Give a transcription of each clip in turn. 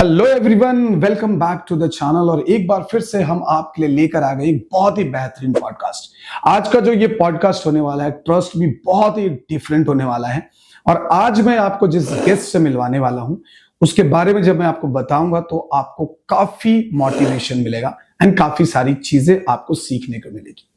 Hello everyone, welcome back to the channel. और एक बार फिर से हम आपके लिए लेकर आ गए एक बहुत ही बेहतरीन पॉडकास्ट। आज का जो ये पॉडकास्ट होने वाला है, ट्रस्ट भी बहुत ही डिफरेंट होने वाला है। और आज मैं आपको जिस गेस्ट से मिलवाने वाला हूं उसके बारे में जब मैं आपको बताऊंगा तो आपको काफी मोटिवेशन मिलेगा एंड काफी सारी चीजें आपको सीखने को मिलेगी।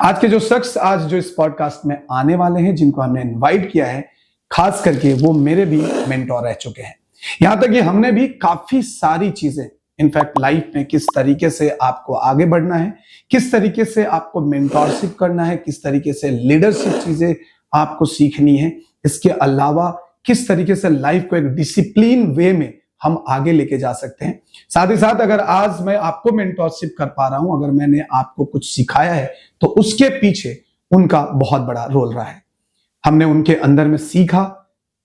आज के जो शख्स आज जो इस पॉडकास्ट में आने वाले हैं, जिनको हमने इन्वाइट किया है, खास करके वो मेरे भी मेंटोर रह चुके हैं। यहां तक कि हमने भी काफी सारी चीजें इनफैक्ट लाइफ में किस तरीके से आपको आगे बढ़ना है, किस तरीके से आपको मेंटोरशिप करना है, किस तरीके से लीडरशिप चीजें आपको सीखनी है, इसके अलावा किस तरीके से लाइफ को एक डिसिप्लिन वे में हम आगे लेके जा सकते हैं। साथ ही साथ अगर आज मैं आपको मेंटोरशिप कर पा रहा हूं, अगर मैंने आपको कुछ सिखाया है, तो उसके पीछे उनका बहुत बड़ा रोल रहा है। हमने उनके अंदर में सीखा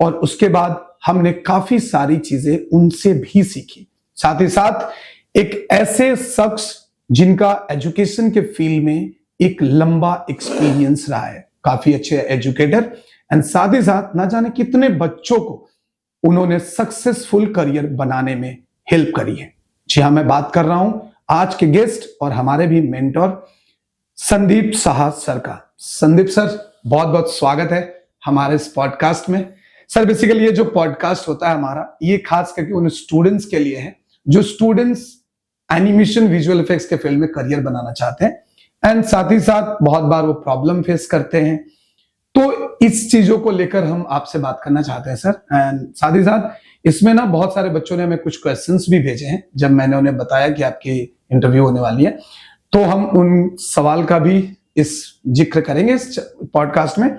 और उसके बाद हमने काफी सारी चीजें उनसे भी सीखी। साथ ही साथ एक ऐसे शख्स जिनका एजुकेशन के फील्ड में एक लंबा एक्सपीरियंस रहा है, काफी अच्छे एजुकेटर, एंड साथ ही साथ ना जाने कितने बच्चों को उन्होंने सक्सेसफुल करियर बनाने में हेल्प करी है। जी हाँ, मैं बात कर रहा हूं आज के गेस्ट और हमारे भी मेंटोर संदीप शाह सर का। संदीप सर, बहुत बहुत स्वागत है हमारे इस पॉडकास्ट में। सर, बेसिकली ये जो पॉडकास्ट होता है हमारा, ये खास करके उन स्टूडेंट्स के लिए है जो स्टूडेंट्स एनिमेशन विजुअल इफेक्ट्स के फील्ड में करियर बनाना चाहते हैं एंड साथ ही साथ बहुत बार वो प्रॉब्लम फेस करते हैं। तो इस चीजों को लेकर हम आपसे बात करना चाहते हैं सर। एंड साथ ही साथ इसमें ना बहुत सारे बच्चों ने हमें कुछ क्वेश्चंस भी भेजे हैं। जब मैंने उन्हें बताया कि आपकी इंटरव्यू होने वाली है, तो हम उन सवाल का भी इस जिक्र करेंगे इस पॉडकास्ट में।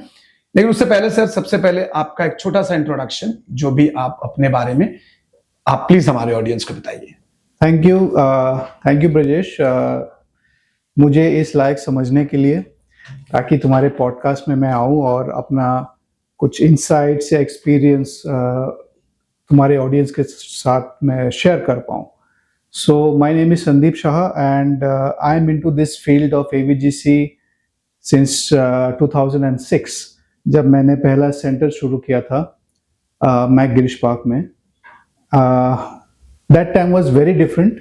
लेकिन उससे पहले सर, सबसे पहले आपका एक छोटा सा इंट्रोडक्शन, जो भी आप अपने बारे में आप प्लीज हमारे ऑडियंस को बताइए। थैंक यू ब्रजेश, मुझे इस लायक समझने के लिए, ताकि तुम्हारे पॉडकास्ट में मैं आऊं और अपना कुछ इंसाइट्स या एक्सपीरियंस तुम्हारे ऑडियंस के साथ मैं शेयर कर पाऊं। So my name is Sandeep Shah and I am into this field of AVGC since 2006। जब मैंने पहला सेंटर शुरू किया था मैक गिरीश पार्क में, that time was very different.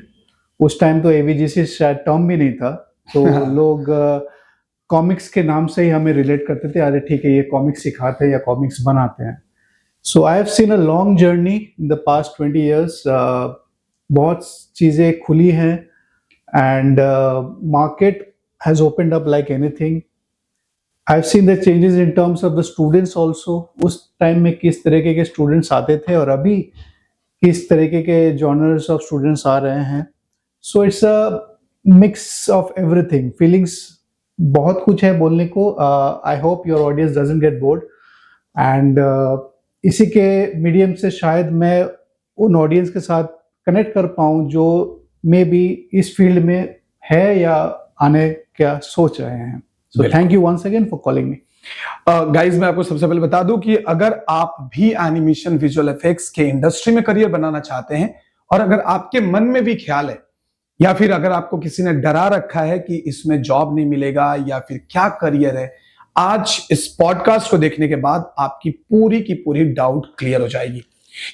उस टाइम तो एवीजीसी शायद टर्म भी नहीं था, तो लोग कॉमिक्स के नाम से ही हमें रिलेट करते थे, अरे ठीक है ये कॉमिक्स सिखाते हैं या कॉमिक्स बनाते हैं। So I have seen a long journey in the past 20 years। बहुत चीज़ें खुली हैं and market has opened up like anything. I've seen the changes in terms of the students also। उस टाइम में किस तरीके के स्टूडेंट्स आते थे और अभी किस तरीके के जॉनर्स ऑफ स्टूडेंट्स आ रहे हैं। So it's a mix of everything. Feelings बहुत कुछ है बोलने को। I hope your audience doesn't get bored and इसी के मीडियम से शायद मैं उन ऑडियंस के साथ कनेक्ट कर पाऊँ जो मे बी इस फील्ड में है या आने का सोच रहे हैं। So thank you once again for calling me. Guys, मैं आपको सबसे पहले बता दूं कि अगर आप भी एनिमेशन विजुअल इफेक्ट्स के इंडस्ट्री में करियर बनाना चाहते हैं और अगर आपके मन में भी ख्याल है या फिर अगर आपको किसी ने डरा रखा है कि इसमें जॉब नहीं मिलेगा या फिर क्या करियर है, आज इस पॉडकास्ट को देखने के बाद आपकी पूरी की पूरी डाउट क्लियर हो जाएगी।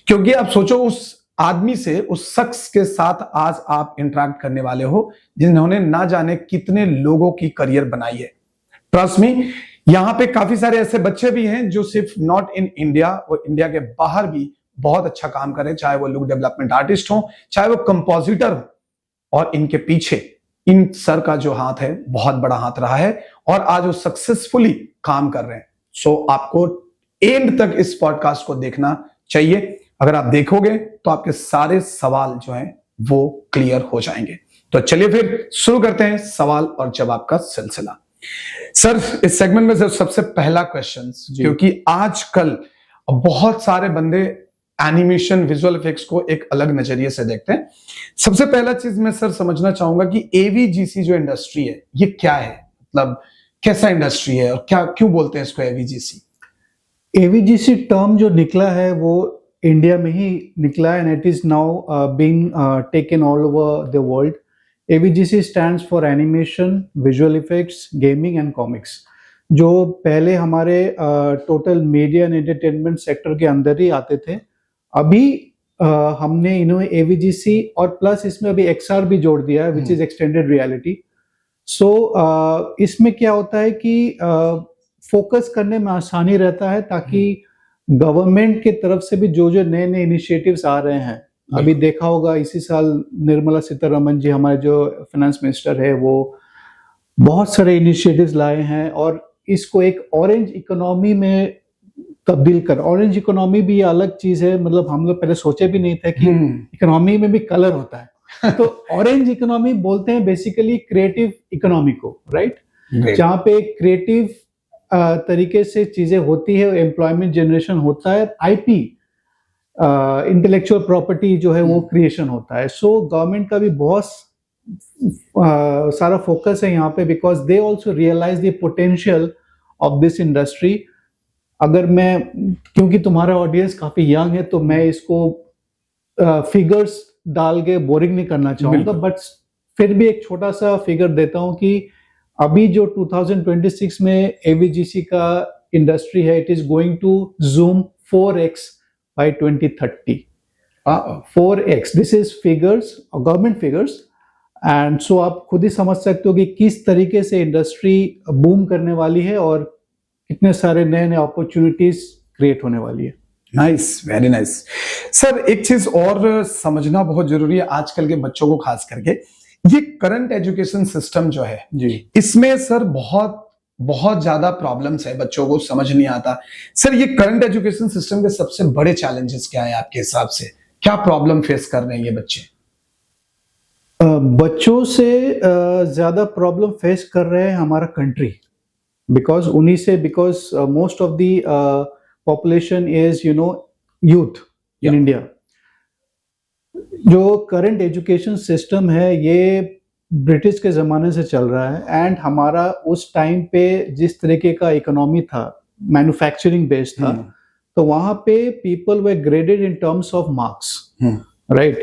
क्योंकि आप सोचो, उस आदमी से, उस शख्स के साथ आज आप इंटरेक्ट करने वाले हो जिन्होंने ना जाने कितने लोगों की करियर बनाई है। ट्रस्ट मी, यहां पे काफी सारे ऐसे बच्चे भी हैं जो सिर्फ नॉट इन इंडिया और इंडिया के बाहर भी बहुत अच्छा काम करें, चाहे वो लुक डेवलपमेंट आर्टिस्ट हो, चाहे वो कंपोजिटर हो। और इनके पीछे इन सर का जो हाथ है, बहुत बड़ा हाथ रहा है और आज वो सक्सेसफुली काम कर रहे हैं। सो आपको एंड तक इस पॉडकास्ट को देखना चाहिए। अगर आप देखोगे तो आपके सारे सवाल जो हैं वो क्लियर हो जाएंगे। तो चलिए फिर शुरू करते हैं सवाल और जवाब का सिलसिला। सर, इस सेगमेंट में सबसे पहला क्वेश्चन, क्योंकि आजकल बहुत सारे बंदे एनिमेशन विजुअल इफेक्ट्स को एक अलग नजरिए से देखते हैं। सबसे पहला चीज मैं सर समझना चाहूंगा कि एवीजीसी जो इंडस्ट्री है, ये क्या है, मतलब कैसा इंडस्ट्री है और क्या क्यों बोलते हैं इसको एवीजीसी? एवीजीसी टर्म जो निकला है वो इंडिया में ही निकला है and it is now being taken all over the world. AVGC stands for Animation, Visual Effects, Gaming and Comics, जो पहले हमारे total media and entertainment sector के अंदर ही आते थे। अभी हमने इन्होंने एवीजीसी और प्लस इसमें अभी एक्सआर भी जोड़ दिया है, विच इज एक्सटेंडेड रियलिटी। सो इसमें क्या होता है कि फोकस करने में आसानी रहता है, ताकि गवर्नमेंट की तरफ से भी जो जो नए नए इनिशिएटिव्स आ रहे हैं, अभी देखा होगा इसी साल निर्मला सीतारमण जी हमारे जो फाइनेंस मिनिस्टर है वो बहुत सारे इनिशिएटिव्स लाए हैं और इसको एक ऑरेंज इकोनॉमी में तब्दील कर। ऑरेंज इकोनॉमी भी अलग चीज है, मतलब हम लोग पहले सोचे भी नहीं थे कि इकोनॉमी में भी कलर होता है। तो ऑरेंज इकोनॉमी बोलते हैं बेसिकली क्रिएटिव इकोनॉमी को, राइट? जहाँ पे क्रिएटिव तरीके से चीजें होती है, एम्प्लॉयमेंट जनरेशन होता है, आईपी इंटेलेक्चुअल प्रॉपर्टी जो है वो क्रिएशन होता है। सो गवर्नमेंट का भी बहुत सारा फोकस है यहाँ पे, because they also realize the potential of this industry. अगर मैं, क्योंकि तुम्हारा ऑडियंस काफी यंग है, तो मैं इसको फिगर्स डाल के बोरिंग नहीं करना चाहूंगा, बट फिर भी एक छोटा सा फिगर देता हूं कि अभी जो 2026 में एवीजीसी का इंडस्ट्री है, it is going to zoom 4x by 2030. 4x, this is figures, government figures, and so आप खुद ही समझ सकते हो कि किस तरीके से इंडस्ट्री बूम करने वाली है और कितने सारे नए नए अपॉर्चुनिटीज क्रिएट होने वाली है। Nice, very nice. सर एक चीज और समझना बहुत जरूरी है आजकल के बच्चों को, खास करके ये करंट एजुकेशन सिस्टम जो है जी, इसमें सर बहुत बहुत ज्यादा प्रॉब्लम्स है, बच्चों को समझ नहीं आता। सर ये करंट एजुकेशन सिस्टम के सबसे बड़े चैलेंजेस क्या है आपके हिसाब से? क्या प्रॉब्लम फेस कर रहे हैं ये बच्चे? बच्चों से ज्यादा प्रॉब्लम फेस कर रहे हैं हमारा कंट्री, बिकॉज उन्हीं से, because most of the population is youth in India. जो करंट एजुकेशन सिस्टम है ये ब्रिटिश के ज़माने से चल रहा है, एंड हमारा उस टाइम पे जिस तरीके का इकोनॉमी था, मैन्युफैक्चरिंग बेस्ड था, तो वहाँ पे people way graded in terms of marks, right?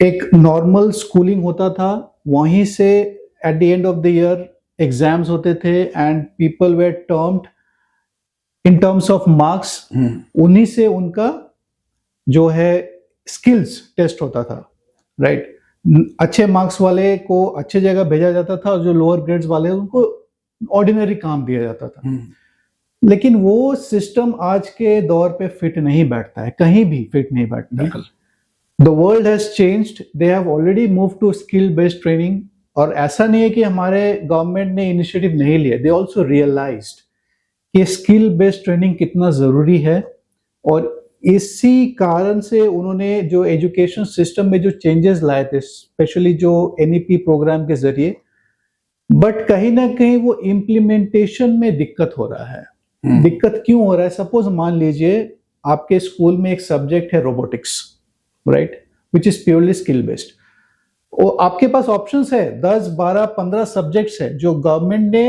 एक नॉर्मल स्कूलिंग होता था, वहीं से at the end of the year exams होते थे, and people way termed in terms of marks. उन्हीं से उनका जो है स्किल्स टेस्ट होता था, राइट? अच्छे मार्क्स वाले को अच्छे जगह भेजा जाता था, और जो लोअर ग्रेड्स वाले उनको ऑर्डिनरी काम दिया जाता था। लेकिन वो सिस्टम आज के दौर पे फिट नहीं बैठता है, कहीं भी फिट नहीं बैठता है। The world has changed, they have already move to skill based training. और ऐसा नहीं है कि हमारे गवर्नमेंट ने इनिशिएटिव नहीं लिए, दे ऑल्सो रियलाइज्ड कि स्किल बेस्ड ट्रेनिंग कितना जरूरी है, और इसी कारण से उन्होंने जो एजुकेशन सिस्टम में जो चेंजेस लाए थे, स्पेशली जो एनईपी प्रोग्राम के जरिए, बट कहीं ना कहीं वो इम्प्लीमेंटेशन में दिक्कत हो रहा है। दिक्कत क्यों हो रहा है? सपोज मान लीजिए आपके स्कूल में एक सब्जेक्ट है robotics, right, which is purely skill based. और आपके पास ऑप्शंस है, 10, 12, 15 सब्जेक्ट्स है जो गवर्नमेंट ने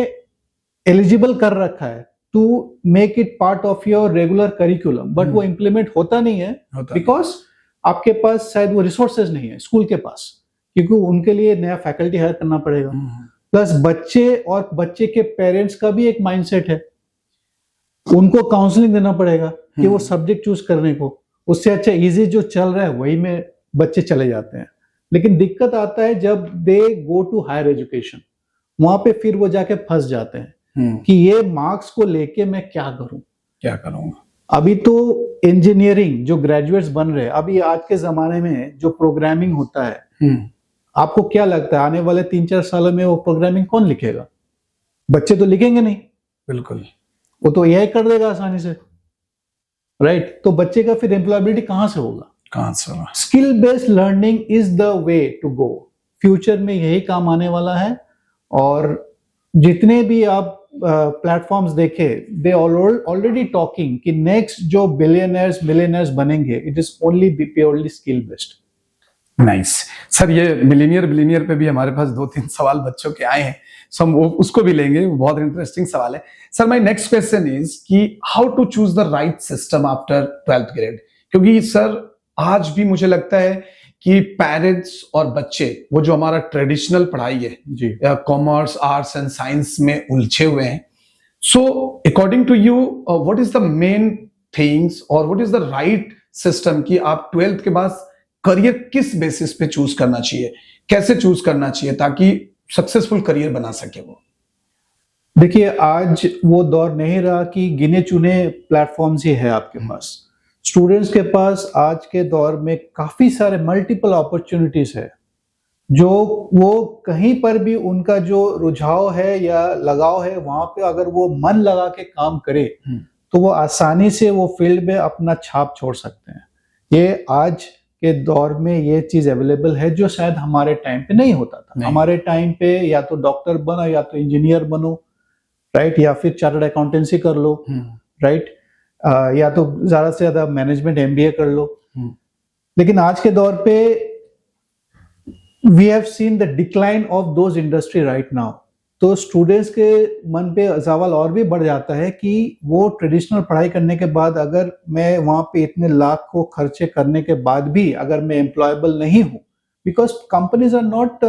एलिजिबल कर रखा है to make it part of your regular curriculum, but वो इम्प्लीमेंट होता नहीं है, बिकॉज आपके पास शायद वो रिसोर्सेज नहीं है स्कूल के पास, क्योंकि उनके लिए नया फैकल्टी हायर करना पड़ेगा। प्लस बच्चे और बच्चे के पेरेंट्स का भी एक माइंडसेट है, उनको काउंसलिंग देना पड़ेगा कि वो सब्जेक्ट चूज करने को। उससे अच्छा इजी जो चल रहा है वही में बच्चे चले जाते हैं। लेकिन दिक्कत आता है जब दे गो टू हायर एजुकेशन, वहां पे फिर वो जाके फंस जाते हैं कि ये मार्क्स को लेके मैं क्या करूंगा। अभी तो इंजीनियरिंग जो ग्रेजुएट्स बन रहे हैं, अभी आज के जमाने में जो प्रोग्रामिंग होता है, आपको क्या लगता है आने वाले 3-4 सालों में वो प्रोग्रामिंग कौन लिखेगा? बच्चे तो लिखेंगे नहीं, बिल्कुल, वो तो एआई कर देगा आसानी से, राइट? तो बच्चे का फिर एम्प्लॉयबिलिटी कहां से होगा? Skill based learning is the way to go. Future में यही काम आने वाला है, और जितने भी आप प्लेटफॉर्म्स देखे, दे ऑलरेडी टॉकिंग कि नेक्स्ट जो बिलियनर्स मिलियनर्स बनेंगे, it is only purely skill based. Nice sir, ये बिलियनियर पे भी हमारे पास 2-3 सवाल बच्चों के आए हैं, सो हम उसको भी लेंगे, बहुत इंटरेस्टिंग सवाल है। Sir my next question is कि how to choose the right system after 12th grade? क्योंकि सर आज भी मुझे लगता है कि पेरेंट्स और बच्चे वो जो हमारा ट्रेडिशनल पढ़ाई है जी, कॉमर्स, आर्ट्स एंड साइंस में उलझे हुए हैं। So according to you what is the main things और what is the right system कि आप 12th के बाद करियर किस बेसिस पे चूज करना चाहिए, कैसे चूज करना चाहिए ताकि सक्सेसफुल करियर बना सके वो? देखिए, आज वो दौर नहीं रहा कि गिने चुने प्लेटफॉर्म्स ही है आपके पास। स्टूडेंट्स के पास आज के दौर में काफी सारे मल्टीपल अपॉर्चुनिटीज है, जो वो कहीं पर भी उनका जो रुझाव है या लगाव है, वहां पे अगर वो मन लगा के काम करे तो वो आसानी से वो फील्ड में अपना छाप छोड़ सकते हैं। ये आज के दौर में ये चीज अवेलेबल है जो शायद हमारे टाइम पे नहीं होता था। हमारे टाइम पे या तो डॉक्टर बनो या तो इंजीनियर बनो, राइट, या फिर चार्टर्ड अकाउंटेंसी कर लो, राइट, या तो ज्यादा से ज्यादा मैनेजमेंट एमबीए कर लो। लेकिन आज के दौर पे we have seen the decline of those industry right now. तो स्टूडेंट्स के मन पे सवाल और भी बढ़ जाता है कि वो ट्रेडिशनल पढ़ाई करने के बाद अगर मैं वहां पे इतने लाख को खर्चे करने के बाद भी अगर मैं एम्प्लॉयबल नहीं हूं, because companies are not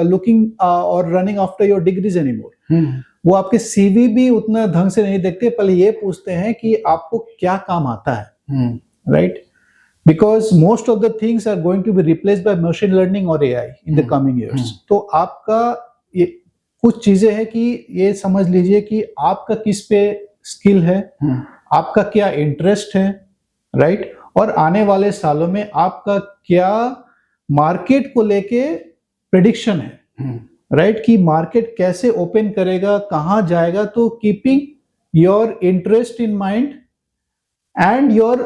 looking और running after your degrees anymore. वो आपके सीवी भी उतना ढंग से नहीं देखते, पहले ये पूछते हैं कि आपको क्या काम आता है, right, because most of the things are going to be replaced by machine learning और AI in the coming years. तो आपका ये कुछ चीजें हैं कि ये समझ लीजिए कि आपका किस पे स्किल है, आपका क्या इंटरेस्ट है, राइट, और आने वाले सालों में आपका क्या मार्केट को लेके प्रेडिक्शन है, राइट, कि मार्केट कैसे ओपन करेगा, कहां जाएगा। तो keeping your interest in mind and your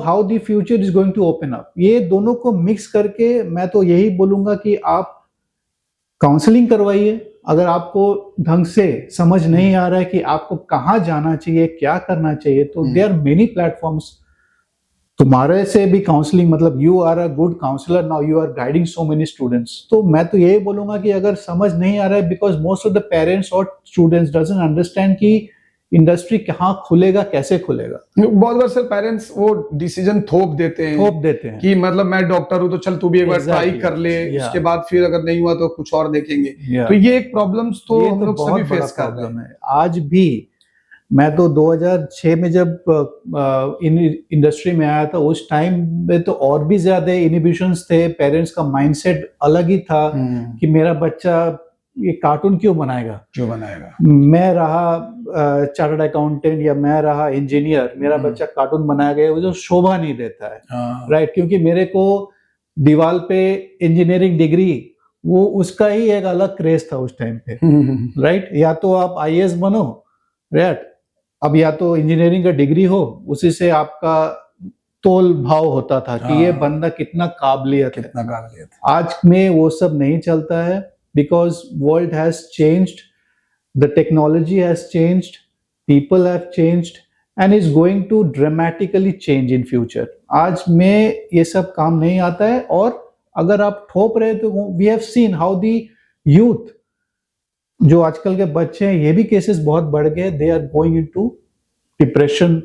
how the future is going to open up, ये दोनों को मिक्स करके मैं तो यही बोलूंगा कि आप काउंसलिंग करवाइए। अगर आपको ढंग से समझ नहीं आ रहा है कि आपको कहां जाना चाहिए, क्या करना चाहिए, तो देयर आर मेनी प्लेटफॉर्म्स। तुम्हारे से भी काउंसलिंग, मतलब you are a good counsellor now, you are guiding so many students. तो मैं तो यही बोलूंगा कि अगर समझ नहीं आ रहा है, because most of the parents और स्टूडेंट्स डजंट अंडरस्टैंड कि इंडस्ट्री कहाँ खुलेगा, कैसे खुलेगा। बहुत बार सर पेरेंट्स वो डिसीजन थोप देते हैं कि मतलब मैं डॉक्टर हूं तो चल तू भी एक बार ट्राई कर ले, उसके बाद फिर अगर नहीं हुआ तो कुछ और देखेंगे। तो ये एक प्रॉब्लम्स तो हम लोग सभी फेस कर रहे हैं। आज भी मैं तो 2006 में जब इंडस्ट्री में आया था, उस टाइम में तो और भी ज्यादा इनहिबिशंस थे। पेरेंट्स का माइंडसेट अलग ही था कि मेरा बच्चा ये कार्टून क्यों बनाएगा। मैं रहा चार्टर्ड अकाउंटेंट या मैं रहा इंजीनियर, मेरा बच्चा कार्टून बनाएगा, वो जो शोभा नहीं देता है, राइट, क्योंकि मेरे को दीवार पे इंजीनियरिंग डिग्री, वो उसका ही एक अलग क्रेज था उस टाइम पे, राइट। या तो आप आईएएस बनो, राइट, अब या तो इंजीनियरिंग का डिग्री हो, उसी से आपका तोल भाव होता था कि ये बंदा कितना काबिलियत है। आज में वो सब नहीं चलता है, because world has changed, the technology has changed, people have changed and is going to dramatically change in future. आज में ये सब काम नहीं आता है, और अगर आप ठोप रहे तो we have seen how the youth, जो आजकल के बच्चे हैं, ये भी केसेस बहुत बढ़ गए, they are going into depression,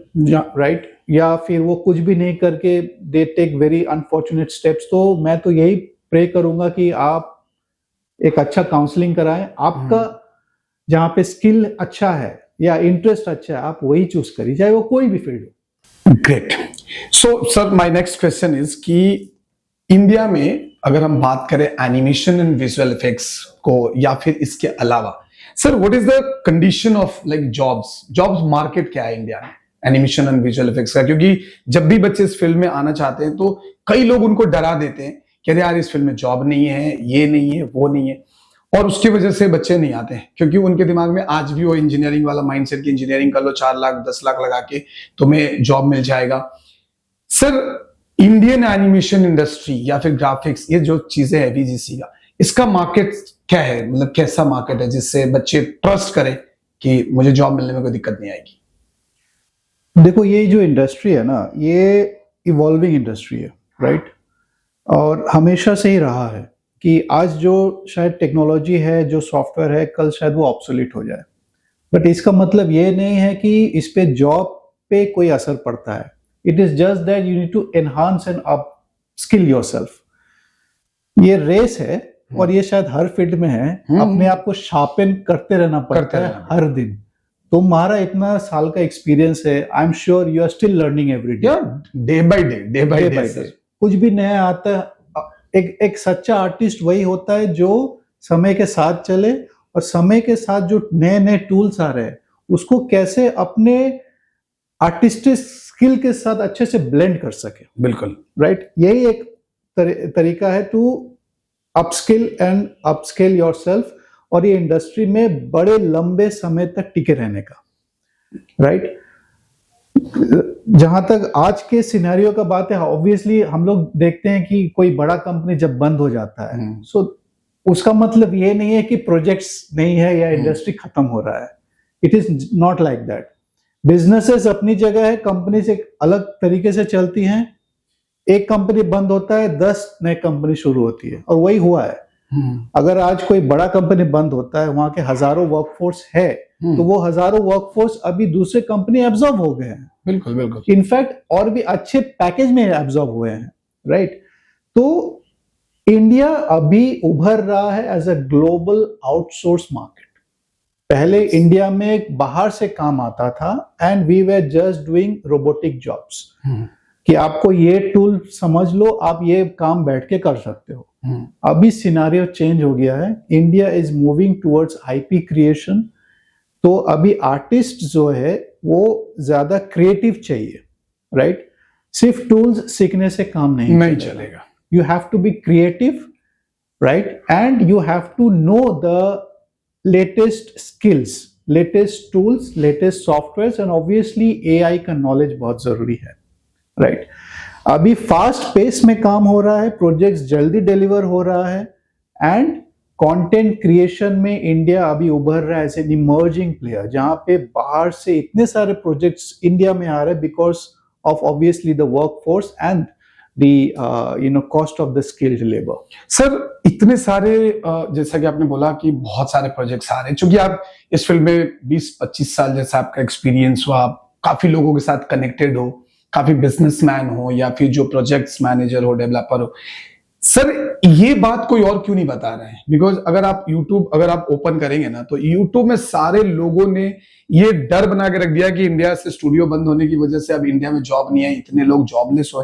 right, या फिर वो कुछ भी नहीं करके they take very unfortunate steps। तो मैं तो यही प्रे करूंगा कि आप एक अच्छा काउंसलिंग कराएं। आपका जहां पे स्किल अच्छा है या इंटरेस्ट अच्छा है, आप वही चूज करिए, चाहे वो कोई भी फील्ड हो। Great. So sir my next question is कि इंडिया में अगर हम बात करें एनिमेशन एंड विजुअल इफेक्ट्स को या फिर इसके अलावा, sir what is the condition of like jobs market क्या है इंडिया में एनिमेशन एंड विजुअल इफेक्ट्स का? क्योंकि जब भी बच्चे इस फील्ड में आना चाहते हैं तो कई लोग उनको डरा देते हैं कि यार इस फील्ड में जॉब नहीं है, ये नहीं है, वो नहीं है, और उसकी वजह से बच्चे नहीं आते हैं क्योंकि उनके दिमाग में आज भी वो इंजीनियरिंग वाला माइंडसेट, की इंजीनियरिंग कर लो 4 लाख 10 लाख लगा के तुम्हें जॉब मिल जाएगा। सर इंडियन एनिमेशन इंडस्ट्री या फिर ग्राफिक्स, ये जो चीजें है वीजीसी का, इसका मार्केट क्या है, मतलब कैसा मार्केट है जिससे बच्चे ट्रस्ट करें कि मुझे जॉब मिलने में कोई दिक्कत नहीं आएगी? देखो, ये जो इंडस्ट्री है ना, ये इवॉल्विंग इंडस्ट्री है, राइट, और हमेशा से ही रहा है कि आज जो शायद टेक्नोलॉजी है, जो सॉफ्टवेयर है, कल शायद वो ऑब्सोलीट हो जाए। बट इसका मतलब ये नहीं है कि इस पे जॉब पे कोई असर पड़ता है। It is just that you need to enhance and upskill yourself. ये रेस है और ये शायद हर फील्ड में है, अपने आप को शार्पन करते रहना पड़ता है हर दिन। तुम्हारा इतना साल का एक्सपीरियंस है, I am sure you are still learning every day. Day by day कुछ भी नया आता है। एक सच्चा आर्टिस्ट वही होता है जो समय के साथ चले और समय के साथ जो नए नए टूल्स आ रहे हैं उसको कैसे अपने आर्टिस्टिक स्किल के साथ अच्छे से ब्लेंड कर सके। बिल्कुल राइट, यही एक तरीका है टू अपस्किल योरसेल्फ और ये इंडस्ट्री में बड़े लंबे समय तक टिके रहने का। राइट, जहां तक आज के सिनेरियो का बात है, ऑब्वियसली हम लोग देखते हैं कि कोई बड़ा कंपनी जब बंद हो जाता है सो उसका मतलब ये नहीं है कि प्रोजेक्ट्स नहीं है या इंडस्ट्री खत्म हो रहा है। It is not like that. Businesses अपनी जगह है, कंपनी से अलग तरीके से चलती हैं। एक कंपनी बंद होता है, 10 नए कंपनी शुरू होती है, और वही हुआ है। अगर आज कोई बड़ा कंपनी बंद होता है, वहां के हजारों वर्कफोर्स है, तो वो हजारों वर्कफोर्स अभी दूसरे कंपनी एब्जॉर्ब हो गए हैं। बिल्कुल बिल्कुल, इनफैक्ट और भी अच्छे पैकेज में एब्जॉर्ब हुए हैं। राइट, तो इंडिया अभी उभर रहा है as a global outsource market. पहले इंडिया में बाहर से काम आता था and we were just doing robotic jobs, कि आपको ये टूल समझ लो, आप ये काम बैठ के कर सकते हो। अभी सिनारियो चेंज हो गया है। India is moving towards IP creation. तो अभी आर्टिस्ट जो है वो ज्यादा क्रिएटिव चाहिए। राइट, सिर्फ टूल्स सीखने से काम नहीं चलेगा। You have to be creative, right? And you have to know the latest skills, latest tools, latest softwares, and obviously AI का knowledge बहुत जरूरी है, right? अभी फास्ट पेस में काम हो रहा है, प्रोजेक्ट्स जल्दी डिलीवर हो रहा है, एंड कंटेंट क्रिएशन में इंडिया अभी उभर रहा है एज एन इमर्जिंग प्लेयर, जहां पे बाहर से इतने सारे प्रोजेक्ट्स इंडिया में आ रहे हैं because of obviously the workforce and the cost of the skilled labor। Sir इतने सारे जैसा कि आपने बोला कि बहुत सारे प्रोजेक्ट्स आ रहे हैं, क्योंकि आप इस फील्ड में 20-25 साल जैसा आपका एक्सपीरियंस हुआ, आप काफी लोगों के साथ कनेक्टेड हो, काफी बिजनेसमैन हो या फिर जो प्रोजेक्ट्स मैनेजर हो, डेवलपर हो। सर ये बात कोई और क्यों नहीं बता रहे हैं? बिकॉज अगर आप यूट्यूब ओपन करेंगे ना, तो यूट्यूब में सारे लोगों ने ये डर बना के रख दिया कि इंडिया से स्टूडियो बंद होने की वजह से अब इंडिया में जॉब नहीं है, इतने लोग जॉबलेस हुए।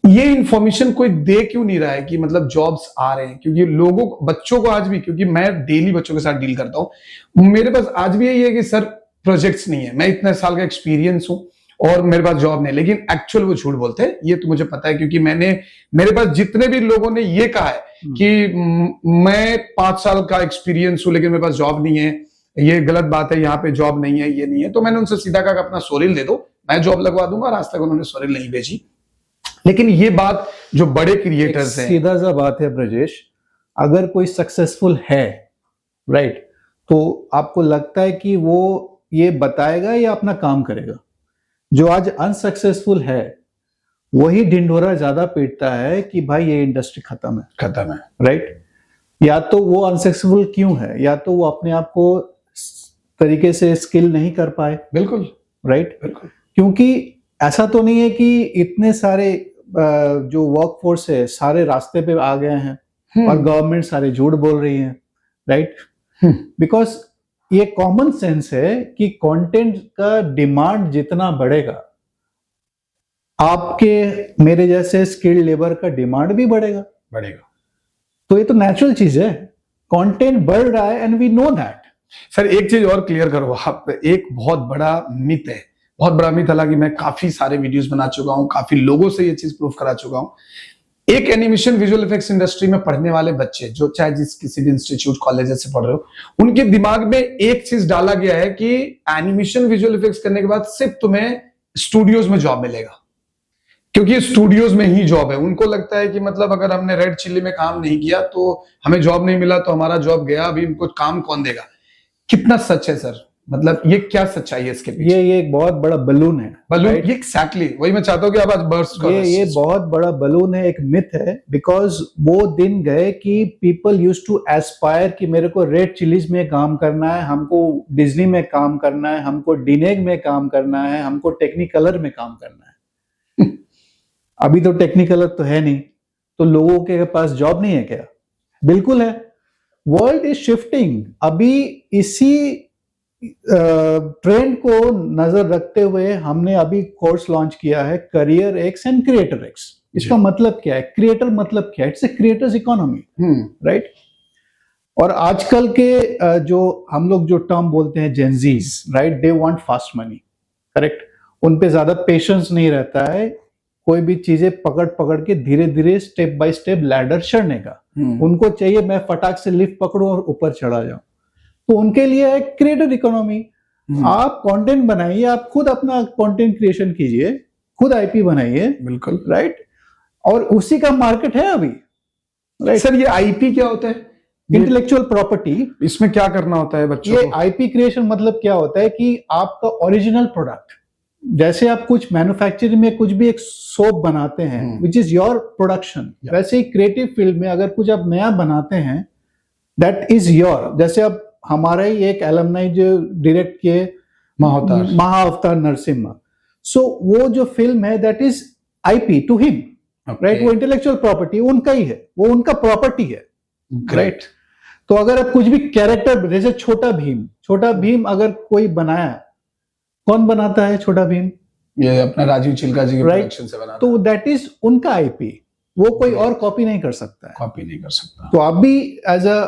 ये इंफॉर्मेशन कोई दे क्यों नहीं रहा है कि मतलब जॉब्स आ रहे हैं? क्योंकि लोगों को, बच्चों को आज भी, क्योंकि मैं डेली बच्चों के साथ डील करता हूं, मेरे पास आज भी यही है कि सर प्रोजेक्ट्स नहीं है, मैं इतने साल का एक्सपीरियंस हूं और मेरे पास जॉब नहीं। लेकिन एक्चुअल वो झूठ बोलते हैं, ये तो मुझे पता है, क्योंकि मेरे पास जितने भी लोगों ने ये कहा है कि मैं 5 साल का एक्सपीरियंस हूं लेकिन मेरे पास जॉब नहीं है, ये गलत बात है, यहाँ पे जॉब नहीं है, ये नहीं है, तो मैंने उनसे सीधा कहा अपना सोरिल दे दो, मैं जॉब लगवा दूंगा, और आज तक उन्होंने सोरिल नहीं भेजी। लेकिन ये बात जो बड़े क्रिएटर्स हैं, सीधा सा बात है ब्रजेश, अगर कोई सक्सेसफुल है, राइट, तो आपको लगता है कि वो ये बताएगा या अपना काम करेगा? जो आज अनसक्सेसफुल है वही ढिंढोरा ज्यादा पीटता है कि भाई ये इंडस्ट्री खत्म है, राइट? या तो वो अनसक्सेसफुल क्यों है, या तो वो अपने आप को तरीके से स्किल नहीं कर पाए। बिल्कुल, राइट, बिल्कुल। क्योंकि ऐसा तो नहीं है कि इतने सारे जो वर्कफोर्स है सारे रास्ते पे आ गए हैं और गवर्नमेंट सारे झूठ बोल रही है, राइट? बिकॉज ये कॉमन सेंस है कि कंटेंट का डिमांड जितना बढ़ेगा, आपके मेरे जैसे स्किल्ड लेबर का डिमांड भी बढ़ेगा। तो ये तो नेचुरल चीज है, कंटेंट बढ़ रहा है and we know that. Sir एक चीज और क्लियर करो आप, एक बहुत बड़ा मिथ है, बहुत बड़ा मिथ, हालांकि मैं काफी सारे वीडियोस बना चुका हूं, काफी लोगों से ये चीज प्रूफ करा चुका हूं। एक एनिमेशन विजुअल इफेक्ट्स इंडस्ट्री में पढ़ने वाले बच्चे, जो चाहे किसी भी इंस्टीट्यूट कॉलेज से पढ़ रहे हो, उनके दिमाग में एक चीज डाला गया है कि एनिमेशन विजुअल इफेक्ट्स करने के बाद सिर्फ तुम्हें स्टूडियोज में जॉब मिलेगा, क्योंकि स्टूडियोज में ही जॉब है। उनको लगता है कि मतलब अगर हमने रेड चिल्ली में काम नहीं किया तो हमें जॉब नहीं मिला, तो हमारा जॉब गया, अभी इनको काम कौन देगा? कितना सच है सर? मतलब ये क्या सच्चाई है इसके पीछे? ये एक बहुत बड़ा बलून है। right? ये एग्जैक्टली वही मैं चाहता हूं कि आप आज बर्स्ट करो। ये बहुत बड़ा बलून है, एक मिथ है, बिकॉज वो दिन गए कि पीपल यूज्ड टू एस्पायर कि मेरे को रेड चिलीज में काम करना है, हमको डिज्नी में काम करना है, हमको डिनेग में काम करना है, हमको टेक्निकलर में काम करना है। अभी तो टेक्निकलर तो है नहीं, तो लोगों के पास जॉब नहीं है क्या? बिल्कुल है। World is shifting. अभी इसी ट्रेंड को नजर रखते हुए हमने अभी कोर्स लॉन्च किया है, career x and creator x. इसका मतलब क्या है? क्रिएटर मतलब क्या है? It's a creators economy, right. और आजकल के जो हम लोग जो टर्म बोलते हैं Gen Zs, right, they want fast money, correct. उन पे ज्यादा पेशेंस नहीं रहता है कोई भी चीजें पकड़ पकड़ के धीरे धीरे स्टेप बाय स्टेप लैडर चढ़ने का। उनको चाहिए मैं फटाक से लिफ्ट पकड़ूं और ऊपर चढ़ा जाऊं। तो उनके लिए है क्रिएटर इकोनॉमी। आप कंटेंट बनाइए, आप खुद अपना कंटेंट क्रिएशन कीजिए, खुद आईपी बनाइए, बिल्कुल, राइट। और उसी का मार्केट है अभी, राइट। सर ये आईपी क्या होता है? Intellectual property. इसमें क्या करना होता है बच्चों ये को? आईपी क्रिएशन मतलब क्या होता है कि आपका ओरिजिनल प्रोडक्ट, जैसे आप कुछ मैन्युफैक्चरिंग में कुछ भी एक सोप बनाते हैं विच इज योर प्रोडक्शन, वैसे ही क्रिएटिव फील्ड में अगर कुछ आप नया बनाते हैं दैट इज योर। जैसे अब हमारा ही एक एलुमनाई जो डायरेक्ट किए महाअवतार नरसिम्हा, सो वो जो फिल्म है that is IP to him, right. वो इंटेलेक्चुअल प्रॉपर्टी उनका ही है, वो उनका प्रॉपर्टी है, राइट। तो अगर आप कुछ भी कैरेक्टर, जैसे छोटा भीम अगर कोई बनाया, कौन बनाता है छोटा भीम? ये अपना राजीव चिल्का जी के प्रोडक्शन से बनाता है। तो दैट इज उनका आईपी, वो कोई और कॉपी नहीं कर सकता है, कॉपी नहीं कर सकता। तो आप भी as a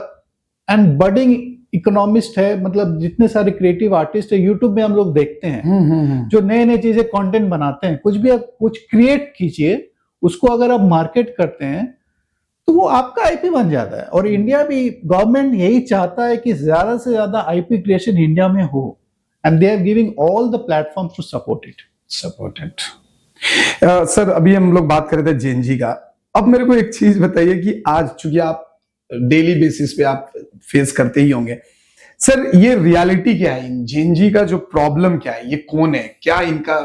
and budding economist है, मतलब जितने सारे क्रिएटिव आर्टिस्ट है यूट्यूब में हम लोग देखते हैं जो नए नए चीजें कंटेंट बनाते हैं, कुछ भी आप कुछ क्रिएट कीजिए, उसको अगर आप मार्केट करते हैं तो वो आपका आईपी बन जाता है। और इंडिया भी गवर्नमेंट यही चाहता है कि ज्यादा से ज्यादा आईपी क्रिएशन इंडिया में हो, and they are giving all the platforms to support it. Sir अभी हम लोग बात कर रहे थे जेनजी का। अब मेरे को एक चीज बताइए कि आज चूंकि आप डेली बेसिस पे आप फेस करते ही होंगे, सर ये रियलिटी क्या है? इन जेनजी का जो प्रॉब्लम क्या है? ये कौन है? क्या इनका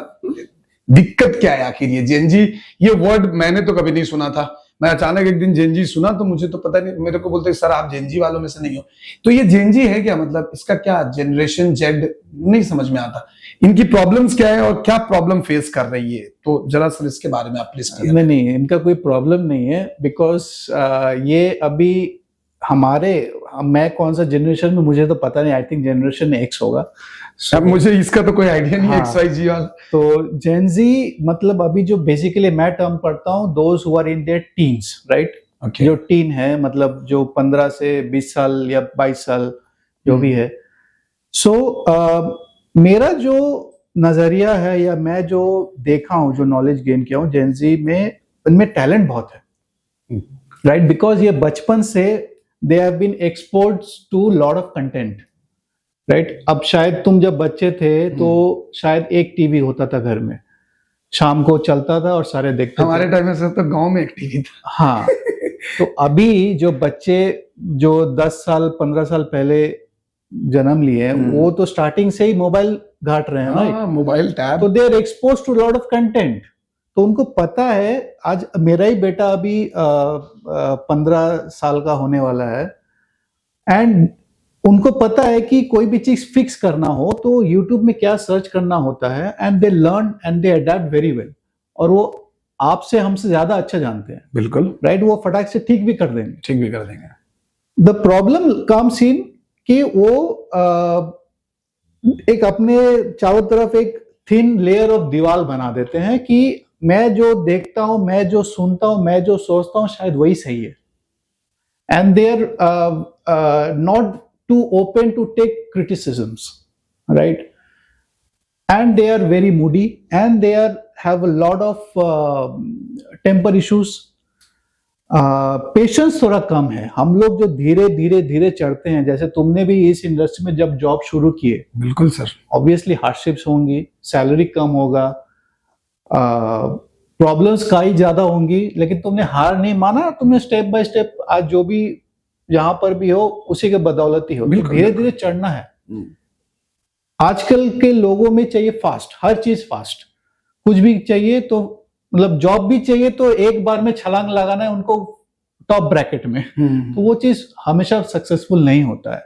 दिक्कत क्या है आखिर? ये जेनजी, ये वर्ड मैंने तो कभी नहीं सुना था। मैं अचानक एक दिन जेनजी सुना तो मुझे तो पता नहीं, मेरे को बोलते सर आप जेनजी वालों में से नहीं हो। तो ये जेनजी है क्या? मतलब इसका क्या, जनरेशन जेड नहीं समझ में आता। इनकी प्रॉब्लम्स क्या है और क्या प्रॉब्लम फेस कर रही है? तो जरा सर इसके बारे में आप प्लीज क्लियर। नहीं, इनका कोई प्रॉब्लम नहीं है, बिकॉज ये अभी मैं कौन सा जनरेशन में मुझे तो पता नहीं, आई थिंक जनरेशन एक्स होगा। अब मुझे इसका तो कोई आइडिया नहीं है, एक्स वाई जी वाला। तो जेनजी मतलब अभी जो बेसिकली मैं टर्म पढ़ता हूँ, those who are in their teens, right. जो टीन है मतलब जो 15 से 20 साल या 22 साल जो भी है। सो मेरा जो नजरिया है या मैं जो देखा हूँ, जो नॉलेज गेन किया हूँ, जेनजी में इनमें टैलेंट बहुत है, राइट। बिकॉज ये बचपन से they have been exposed to lot of content, right. अब शायद तुम जब बच्चे थे तो शायद एक टीवी होता था घर में, शाम को चलता था और सारे देखते। हमारे टाइम में तो गांव में एक टीवी था। हाँ। तो अभी जो बच्चे जो 10 साल 15 साल पहले जन्म लिए, वो तो स्टार्टिंग से ही मोबाइल घाट रहे हैं, राइट। Mobile tab. तो they are exposed to lot of content. तो उनको पता है, आज मेरा ही बेटा अभी 15 साल का होने वाला है, एंड उनको पता है कि कोई भी चीज फिक्स करना हो तो YouTube में क्या सर्च करना होता है, and they learn and they adapt very well. और वो आपसे हमसे ज्यादा अच्छा जानते हैं, बिल्कुल, राइट। वो फटाक से ठीक भी कर देंगे। द प्रॉब्लम कम्स इन कि वो एक अपने चारों तरफ एक थिन लेयर ऑफ दीवार बना देते हैं कि मैं जो देखता हूं, मैं जो सुनता हूं, मैं जो सोचता हूं, शायद वही सही है। And they are not too open to take criticisms, right? And they are very moody, and they have a lot of temper issues. Patience थोड़ा कम है। हम लोग जो धीरे धीरे धीरे चढ़ते हैं, जैसे तुमने भी इस इंडस्ट्री में जब जॉब शुरू किए, बिल्कुल सर, ऑब्वियसली हार्डशिप्स होंगी, सैलरी कम होगा, प्रॉब्लम्स का ही ज्यादा होंगी, लेकिन तुमने हार नहीं माना, तुमने स्टेप बाय स्टेप आज जो भी जहां पर भी हो उसी के बदौलत ही हो। धीरे धीरे चढ़ना है। आजकल के लोगों में चाहिए फास्ट, हर चीज फास्ट। कुछ भी चाहिए तो मतलब जॉब भी चाहिए तो एक बार में छलांग लगाना है उनको टॉप ब्रैकेट में। तो वो चीज हमेशा सक्सेसफुल नहीं होता है।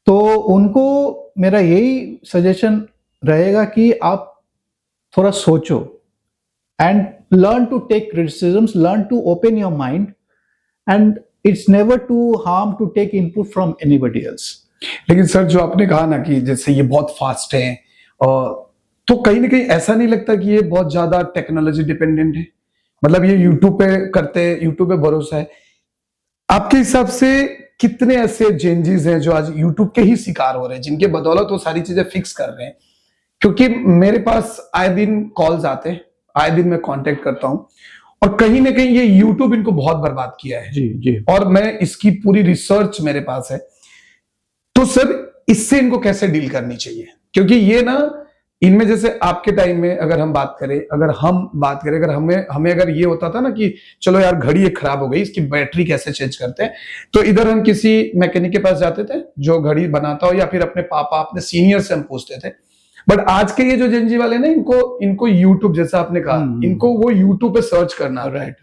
तो उनको मेरा यही सजेशन रहेगा कि आप थोड़ा सोचो, and learn to take criticisms, learn to open your mind, and it's never too harm to take input from anybody else. लेकिन सर जो आपने कहा ना कि जैसे ये बहुत फास्ट है, तो कहीं ना कहीं ऐसा नहीं लगता कि ये बहुत ज्यादा टेक्नोलॉजी डिपेंडेंट है? मतलब ये यूट्यूब पे करते हैं, यूट्यूब पे भरोसा है। आपके हिसाब से कितने ऐसे चेंजेस हैं जो आज यूट्यूब के ही शिकार हो रहे हैं, जिनके बदौलत वो सारी चीजें फिक्स कर रहे हैं? क्योंकि मेरे पास आए दिन कॉल्स आते हैं, आए दिन मैं कांटेक्ट करता हूं, और कहीं ना कहीं ये यूट्यूब इनको बहुत बर्बाद किया है। जी जी। और मैं इसकी पूरी रिसर्च मेरे पास है। तो सर इससे इनको कैसे डील करनी चाहिए? क्योंकि ये ना, इनमें जैसे आपके टाइम में अगर हम बात करें, अगर हमें अगर ये होता था ना कि चलो यार घड़ी एक खराब हो गई, इसकी बैटरी कैसे चेंज करते हैं, तो इधर हम किसी मैकेनिक के पास जाते थे जो घड़ी बनाता हो, या फिर अपने पापा, अपने सीनियर से हम पूछते थे। बट आज के ये जो जेनजी वाले ना, इनको यूट्यूब, जैसा आपने कहा, इनको वो यूट्यूब पे सर्च करना, राइट,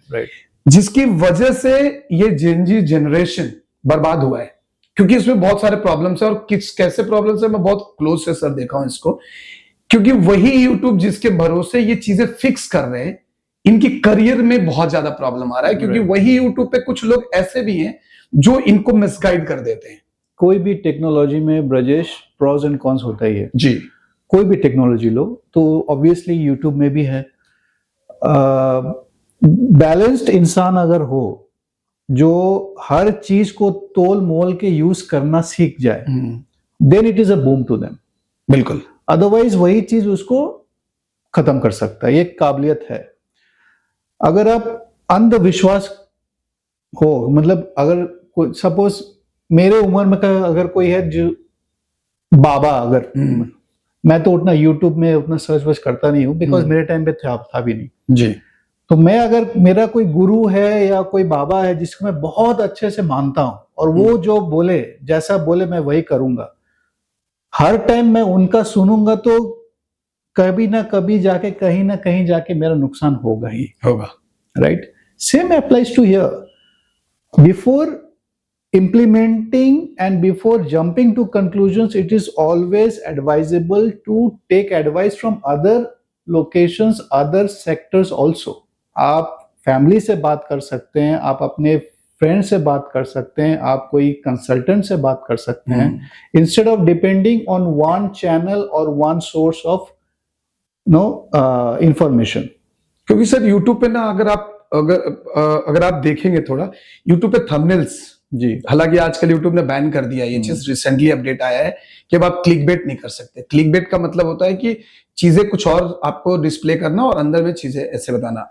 जिसकी वजह से ये जेनजी जनरेशन बर्बाद हुआ है। क्योंकि इसमें बहुत सारे प्रॉब्लम्स है, और कैसे प्रॉब्लम्स है मैं बहुत क्लोज से सर देखा हूं इसको। क्योंकि वही यूट्यूब जिसके भरोसे ये चीजें फिक्स कर रहे हैं, इनकी करियर में बहुत ज्यादा प्रॉब्लम आ रहा है। क्योंकि वही यूट्यूब पे कुछ लोग ऐसे भी हैं जो इनको मिसगाइड कर देते हैं। कोई भी टेक्नोलॉजी में ब्रजेश प्रॉस एंड कॉन्स होता ही है जी। कोई भी टेक्नोलॉजी लो, तो ऑब्वियसली यूट्यूब में भी है। बैलेंस्ड इंसान अगर हो, जो हर चीज को तोल मोल के यूज करना सीख जाए, then it is a boom to them. बिल्कुल। अदरवाइज वही चीज उसको खत्म कर सकता है। ये काबिलियत है। अगर आप अंधविश्वास हो, मतलब अगर सपोज मेरे उम्र में अगर कोई है जो बाबा, अगर मैं तो उतना यूट्यूब में उतना सर्च वर्च करता नहीं हूँ, बिकॉज मेरे टाइम पे था भी नहीं जी। तो मैं, अगर मेरा कोई गुरु है या कोई बाबा है जिसको मैं बहुत अच्छे से मानता हूं, और वो जो बोले, जैसा बोले मैं वही करूंगा, हर टाइम मैं उनका सुनूंगा, तो कभी ना कभी जाके, कहीं ना कहीं जाके मेरा नुकसान होगा ही होगा। Right? Same applies to here. Before implementing and before jumping to conclusions, it is always advisable to take advice from other locations, other sectors also. आप फैमिली से बात कर सकते हैं, आप अपने फ्रेंड से बात कर सकते हैं, आप कोई कंसल्टेंट से बात कर सकते हैं, instead of depending on one channel और वन सोर्स ऑफ इंफॉर्मेशन। क्योंकि सर यूट्यूब पे ना, अगर आप देखेंगे थोड़ा, यूट्यूब पे थंबनेल्स, जी, हालांकि आजकल यूट्यूब ने बैन कर दिया, ये चीज रिसेंटली अपडेट आया है कि अब आप क्लिक बेट नहीं कर सकते। क्लिक बेट का मतलब होता है कि चीजें कुछ और आपको डिस्प्ले करना और अंदर में चीजें ऐसे बताना।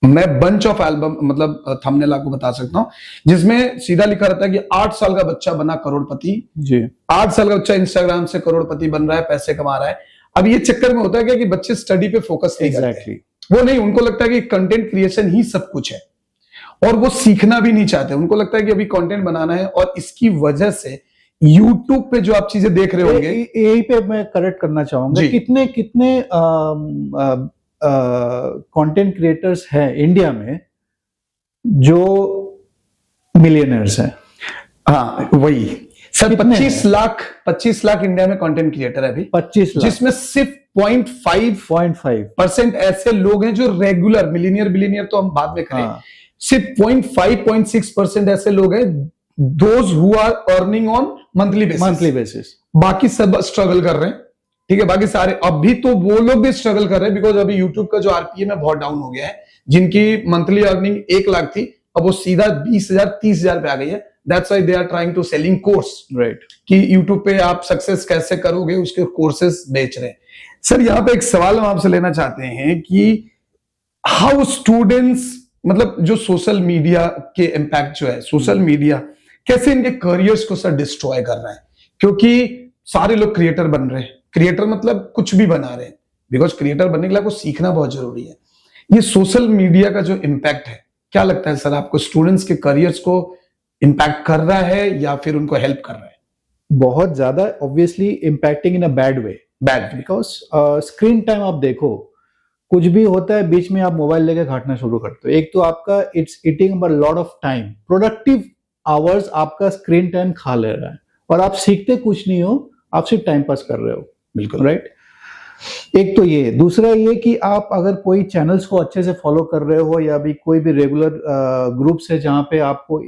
मैं बंच ऑफ एल्बम, मतलब थंबनेल आपको बता सकता हूं, जिसमें सीधा लिखा रहता है कि 8 साल का बच्चा बना करोड़पति। जी। 8 साल का बच्चा इंस्टाग्राम से करोड़पति बन रहा है, पैसे कमा रहा है। अब ये चक्कर में होता है क्या कि बच्चे स्टडी पे फोकस नहीं करते। वो नहीं, उनको लगता है कि कंटेंट क्रिएशन ही सब कुछ है, और वो सीखना भी नहीं चाहते। उनको लगता है कि अभी कंटेंट बनाना है, और इसकी वजह से YouTube पे जो आप चीजें देख रहे होंगे, यही पे मैं करेक्ट करना चाहूंगा, कितने कितने कंटेंट क्रिएटर्स हैं इंडिया में जो मिलियनर्स हैं? हाँ वही सर, 25 लाख इंडिया में कंटेंट क्रिएटर है अभी। 25 लाख, जिसमें सिर्फ 0.5% ऐसे लोग हैं जो रेगुलर, मिलीनियर तो हम बाद में करें। हाँ। सिर्फ 0.5-0.6% ऐसे लोग हैं those who are earning on monthly basis. बाकी सब स्ट्रगल कर रहे हैं, ठीक है। बाकी सारे अभी तो वो लोग भी स्ट्रगल कर रहे हैं, बिकॉज अभी यूट्यूब का जो आरपीएम है बहुत डाउन हो गया है। जिनकी मंथली अर्निंग 1 लाख थी, अब वो सीधा 20,000 30,000 पे आ गई है। That's why they are trying to selling course, right, कि यूट्यूब पे आप सक्सेस कैसे करोगे उसके कोर्सेस बेच रहे हैं। सर यहाँ पे एक सवाल हम आपसे लेना चाहते हैं कि हाउ स्टूडेंट्स, मतलब जो सोशल मीडिया के इम्पैक्ट जो है, सोशल मीडिया कैसे इनके करियर्स को सर डिस्ट्रॉय कर रहा है? क्योंकि सारे लोग क्रिएटर बन रहे हैं, क्रिएटर मतलब कुछ भी बना रहे हैं, बिकॉज क्रिएटर बनने के लिए आपको सीखना बहुत जरूरी है। ये सोशल मीडिया का जो इम्पैक्ट है, क्या लगता है सर आपको, स्टूडेंट्स के करियर्स को इम्पैक्ट कर रहा है या फिर उनको हेल्प कर रहा है? बहुत ज्यादा, obviously impacting in a bad way, because screen time आप देखो, कुछ भी होता है बीच में आप मोबाइल लेके घाटना शुरू करते हो। एक तो आपका it's eating a lot of time, productive hours आपका स्क्रीन टाइम खा ले रहा है, और आप सीखते कुछ नहीं हो, आप सिर्फ टाइम पास कर रहे हो। बिल्कुल राइट। एक तो ये, दूसरा ये कि आप अगर कोई चैनल्स को अच्छे से फॉलो कर रहे हो या भी कोई भी रेगुलर ग्रुप्स है जहाँ पे आपको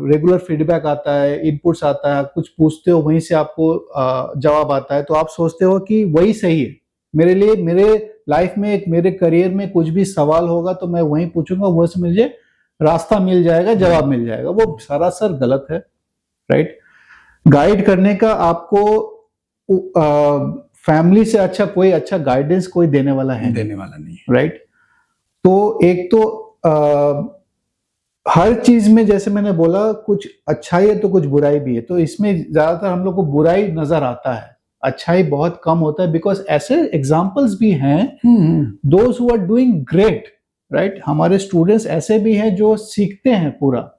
रेगुलर फीडबैक आता है, इनपुट्स आता है, कुछ पूछते हो वहीं से आपको जवाब आता है, तो आप सोचते हो कि वही सही है मेरे लिए, मेरे लाइफ में, मेरे करियर में कुछ भी सवाल होगा तो मैं वहीं पूछूंगा, वो से मुझे रास्ता मिल जाएगा, जवाब मिल जाएगा। वो सरासर गलत है, राइट। गाइड करने का आपको फैमिली से अच्छा कोई अच्छा गाइडेंस कोई देने वाला है, देने वाला नहीं, राइट। तो एक तो हर चीज में जैसे मैंने बोला कुछ अच्छाई है तो कुछ बुराई भी है, तो इसमें ज्यादातर हम लोग को बुराई नजर आता है, अच्छाई बहुत कम होता है, बिकॉज ऐसे एग्जाम्पल्स भी हैं those who are doing great, right. हमारे स्टूडेंट्स ऐसे भी हैं जो सीखते हैं, पूरा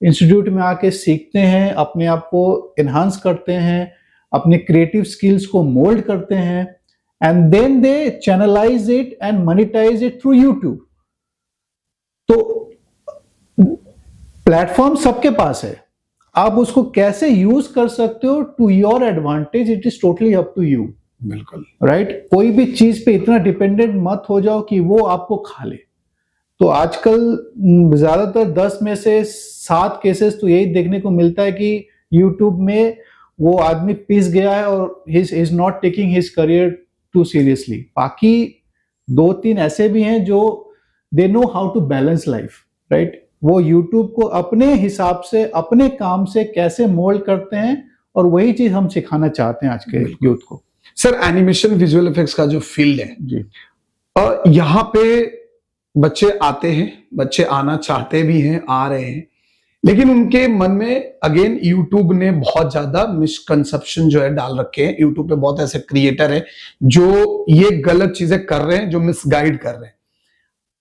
इंस्टीट्यूट में आके सीखते हैं, अपने आप को एनहांस करते हैं, अपने क्रिएटिव स्किल्स को मोल्ड करते हैं, and then they channelise it and monetise it through YouTube. तो प्लेटफॉर्म सबके पास है, आप उसको कैसे यूज कर सकते हो to your advantage, it is totally up to you. बिल्कुल, राइट। कोई भी चीज पे इतना डिपेंडेंट मत हो जाओ कि वो आपको खा ले। तो आजकल ज्यादातर 10 में से 7 केसेस तो यही देखने को मिलता है कि यूट्यूब में वो आदमी पिस गया है और he is not taking his career too seriously. बाकी 2-3 ऐसे भी हैं जो they know how to balance life, right. वो यूट्यूब को अपने हिसाब से, अपने काम से कैसे मोल्ड करते हैं, और वही चीज हम सिखाना चाहते हैं आज के यूथ को। सर, एनिमेशन विजुअल इफेक्ट्स का जो फील्ड है जी, यहाँ पे बच्चे आते हैं, बच्चे आना चाहते भी हैं, आ रहे हैं, लेकिन उनके मन में अगेन यूट्यूब ने बहुत ज्यादा मिसकंसेप्शन जो है डाल रखे हैं। यूट्यूब पे बहुत ऐसे क्रिएटर है जो ये गलत चीजें कर रहे हैं, जो मिसगाइड कर रहे हैं।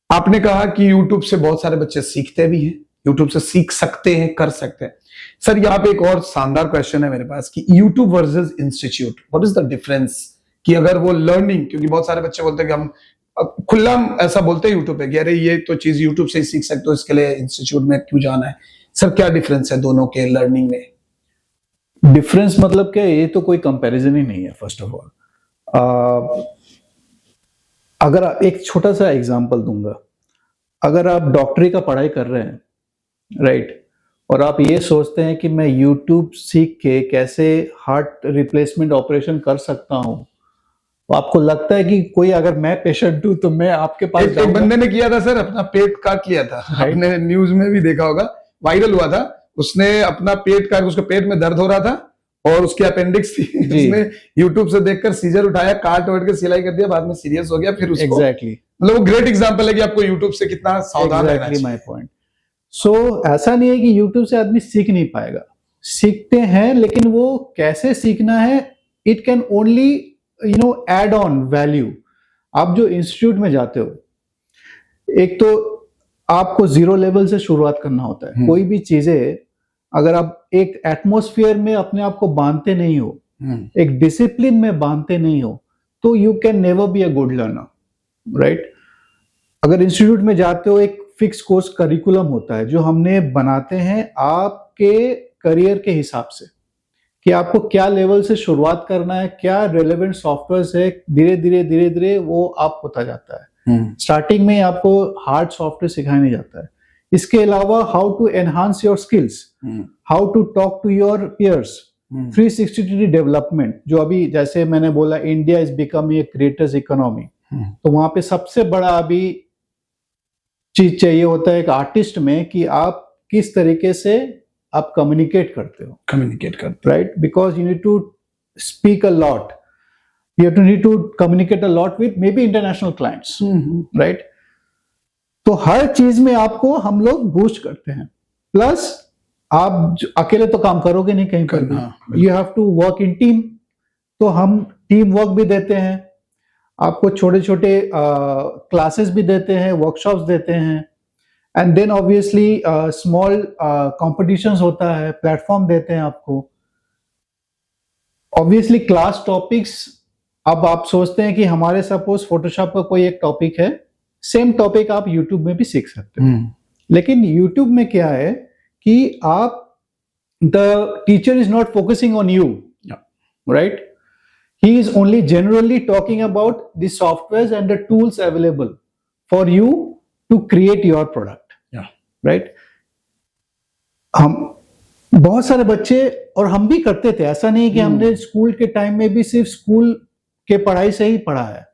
आपने कहा कि यूट्यूब से बहुत सारे बच्चे सीखते भी हैं, यूट्यूब से सीख सकते हैं, कर सकते हैं। सर, यहाँ पे एक और शानदार क्वेश्चन है मेरे पास कि YouTube versus institute, what is the difference? कि अगर वो लर्निंग, क्योंकि बहुत सारे बच्चे बोलते हैं कि हम खुला ऐसा बोलते हैं यूट्यूब पे कि अरे ये तो चीज यूट्यूब से ही सीख सकते हो, इसके लिए इंस्टीट्यूट में क्यों जाना है? सर, क्या डिफरेंस है दोनों के लर्निंग में? डिफरेंस मतलब क्या, ये तो कोई कंपैरिजन ही नहीं है। फर्स्ट ऑफ ऑल, अगर एक छोटा सा एग्जांपल दूंगा, अगर आप डॉक्टरी का पढ़ाई कर रहे हैं, राइट, और आप ये सोचते हैं कि मैं यूट्यूब सीख के कैसे हार्ट रिप्लेसमेंट ऑपरेशन कर सकता हूं, तो आपको लगता है कि कोई, अगर मैं पेशेंट हूं तो मैं आपके पास एक बंदे ने किया था सर, अपना पेट काट लिया था, आपने न्यूज में भी देखा होगा, वायरल हुआ था। उसने अपना पेट काट, उसके पेट में दर्द हो रहा था और उसकी अपेंडिक्स थी, उसने यूट्यूब से देखकर सीजर उठाया, काट वाट के सिलाई कर दिया, बाद में सीरियस हो गया, फिर उसको मतलब वो ग्रेट एग्जांपल है कि आपको यूट्यूब से कितना सावधान रहना चाहिए। My point. सो ऐसा नहीं है कि यूट्यूब से आदमी सीख नहीं पाएगा, सीखते हैं, लेकिन वो कैसे सीखना है, it can only add on value. आप जो इंस्टीट्यूट में जाते हो, एक तो आपको 0 लेवल से शुरुआत करना होता है। कोई भी चीजें अगर आप एक एटमॉस्फेयर में अपने आप को बांधते नहीं हो, एक डिसिप्लिन में बांधते नहीं हो, तो you can never be a good learner, right. अगर इंस्टीट्यूट में जाते हो, एक फिक्स कोर्स करिकुलम होता है जो हमने बनाते हैं आपके करियर के हिसाब से, कि आपको क्या लेवल से शुरुआत करना है, क्या रेलेवेंट सॉफ्टवेयर है, धीरे धीरे वो आप होता जाता है। स्टार्टिंग में आपको हार्ड सॉफ्टवेयर सिखाया नहीं जाता है। इसके अलावा how to enhance your skills, how to talk to your peers, 360 degree development, जो अभी जैसे मैंने बोला India is becoming a creators economy, तो वहां पे सबसे बड़ा अभी चीज चाहिए होता है एक आर्टिस्ट में, कि आप किस तरीके से आप कम्युनिकेट करते हो, right, because you need to speak a lot, you need to communicate a lot with maybe international clients, right? तो हर चीज में आपको हम लोग बूस्ट करते हैं। प्लस आप अकेले तो काम करोगे नहीं कहीं पर भी, you have to work in team, तो हम टीम वर्क भी देते हैं आपको, छोटे छोटे क्लासेस भी देते हैं, वर्कशॉप्स देते हैं, and then obviously small competitions होता है, प्लेटफॉर्म देते हैं आपको। ऑब्वियसली क्लास टॉपिक्स, अब आप सोचते हैं कि हमारे सपोज फोटोशॉप का कोई एक टॉपिक है, सेम टॉपिक आप यूट्यूब में भी सीख सकते हो, लेकिन यूट्यूब में क्या है कि आप, the teacher is not focusing on you, right, he is only generally talking about the softwares and the tools available for you to create your product. Yeah. Right? हम बहुत सारे बच्चे, और हम भी करते थे, ऐसा नहीं कि हमने स्कूल के टाइम में भी सिर्फ स्कूल के पढ़ाई से ही पढ़ा है.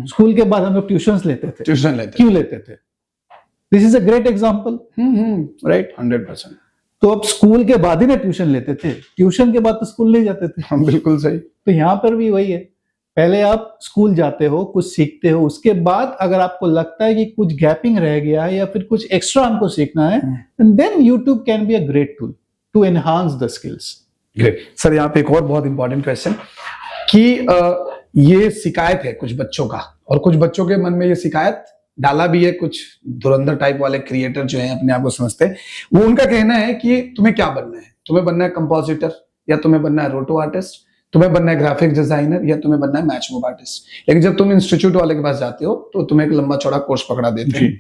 स्कूल के बाद हम लोग ट्यूशंस लेते थे. ट्यूशन लेते क्यों लेते थे? This is a great example, right? 100%. तो अब स्कूल के बाद ही ना ट्यूशन लेते थे, ट्यूशन के बाद तो स्कूल नहीं जाते थे. हम बिल्कुल सही. तो यहाँ पर भी वही है, पहले आप स्कूल जाते हो, कुछ सीखते हो, उसके बाद अगर आपको लगता है कि कुछ गैपिंग रह गया है या फिर कुछ एक्स्ट्रा हमको सीखना है, then YouTube can be a great tool to enhance the skills. Great sir. यहाँ पे एक और बहुत इंपॉर्टेंट क्वेश्चन कि ये शिकायत है कुछ बच्चों का, और कुछ बच्चों के मन में ये शिकायत डाला भी है कुछ धुरंधर टाइप वाले क्रिएटर जो हैं, अपने आप को समझते हैं. वो उनका कहना है कि तुम्हें क्या बनना है, तुम्हें बनना है कंपोजिटर, या तुम्हें बनना है रोटो आर्टिस्ट, तुम्हें बनना है ग्राफिक डिजाइनर, या तुम्हें बनना है मैच मूव आर्टिस्ट. लेकिन जब तुम इंस्टीट्यूट वाले के पास जाते हो तो तुम्हें एक लंबा चौड़ा कोर्स पकड़ा देते हैं.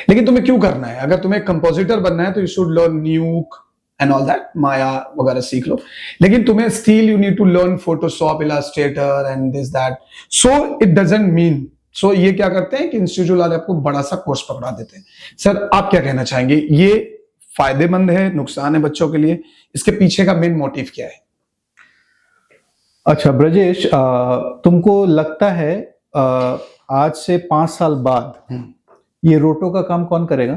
लेकिन तुम्हें क्यों करना है? अगर तुम्हें कंपोजिटर बनना है तो you should learn Nuke and all that, Maya वगैरह सीख लो. लेकिन तुम्हें still you need to learn Photoshop, Illustrator and this that. So it doesn't mean. So ये क्या करते हैं कि इंस्टीट्यूट वाले आपको बड़ा सा कोर्स पकड़ा देते हैं. सर आप क्या कहना चाहेंगे, ये फायदेमंद है, नुकसान है बच्चों के लिए? इसके पीछे का मेन मोटिव क्या है? अच्छा ब्रजेश, तुमको लगता है आज से 5 साल बाद ये रोटो का काम कौन करेगा?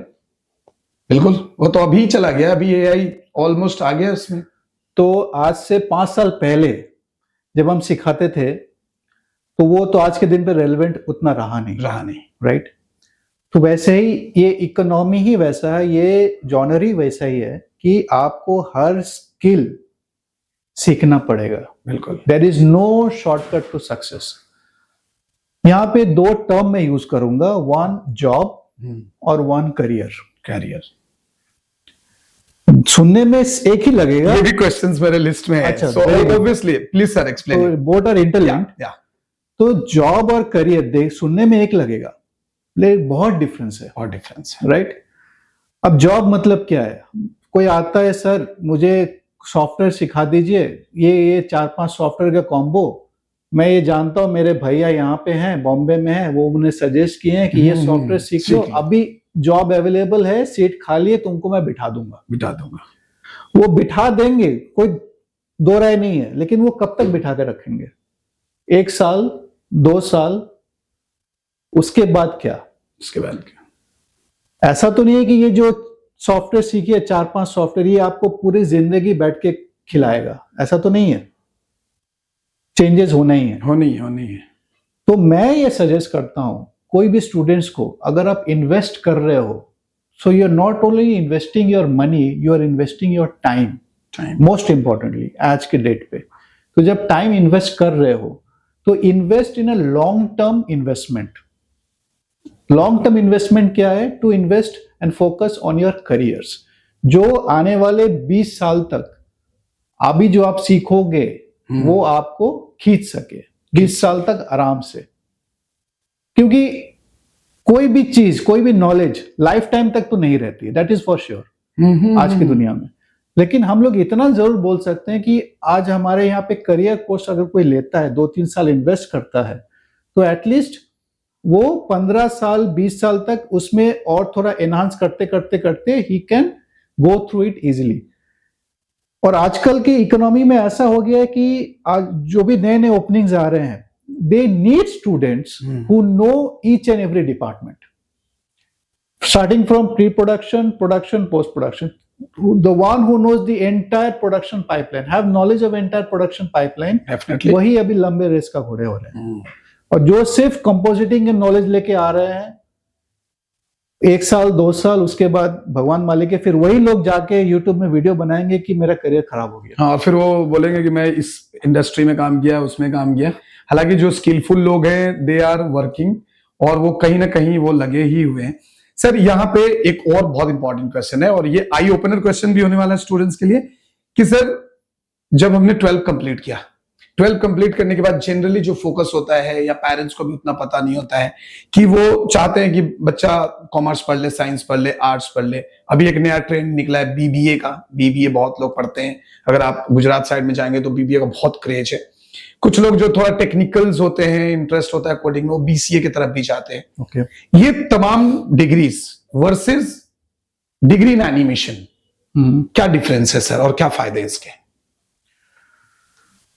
बिल्कुल, वो तो अभी चला गया, अभी एआई ऑलमोस्ट आ गया इसमें. तो आज से 5 साल पहले जब हम सिखाते थे तो वो तो आज के दिन पे रेलेवेंट उतना रहा नहीं, राइट? तो वैसे ही ये इकोनॉमी ही वैसा है, ये जॉनर ही वैसा ही है कि आपको हर स्किल सीखना पड़ेगा. बिल्कुल. There is no shortcut to success. यहाँ पे 2 टर्म में यूज करूंगा, 1 जॉब और 1 करियर. सुनने में एक ही लगेगा. ये भी क्वेश्चंस मेरे लिस्ट में है. अच्छा, so obviously please sir explain. Both are interlinked. तो जॉब और करियर देख सुनने में एक लगेगा, लेकिन बहुत डिफरेंस है, राइट? अब जॉब मतलब क्या है? कोई आता है, सर मुझे सॉफ्टवेयर सिखा दीजिए, ये 4-5 सॉफ्टवेयर का कॉम्बो, मैं ये जानता हूं, मेरे भैया यहाँ पे हैं, बॉम्बे में हैं, वो उन्हें सजेस्ट किए हैं कि ये सॉफ्टवेयर सीख लो, अभी जॉब अवेलेबल है, सीट खाली है, तुमको मैं बिठा दूंगा. वो बिठा देंगे, कोई दो राय नहीं है, लेकिन वो कब तक बिठा के रखेंगे? 1 साल, 2 साल, उसके बाद क्या? ऐसा तो नहीं है कि ये जो सॉफ्टवेयर सीखिए 4-5 सॉफ्टवेयर, ये आपको पूरी जिंदगी बैठ के खिलाएगा, ऐसा तो नहीं है. चेंजेस होना ही है. तो मैं ये सजेस्ट करता हूं कोई भी स्टूडेंट्स को, अगर आप इन्वेस्ट कर रहे हो, so you are not only investing your money, you are investing your time. Most importantly आज के डेट पे, तो जब टाइम इन्वेस्ट कर रहे हो तो invest in a long term investment. Long term investment क्या है? To invest and focus on your careers, जो आने वाले 20 साल तक अभी जो आप सीखोगे वो आपको खींच सके 20 साल तक आराम से. क्योंकि कोई भी चीज, कोई भी नॉलेज लाइफ टाइम तक तो नहीं रहती, दैट इज फॉर श्योर आज की दुनिया में. लेकिन हम लोग इतना जरूर बोल सकते हैं कि आज हमारे यहाँ पे करियर कोर्स अगर कोई लेता है, 2-3 साल इन्वेस्ट करता है, तो एटलीस्ट वो 15 साल 20 साल तक उसमें और थोड़ा एनहांस करते करते करते he can go through it easily. और आजकल की इकोनॉमी में ऐसा हो गया है कि आज जो भी नए नए ओपनिंग्स आ रहे हैं, they need students who know each and every department, starting from pre production, production, post production. The one who knows the entire production pipeline, have knowledge of entire production pipeline, Definitely. वही अभी लंबे race का घोड़े हो रहे हैं. और जो सिर्फ कंपोजिटिंग के नॉलेज लेके आ रहे हैं 1 साल 2 साल, उसके बाद भगवान मालिक है, फिर वही लोग जाके यूट्यूब में वीडियो बनाएंगे कि मेरा करियर खराब हो गया. हाँ, फिर वो बोलेंगे कि मैं इस इंडस्ट्री में काम किया, उसमें काम किया. हालांकि जो स्किलफुल लोग हैं, दे आर वर्किंग, और वो कहीं ना कहीं वो लगे ही हुए हैं. सर यहाँ पे एक और बहुत इंपॉर्टेंट क्वेश्चन है, और ये आई ओपनर क्वेश्चन भी होने वाला है स्टूडेंट्स के लिए, कि सर जब हमने 12 कंप्लीट किया, 12 कंप्लीट करने के बाद जनरली जो फोकस होता है, या पेरेंट्स को भी उतना पता नहीं होता है कि वो चाहते हैं कि बच्चा कॉमर्स पढ़ ले, साइंस पढ़ ले, आर्ट्स पढ़ ले. अभी एक नया ट्रेंड निकला है बीबीए का. बीबीए बहुत लोग पढ़ते हैं. अगर आप गुजरात साइड में जाएंगे तो बीबीए का बहुत क्रेज है. कुछ लोग जो थोड़ा टेक्निकल्स होते हैं, इंटरेस्ट होता है कोडिंग में, वो बीसीए की तरफ भी जाते हैं। ओके ये तमाम degrees versus degree in animation, क्या डिफरेंस है सर और क्या फायदे हैं इसके?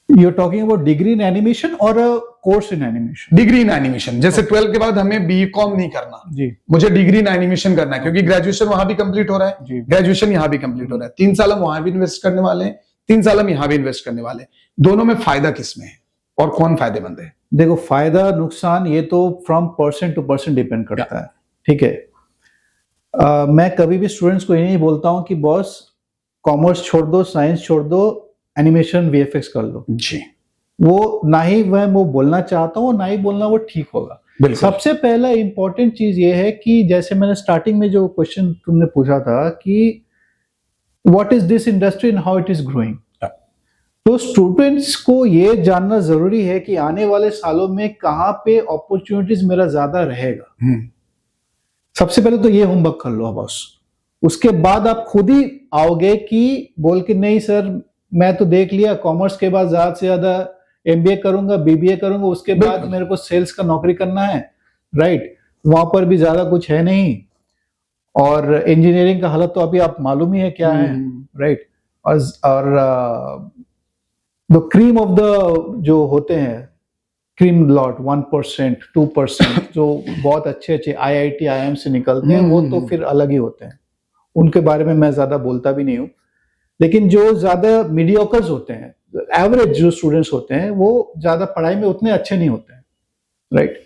You are talking about degree in animation और course in animation? Degree in animation, जैसे 12 के बाद हमें बीकॉम नहीं करना जी, मुझे डिग्री इन एनिमेशन करना है, क्योंकि ग्रेजुएशन वहां भी कंप्लीट हो रहा है, जी। ग्रेजुएशन यहाँ भी कंप्लीट हो रहा है, 3 साल हम वहां भी इन्वेस्ट करने वाले हैं, 3 साल हम यहाँ भी इन्वेस्ट करने वाले हैं। दोनों में फायदा किसमें है और कौन फायदेमंद है? देखो, फायदा नुकसान ये तो from person to person depend करता है, ठीक है। मैं कभी भी स्टूडेंट्स को ये नहीं बोलता हूँ कि बॉस कॉमर्स छोड़ दो, साइंस छोड़ दो, एनिमेशन वीएफएक्स कर लो। जी, वो ना ही मैं वो बोलना चाहता हूँ, ना ही बोलना वो ठीक होगा। बिल्कुल। सबसे पहला इंपॉर्टेंट चीज ये है कि जैसे मैंने स्टार्टिंग में जो क्वेश्चन तुमने पूछा था कि what is this industry and how it is growing, तो स्टूडेंट्स को ये जानना जरूरी है कि आने वाले सालों में कहाँ पे अपॉर्चुनिटीज मेरा ज्यादा रहेगा। सबसे पहले तो ये होमवर्क कर लो बॉस। उसके बाद आप खुद ही आओगे कि बोल के नहीं सर मैं तो देख लिया, कॉमर्स के बाद ज्यादा से ज्यादा एमबीए करूंगा, बीबीए करूंगा, उसके बाद मेरे को सेल्स का नौकरी करना है, राइट। वहां पर भी ज्यादा कुछ है नहीं, और इंजीनियरिंग का हालत तो अभी आप मालूम ही है क्या है, राइट। और द क्रीम ऑफ द जो होते हैं, क्रीम लॉट 1%, 2% जो बहुत अच्छे अच्छे आईआईटी आईआईएम से निकलते हैं, वो तो फिर अलग ही होते हैं, उनके बारे में मैं ज्यादा बोलता भी नहीं हूँ। लेकिन जो ज्यादा मीडियोकर्स होते हैं, एवरेज जो स्टूडेंट्स होते हैं, वो ज्यादा पढ़ाई में उतने अच्छे नहीं होते हैं, राइट।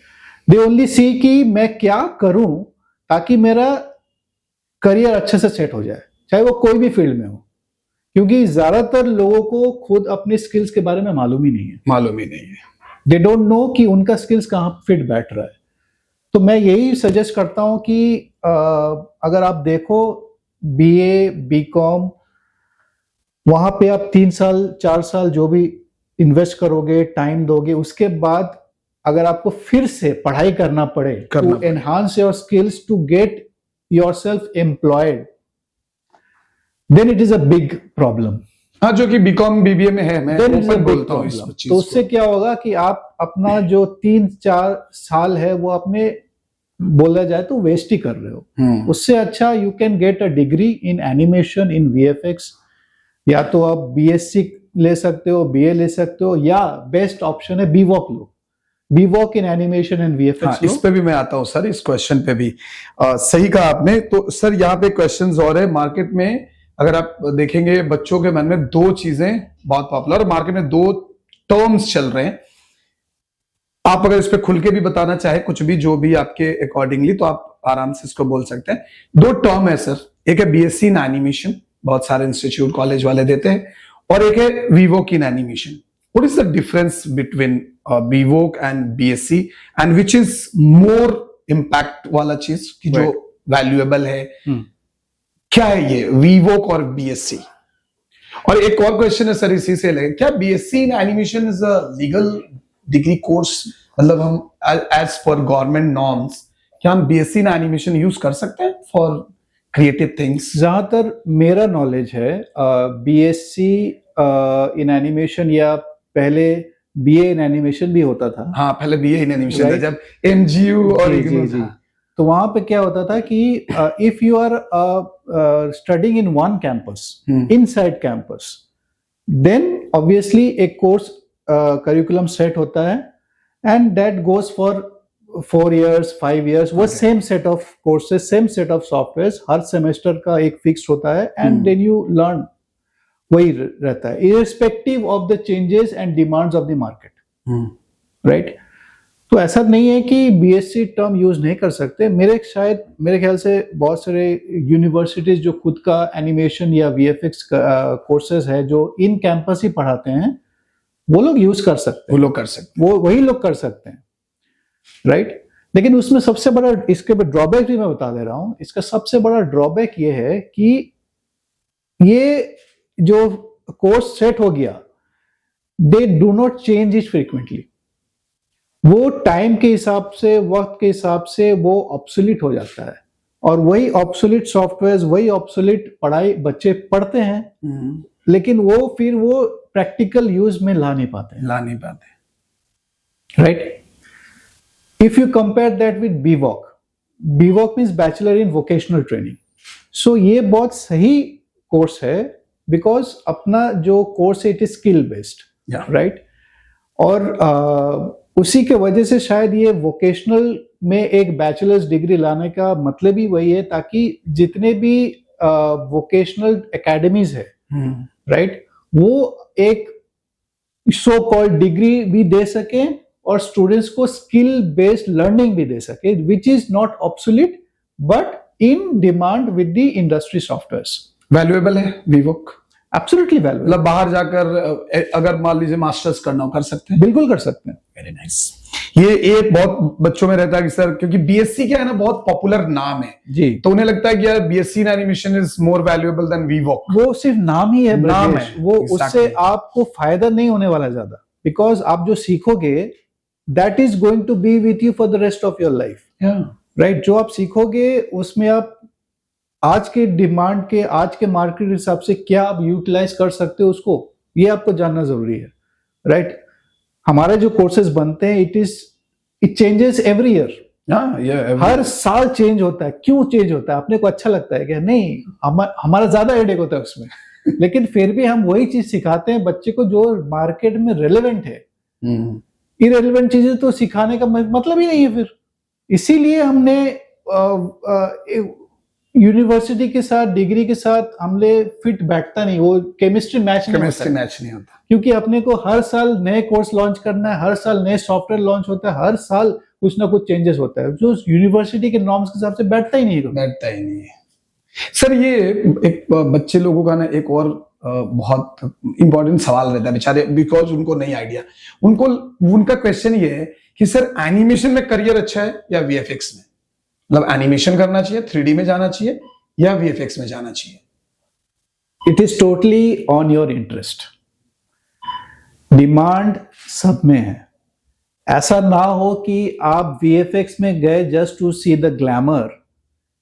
दे ओनली सी कि मैं क्या करूं ताकि मेरा करियर अच्छे से सेट हो जाए, चाहे वो कोई भी फील्ड में हो, क्योंकि ज्यादातर लोगों को खुद अपने स्किल्स के बारे में मालूम ही नहीं है। दे डोंट नो कि उनका स्किल्स कहाँ फिट बैठ रहा है। तो मैं यही सजेस्ट करता हूं कि अगर आप देखो बीए, बीकॉम, वहां पे आप 3 साल 4 साल जो भी इन्वेस्ट करोगे, टाइम दोगे, उसके बाद अगर आपको फिर से पढ़ाई करना पड़े to enhance your skills to get yourself employed, then it is a big problem. हाँ, जो कि बीकॉम बीबीए में है, मैं बोलता हूँ इस चीज तो उससे क्या होगा कि आप अपना जो 3-4 साल है वो अपने बोला जाए तो वेस्ट ही कर रहे हो। उससे अच्छा you can get a degree in animation, in VFX, या तो आप बीएससी ले सकते हो, बीए ले सकते हो, या बेस्ट ऑप्शन है बीवॉक लो, बीवॉक इन एनिमेशन एंड वीएफएक्स। इस पे भी मैं आता हूँ सर, इस क्वेश्चन पे भी सही कहा आपने। तो सर यहाँ पे क्वेश्चंस और है मार्केट में, अगर आप देखेंगे बच्चों के मन में 2 चीजें बहुत पॉपुलर, मार्केट में 2 टर्म्स चल रहे हैं। आप अगर इस पे खुल के भी बताना चाहे कुछ भी, जो भी आपके अकॉर्डिंगली, तो आप आराम से इसको बोल सकते हैं। 2 टर्म है सर, एक है बीएससी इन एनिमेशन, बहुत सारे इंस्टीट्यूट कॉलेज वाले देते हैं, और एक है BVoc in animation. What is the difference between BVoc and BSc, and which is more impact वाला चीज कि जो वैल्यूएबल है? क्या है ये वीवोक और बीएससी? और एक और क्वेश्चन है सर इसी से लगे, क्या BSc in animation is a legal degree course? मतलब हम एज पर गवर्नमेंट नॉर्म्स क्या हम बीएससी इन एनिमेशन यूज कर सकते हैं फॉर क्रिएटिव थिंग्स? जहां तक मेरा नॉलेज है, बीएससी इन एनिमेशन, या पहले बीए इन एनिमेशन भी होता था। हाँ, पहले बीए इन एनिमेशन था जब एमजीयू और जी। तो वहां पे क्या होता था कि if you are studying in one campus, inside campus, then obviously एक कोर्स करिकुलम सेट होता है, and that goes for 4 years, 5 years, वो same set of courses, same set of software, हर सेमेस्टर का एक फिक्स होता है, एंड देन यू लर्न, वही रहता है, irrespective of the changes and demands of the market, right. तो ऐसा नहीं है कि बीएससी टर्म यूज नहीं कर सकते। मेरे ख्याल से बहुत सारे यूनिवर्सिटीज जो खुद का एनिमेशन या वीएफएक्स कोर्सेज है जो इन कैंपस ही पढ़ाते हैं, वो लोग यूज कर सकते हैं, वो वही लोग कर सकते हैं, राइट। लेकिन उसमें सबसे बड़ा, इसके ड्रॉबैक भी मैं बता दे रहा हूं, इसका सबसे बड़ा ड्रॉबैक ये है कि ये जो कोर्स सेट हो गया, they do not change it frequently. वो टाइम के हिसाब से, वक्त के हिसाब से वो ऑब्सोलीट हो जाता है, और वही ऑब्सोलीट सॉफ्टवेयर, वही ऑब्सोलीट पढ़ाई बच्चे पढ़ते हैं, लेकिन वो फिर वो प्रैक्टिकल यूज में ला नहीं पाते, right? If you compare that with BVoc, BVoc means bachelor in vocational training. So ये बहुत सही कोर्स है, बिकॉज अपना जो कोर्स है it is skill based, right? और उसी के वजह से शायद ये वोकेशनल में एक बैचलर्स डिग्री लाने का मतलब ही वही है, ताकि जितने भी वोकेशनल एकेडमीज है, राइट, वो एक सो कॉल्ड डिग्री भी दे सके और स्टूडेंट्स को स्किल बेस्ड लर्निंग भी दे सके, which is not obsolete but in demand with the industry softwares. Valuable है वीवॉक, एब्सोल्युटली वैल्यूएबल। मतलब बाहर जाकर अगर मान लीजिए मास्टर्स करना हो, कर सकते हैं? बिल्कुल कर सकते हैं। Very nice. ये एक बहुत बच्चों में रहता है कि सर, क्योंकि बीएससी क्या है ना, बहुत पॉपुलर नाम है जी, तो उन्हें लगता है कि यार BSc in animation is more valuable than BVoc. वो सिर्फ नाम ही है, नाम ब्रजेश। है, वो exactly. उससे आपको फायदा नहीं होने वाला ज्यादा, बिकॉज आप जो सीखोगे that is going to be with you for the rest of your life, right? जो आप सीखोगे उसमें आप आज के डिमांड के, आज के मार्केट के हिसाब से क्या आप यूटिलाइज कर सकते हो उसको, ये आपको जानना जरूरी है, राइट? हमारे जो कोर्सेज बनते हैं इट चेंजेस एवरी ईयर। हर साल चेंज होता है। क्यों चेंज होता है? अपने को अच्छा लगता है क्या? नहीं, हमारा ज्यादा हेडेक होता है उसमें लेकिन फिर भी हम वही चीज सिखाते हैं बच्चे को जो मार्केट में रेलेवेंट है। इरेलेवेंट चीजें तो सिखाने का मतलब ही नहीं है फिर। इसीलिए हमने यूनिवर्सिटी के साथ, डिग्री के साथ हमने फिट बैठता नहीं, वो केमिस्ट्री मैच नहीं होता, क्योंकि अपने को हर साल नए कोर्स लॉन्च करना है, हर साल नए सॉफ्टवेयर लॉन्च होता है, हर साल कुछ ना कुछ चेंजेस होता है, जो यूनिवर्सिटी के नॉर्म्स के हिसाब से बैठता ही नहीं है। सर ये एक बच्चे लोगों का ना एक और बहुत इंपॉर्टेंट सवाल रहता है बेचारे, बिकॉज उनको नहीं आइडिया। उनका क्वेश्चन ये है कि सर एनिमेशन में करियर अच्छा है या वीएफएक्स में? मतलब एनिमेशन करना चाहिए, 3D में जाना चाहिए या वीएफएक्स में जाना चाहिए? It is totally on your interest. Demand सब में है। ऐसा ना हो कि आप वीएफएक्स में गए just to see the glamour,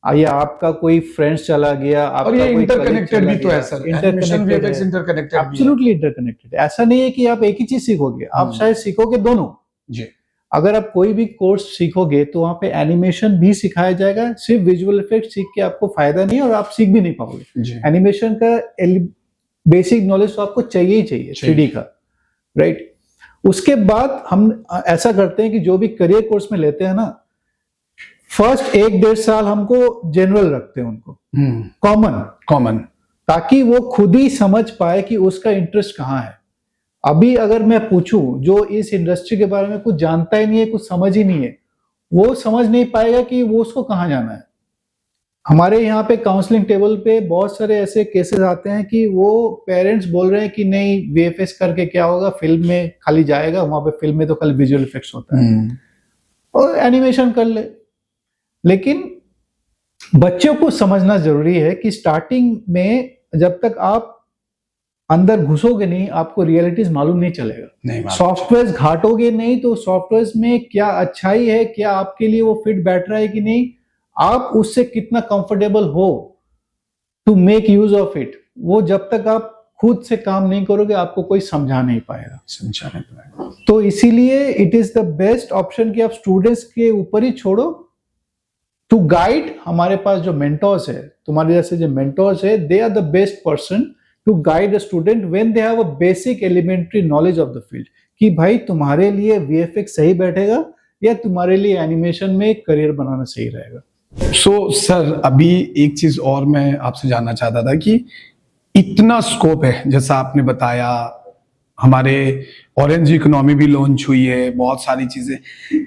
या आपका कोई फ्रेंड्स चला गया, और ये इंटरकनेक्टेड भी तो है sir, animation VFX interconnected, absolutely interconnected. ऐसा नहीं है कि आप एक ही चीज सीखोगे, आप शायद सीखोगे दोनों जी। अगर आप कोई भी कोर्स सीखोगे तो वहां पे एनिमेशन भी सिखाया जाएगा। सिर्फ विजुअल इफेक्ट सीख के आपको फायदा नहीं है और आप सीख भी नहीं पाओगे। एनिमेशन का बेसिक नॉलेज तो आपको चाहिए ही चाहिए 3D का, राइट? उसके बाद हम ऐसा करते हैं कि जो भी करियर कोर्स में लेते हैं ना, फर्स्ट 1-1.5 साल हमको जनरल रखते हैं, उनको कॉमन, ताकि वो खुद ही समझ पाए कि उसका इंटरेस्ट कहाँ है। अभी अगर मैं पूछूं जो इस इंडस्ट्री के बारे में कुछ जानता ही नहीं है, कुछ समझ ही नहीं है, वो समझ नहीं पाएगा कि वो उसको कहाँ जाना है। हमारे यहाँ पे काउंसलिंग टेबल पे बहुत सारे ऐसे केसेस आते हैं कि वो पेरेंट्स बोल रहे हैं कि नहीं वीएफएक्स करके क्या होगा, फिल्म में खाली जाएगा, वहां पे फिल्म में तो खाली विजुअल इफेक्ट्स होता है और एनिमेशन कर ले। लेकिन बच्चों को समझना जरूरी है कि स्टार्टिंग में जब तक आप अंदर घुसोगे नहीं, आपको रियलिटीज मालूम नहीं चलेगा। सॉफ्टवेयर घाटोगे नहीं तो सॉफ्टवेयर में क्या अच्छाई है, क्या आपके लिए वो फिट बैठ रहा है कि नहीं, आप उससे कितना कंफर्टेबल हो to make use of it, वो जब तक आप खुद से काम नहीं करोगे आपको कोई समझा नहीं पाएगा। तो इसीलिए it is the best option कि आप स्टूडेंट्स के ऊपर ही छोड़ो टू गाइड। हमारे पास जो मेंटोर्स है, तुम्हारे जैसे जो मेंटोर्स है, they are the best person to guide a student when they have a basic elementary knowledge of the field, कि भाई तुम्हारे लिए VFX सही बैठेगा या तुम्हारे लिए एनिमेशन में करियर बनाना सही रहेगा। सर अभी एक चीज और मैं आपसे जानना चाहता था कि इतना स्कोप है, जैसा आपने बताया, हमारे ऑरेंज इकोनॉमी भी लॉन्च हुई है, बहुत सारी चीजें,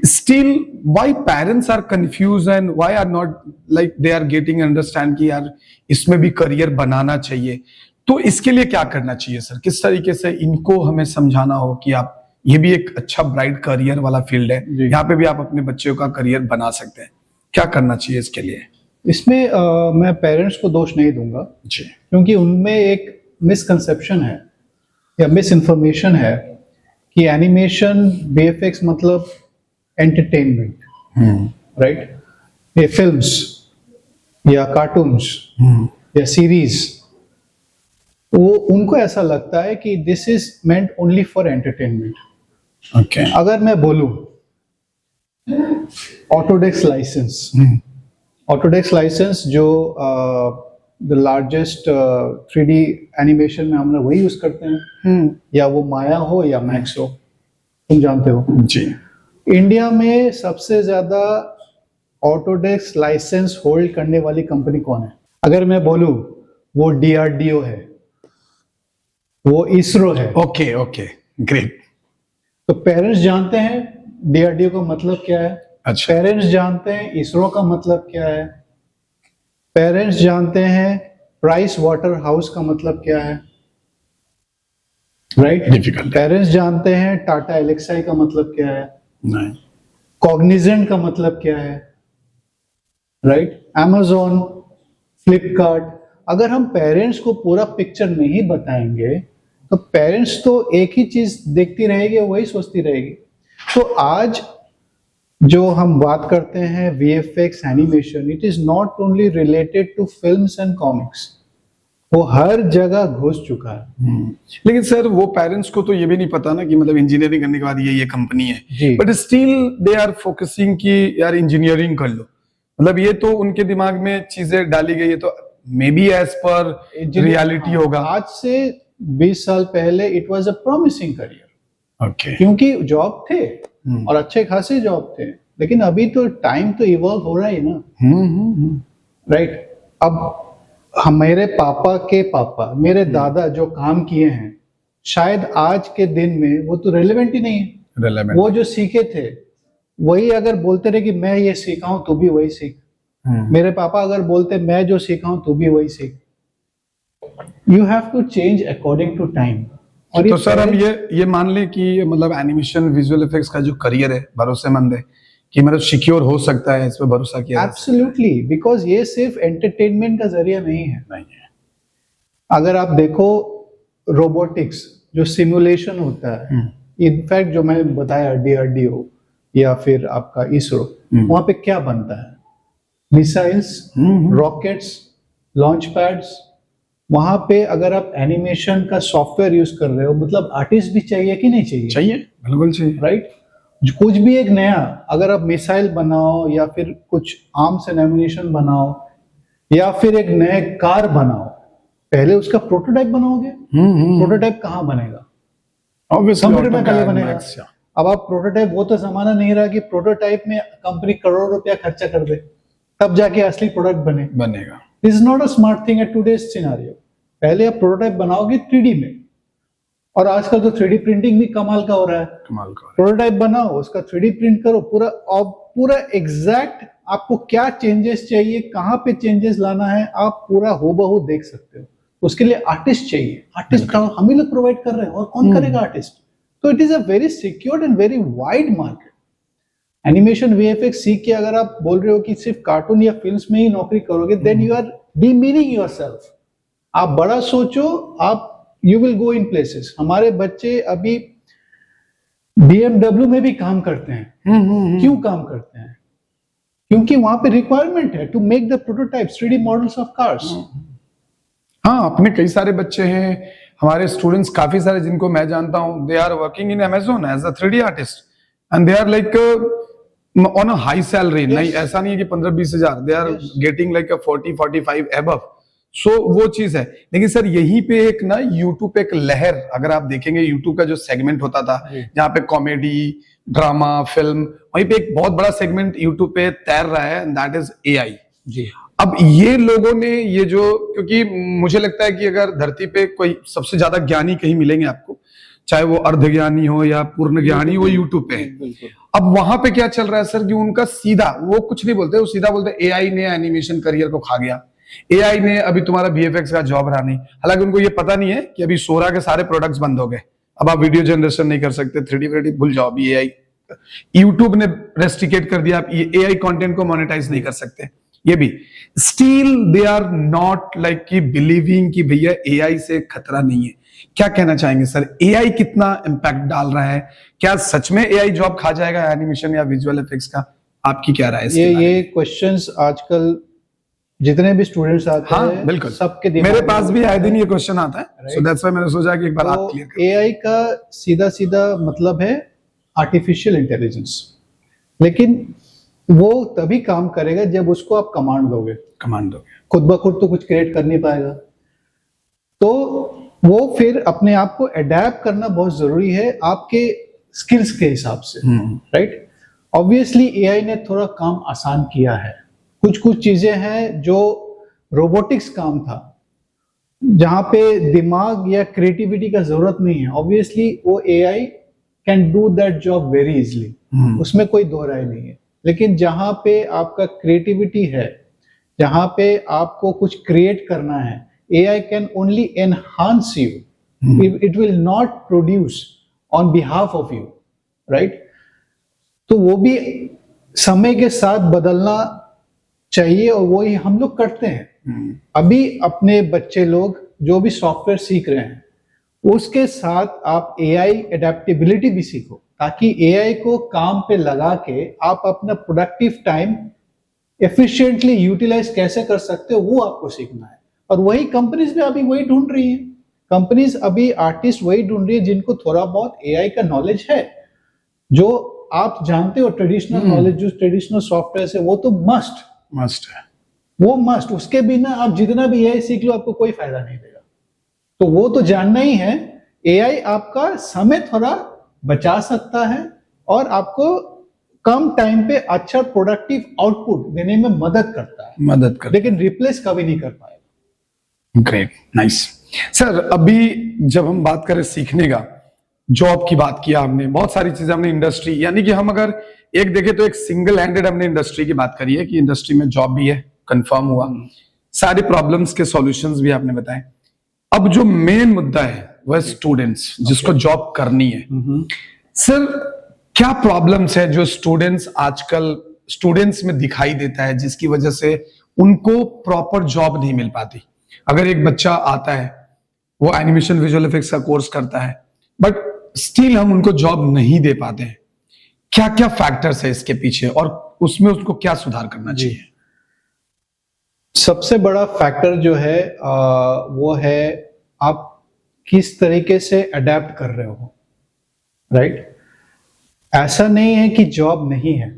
still why parents are confuse and why are not like they are getting understand कि यार इसमें भी करियर बनाना चाहिए। तो इसके लिए क्या करना चाहिए सर? किस तरीके से इनको हमें समझाना हो कि आप, ये भी एक अच्छा ब्राइट करियर वाला फील्ड है, यहाँ पे भी आप अपने बच्चों का करियर बना सकते हैं, क्या करना चाहिए इसके लिए? इसमें मैं पेरेंट्स को दोष नहीं दूंगा जी, क्योंकि उनमें एक मिसकंसेप्शन है या मिस इन्फॉर्मेशन है कि एनिमेशन वीएफएक्स मतलब एंटरटेनमेंट, राइट? ये फिल्म्स या कार्टून्स या सीरीज, वो उनको ऐसा लगता है कि this is meant only for entertainment. Okay. अगर मैं बोलूं ऑटोडेस्क लाइसेंस, ऑटोडेस्क लाइसेंस जो द लार्जेस्ट 3D एनिमेशन में हम लोग वही यूज करते हैं, या वो माया हो या मैक्स हो, तुम जानते हो। जी। इंडिया में सबसे ज्यादा ऑटोडेस्क लाइसेंस होल्ड करने वाली कंपनी कौन है? अगर मैं बोलूं वो DRDO है, वो इसरो है। Okay okay, great. तो पेरेंट्स जानते हैं DRDO का मतलब क्या है, अच्छा। पेरेंट्स जानते हैं इसरो का मतलब क्या है, पेरेंट्स जानते हैं प्राइस वाटर हाउस का मतलब क्या है, राइट? डिफिकल्ट। पेरेंट्स जानते हैं टाटा एलेक्साई का मतलब क्या है, नहीं। कॉग्निजेंट का मतलब क्या है, राइट? Amazon, फ्लिपकार्ट। अगर हम पेरेंट्स को पूरा पिक्चर नहीं बताएंगे तो पेरेंट्स तो एक ही चीज देखती रहेगी, वही सोचती रहेगी। तो आज जो हम बात करते हैं VFX animation, it is not only related to films and comics, वो हर जगह घुस चुका है। लेकिन सर वो पेरेंट्स को तो ये भी नहीं पता ना कि मतलब इंजीनियरिंग करने के बाद ये कंपनी है, जी। But still they are focusing कि यार इंजीनियरिंग कर लो, मतलब ये तो उनके दिमाग में चीजें डाली गई है, तो maybe as per reality होगा। आज से 20 साल पहले it was a promising career, okay. क्योंकि जॉब थे और अच्छे खासे जॉब थे, लेकिन अभी तो टाइम तो इवॉल्व हो रहा है ना, राइट? अब मेरे पापा के पापा, मेरे दादा जो काम किए हैं, शायद आज के दिन में वो तो रेलेवेंट ही नहीं है। Relevant. वो जो सीखे थे वही अगर बोलते रहे कि मैं ये सीखा हूं तू भी वही सीख, मेरे पापा अगर बोलते मैं जो सीखा हूं तू भी वही सीख। You have to change according to time. और तो सर हम ये मान लें कि मतलब एनिमेशन विजुअल इफेक्ट्स का जो करियर है भरोसेमंद है, कि मतलब सिक्योर हो सकता है, इस पे भरोसा किया जा सकता एब्सोल्युटली, बिकॉज ये सिर्फ एंटरटेनमेंट का जरिया नहीं है। नहीं है। अगर आप देखो रोबोटिक्स जो सिमुलेशन होता है, इनफैक्ट जो मैंने बताया DRDO या फिर आपका इसरो, वहां पे क्या बनता है? Missiles, rockets, launch pads. वहां पे अगर आप एनिमेशन का सॉफ्टवेयर यूज कर रहे हो, मतलब आर्टिस्ट भी चाहिए कि नहीं चाहिए? चाहिए, बिल्कुल चाहिए। राइट? कुछ भी एक नया, अगर आप मिसाइल बनाओ या फिर कुछ आर्म्स एंड एम्युनिशन बनाओ या फिर एक नए कार बनाओ, पहले उसका प्रोटोटाइप बनाओगे। प्रोटोटाइप कहाँ बनेगा? कंप्यूटर में पहले बनेगा। अब आप प्रोटोटाइप, वो तो जमाना नहीं रहा कि प्रोटोटाइप में कंपनी करोड़ रुपया खर्चा कर दे तब जाके असली प्रोडक्ट बनेगा। This is not a smart thing at today's scenario. पहले आप प्रोटोटाइप बनाओगे 3D में, और आजकल तो 3D प्रिंटिंग भी कमाल का हो रहा है। प्रोटोटाइप बनाओ, उसका 3D प्रिंट करो पूरा, और पूरा एग्जैक्ट आपको क्या चेंजेस चाहिए, कहाँ पे चेंजेस लाना है, आप पूरा हूबहू देख सकते हो। उसके लिए आर्टिस्ट चाहिए, आर्टिस्ट हम ही लोग प्रोवाइड कर रहे हैं, और कौन करेगा आर्टिस्ट? तो it is a very secured and very wide market. Animation VFX सीख के अगर आप बोल रहे हो कि सिर्फ कार्टून या फिल्म्स में ही नौकरी करोगे, then you are demeaning yourself. आप बड़ा सोचो, आप you will go in places. हमारे बच्चे अभी BMW में भी काम करते हैं। क्यों काम करते हैं? क्योंकि वहां पे रिक्वायरमेंट है to make the prototypes, 3D models of cars. हाँ, अपने कई सारे बच्चे हैं, हमारे स्टूडेंट्स काफी सारे जिनको मैं जानता हूं, they are working in Amazon as a 3D artist and they are like on a high salary. नहीं, ऐसा नहीं है कि 15-20 हजार, they are getting like 40-45 above. So वो चीज है। लेकिन सर यहीं पे एक ना यूट्यूब पे एक लहर, अगर आप देखेंगे यूट्यूब का जो सेगमेंट होता था जहाँ पे कॉमेडी, ड्रामा, फिल्म, वहीं पे एक बहुत बड़ा सेगमेंट यूट्यूब पे तैर रहा है, दैट इज AI। जी। अब ये लोगों ने ये जो, क्योंकि मुझे लगता है कि अगर धरती पे कोई सबसे ज्यादा ज्ञानी कहीं मिलेंगे आपको, चाहे वो अर्धज्ञानी हो या पूर्ण ज्ञानी, वो यूट्यूब पे है। अब वहां पे क्या चल रहा है सर कि उनका सीधा, वो कुछ नहीं बोलते, वो सीधा बोलते AI ने एनिमेशन करियर को खा गया, AI ने अभी तुम्हारा VFX का जॉब रहा नहीं। हालांकि उनको ये पता नहीं है कि अभी सोरा के सारे प्रोडक्ट्स बंद हो गए, अब आप वीडियो जनरेशन नहीं कर सकते, 3D भूल जाओ, अभी AI, यूट्यूब ने रेस्ट्रिकेट कर दिया, आप ये AI कंटेंट को मोनेटाइज नहीं कर सकते। ये भी still they are not like कि बिलीविंग कि भैया AI से खतरा नहीं है। क्या कहना चाहेंगे सर, AI कितना इंपैक्ट डाल रहा है? क्या सच में AI जॉब खा जाएगा एनिमेशन या विजुअल इफेक्ट्स का? आपकी क्या राय है? ये क्वेश्चंस आजकल जितने भी स्टूडेंट्स आते हाँ हैं बिल्कुल, सबके दिमाग मेरे में पास भी आए होता दिन है। ये क्वेश्चन आता है, सो दैट्स व्हाई मैंने सोचा कि एक बार आप तो क्लियर एआई का सीधा सीधा मतलब है आर्टिफिशियल इंटेलिजेंस, लेकिन वो तभी काम करेगा जब उसको आप कमांड दोगे। कमांड दोगे। खुद ब खुद तो कुछ क्रिएट कर नहीं पाएगा, तो वो फिर अपने आप को अडेप्ट करना बहुत जरूरी है आपके स्किल्स के हिसाब से, राइट। ऑब्वियसली एआई ने थोड़ा काम आसान किया है, कुछ कुछ चीजें हैं जो रोबोटिक्स काम था, जहां पे दिमाग या क्रिएटिविटी का जरूरत नहीं है, ऑब्वियसली वो AI can do that job very easily, उसमें कोई दो राय नहीं है। लेकिन जहां पे आपका क्रिएटिविटी है, जहां पे आपको कुछ क्रिएट करना है, AI can only enhance you, it will not produce on behalf of you, right. तो वो भी समय के साथ बदलना चाहिए और वो ही हम लोग करते हैं। अभी अपने बच्चे लोग जो भी सॉफ्टवेयर सीख रहे हैं, उसके साथ आप एआई एडेप्टेबिलिटी भी सीखो, ताकि एआई को काम पे लगा के आप अपना प्रोडक्टिव टाइम एफिशिएंटली यूटिलाइज कैसे कर सकते हो वो आपको सीखना है। और वही कंपनीज भी अभी वही ढूंढ रही है, कंपनीज अभी आर्टिस्ट वही ढूंढ रही है जिनको थोड़ा बहुत एआई का नॉलेज है। जो आप जानते हो ट्रेडिशनल नॉलेज, जो ट्रेडिशनल सॉफ्टवेयर है वो तो मस्ट है, वो मस्ट, उसके बिना आप जितना भी एआई सीख लो आपको कोई फायदा नहीं देगा। तो वो तो जानना ही है। एआई आपका समय थोड़ा बचा सकता है और आपको कम टाइम पे अच्छा प्रोडक्टिव आउटपुट देने में मदद करता है, लेकिन रिप्लेस कभी नहीं कर पाएगा। Great, nice. सर अभी जब हम बात करें सीखने का, जॉब की बात किया हमने, बहुत सारी चीजें हमने इंडस्ट्री, यानी कि हम अगर एक देखें तो एक सिंगल हैंडेड हमने इंडस्ट्री की बात करी है कि इंडस्ट्री में जॉब भी है, कंफर्म हुआ, सारे प्रॉब्लम्स के सॉल्यूशंस भी आपने बताए। अब जो मेन मुद्दा है वह स्टूडेंट्स, जिसको जॉब करनी है। सर क्या प्रॉब्लम्स है जो आजकल स्टूडेंट्स में दिखाई देता है, जिसकी वजह से उनको प्रॉपर जॉब नहीं मिल पाती? अगर एक बच्चा आता है, वो एनिमेशन विजुअल इफेक्ट्स का कोर्स करता है, बट स्टिल हम उनको जॉब नहीं दे पाते हैं, क्या क्या फैक्टर्स है इसके पीछे और उसमें उसको क्या सुधार करना चाहिए? सबसे बड़ा फैक्टर जो है वो है आप किस तरीके से अडेप्ट कर रहे हो, राइट। ऐसा नहीं है कि जॉब नहीं है।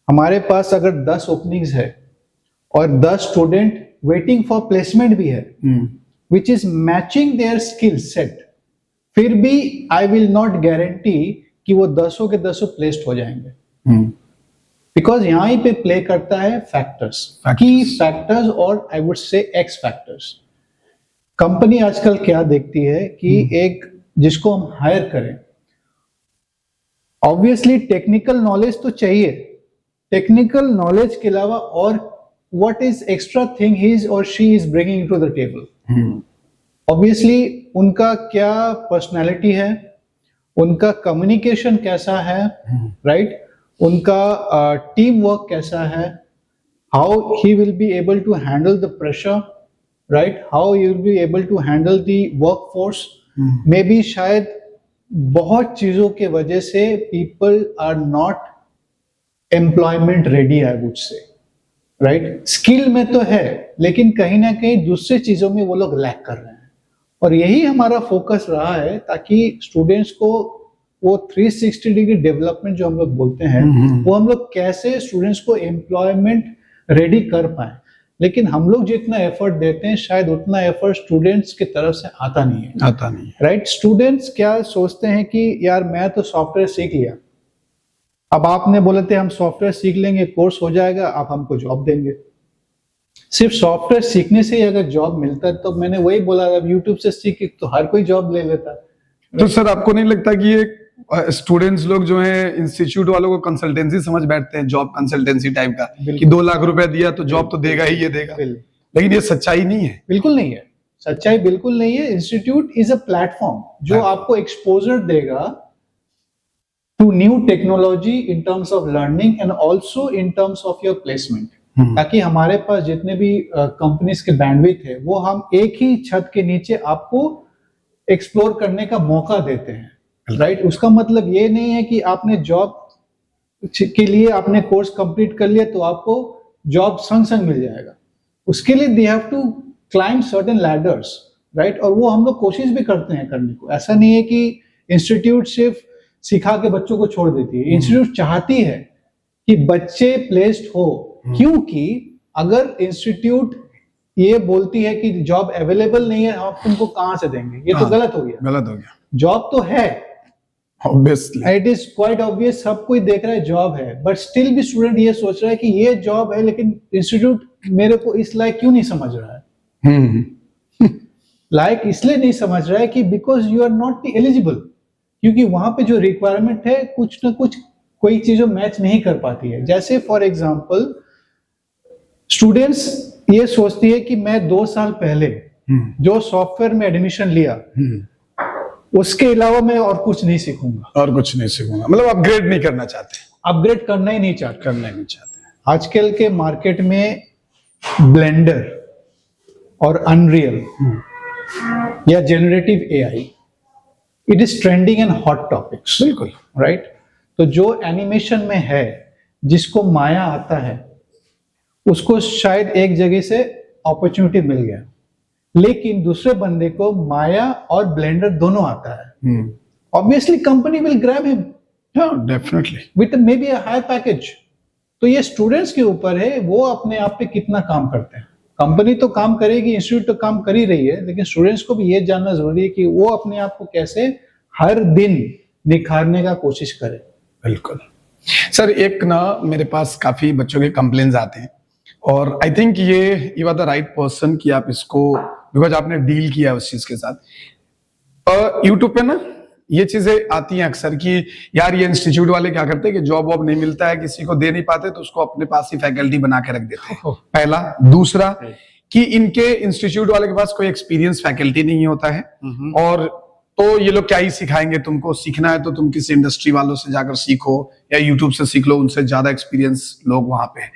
हमारे पास अगर 10 ओपनिंग्स है और 10 स्टूडेंट वेटिंग फॉर प्लेसमेंट भी है, which is matching their skill set, फिर भी आई विल नॉट गारंटी कि वो 10 के 10 प्लेस्ड हो जाएंगे, बिकॉज यहां पे प्ले करता है फैक्टर्स, की फैक्टर्स और आई वुड से एक्स फैक्टर्स। कंपनी आजकल क्या देखती है कि एक जिसको हम हायर करें, ऑब्वियसली टेक्निकल नॉलेज तो चाहिए, टेक्निकल नॉलेज के अलावा और what is extra thing he is और she is bringing to the table. Obviously उनका क्या पर्सनालिटी है, उनका कम्युनिकेशन कैसा है, राइट, उनका टीम वर्क कैसा है, how he will be able to handle the pressure, right, how he will be able to handle the work force. Maybe शायद बहुत चीजों के वजह से people are not employment ready, I would say, right. Skill में तो है लेकिन कहीं ना कहीं दूसरे चीजों में वो लोग लैक कर रहे हैं, और यही हमारा फोकस रहा है ताकि स्टूडेंट्स को वो 360 डिग्री डेवलपमेंट जो हम लोग बोलते हैं, वो हम लोग कैसे स्टूडेंट्स को एम्प्लॉयमेंट रेडी कर पाए। लेकिन हम लोग जितना एफर्ट देते हैं शायद उतना एफर्ट स्टूडेंट्स की तरफ से आता नहीं है, राइट। स्टूडेंट्स क्या सोचते हैं कि यार मैं तो सॉफ्टवेयर सीख लिया, अब आपने बोले थे हम सॉफ्टवेयर सीख लेंगे, कोर्स हो जाएगा, आप हमको जॉब देंगे। सिर्फ सॉफ्टवेयर सीखने से ही अगर जॉब मिलता है तो मैंने वही बोला, अब यूट्यूब से सीख तो हर कोई जॉब ले लेता। तो सर आपको नहीं लगता कि ये स्टूडेंट्स लोग जो हैं इंस्टीट्यूट वालों को कंसल्टेंसी समझ बैठते हैं, जॉब कंसल्टेंसी टाइप का, कि 2 लाख रुपए दिया तो जॉब तो देगा ही, ये देगा, लेकिन ये सच्चाई नहीं है। बिल्कुल नहीं है, सच्चाई बिल्कुल नहीं है। इंस्टीट्यूट इज अ प्लेटफॉर्म जो आपको एक्सपोजर देगा to new technology in terms of learning and also in terms of your placement, ताकि हमारे पास जितने भी कंपनीज के बैंडविड्थ है वो हम एक ही छत के नीचे आपको एक्सप्लोर करने का मौका देते हैं, राइट। उसका मतलब ये नहीं है कि आपने जॉब के लिए आपने कोर्स कंप्लीट कर लिया तो आपको जॉब संग संग मिल जाएगा, उसके लिए they have to climb certain ladders, right? और वो हम लोग कोशिश भी करते हैं करने को। ऐसा नहीं है कि इंस्टीट्यूट सिर्फ सिखा के बच्चों को छोड़ देती है। इंस्टीट्यूट चाहती है कि बच्चे प्लेस्ड हो, क्योंकि अगर इंस्टीट्यूट ये बोलती है कि जॉब अवेलेबल नहीं है, हम तुमको कहां से देंगे, ये तो गलत हो गया। गलत हो गया। जॉब तो है, obviously it is quite obvious, सब कोई देख रहा है जॉब है, बट स्टिल भी स्टूडेंट ये सोच रहा है कि ये जॉब है, लेकिन इंस्टीट्यूट मेरे को इस लायक क्यों नहीं समझ रहा है? लायक इसलिए नहीं समझ रहा है कि because you are not eligible, क्योंकि वहां पे जो रिक्वायरमेंट है कुछ ना कुछ कोई चीजों मैच नहीं कर पाती है। जैसे फॉर एग्जाम्पल स्टूडेंट्स ये सोचती है कि मैं 2 साल पहले जो सॉफ्टवेयर में एडमिशन लिया उसके अलावा मैं और कुछ नहीं सीखूंगा, मतलब अपग्रेड नहीं करना चाहते, अपग्रेड करना ही नहीं चाहते। आजकल के मार्केट में ब्लेंडर और अनरियल या generative AI, it is trending and hot topics, बिल्कुल राइट? तो जो एनिमेशन में है, जिसको माया आता है, उसको शायद एक जगह से अपॉर्चुनिटी मिल गया, लेकिन दूसरे बंदे को माया और ब्लेंडर दोनों आता है। Obviously company will grab him, definitely with may be a high package. तो ये स्टूडेंट्स के ऊपर है, वो अपने आप पे कितना काम करते हैं। कंपनी तो काम करेगी, इंस्टीट्यूट तो काम कर ही रही है, लेकिन स्टूडेंट्स को भी ये जानना जरूरी है कि वो अपने आप को कैसे हर दिन निखारने का कोशिश करे। बिल्कुल सर, एक ना मेरे पास काफी बच्चों के कंप्लेन्स आते हैं, और आई थिंक ये you are the right person कि आप इसको, बिकॉज आपने डील किया उस चीज के साथ। यूट्यूब पे ना ये चीजें आती हैं अक्सर कि यार ये इंस्टीट्यूट वाले क्या करते हैं कि जॉब वॉब नहीं मिलता है, किसी को दे नहीं पाते, तो उसको अपने पास ही फैकल्टी बना के रख देते हैं। पहला। दूसरा कि इनके इंस्टीट्यूट वाले के पास कोई एक्सपीरियंस फैकल्टी नहीं होता है, और तो ये लोग क्या ही सिखाएंगे तुमको, सीखना है तो तुम किसी इंडस्ट्री वालों से जाकर सीखो या यूट्यूब से सीख लो, उनसे ज्यादा एक्सपीरियंस लोग वहां पे है।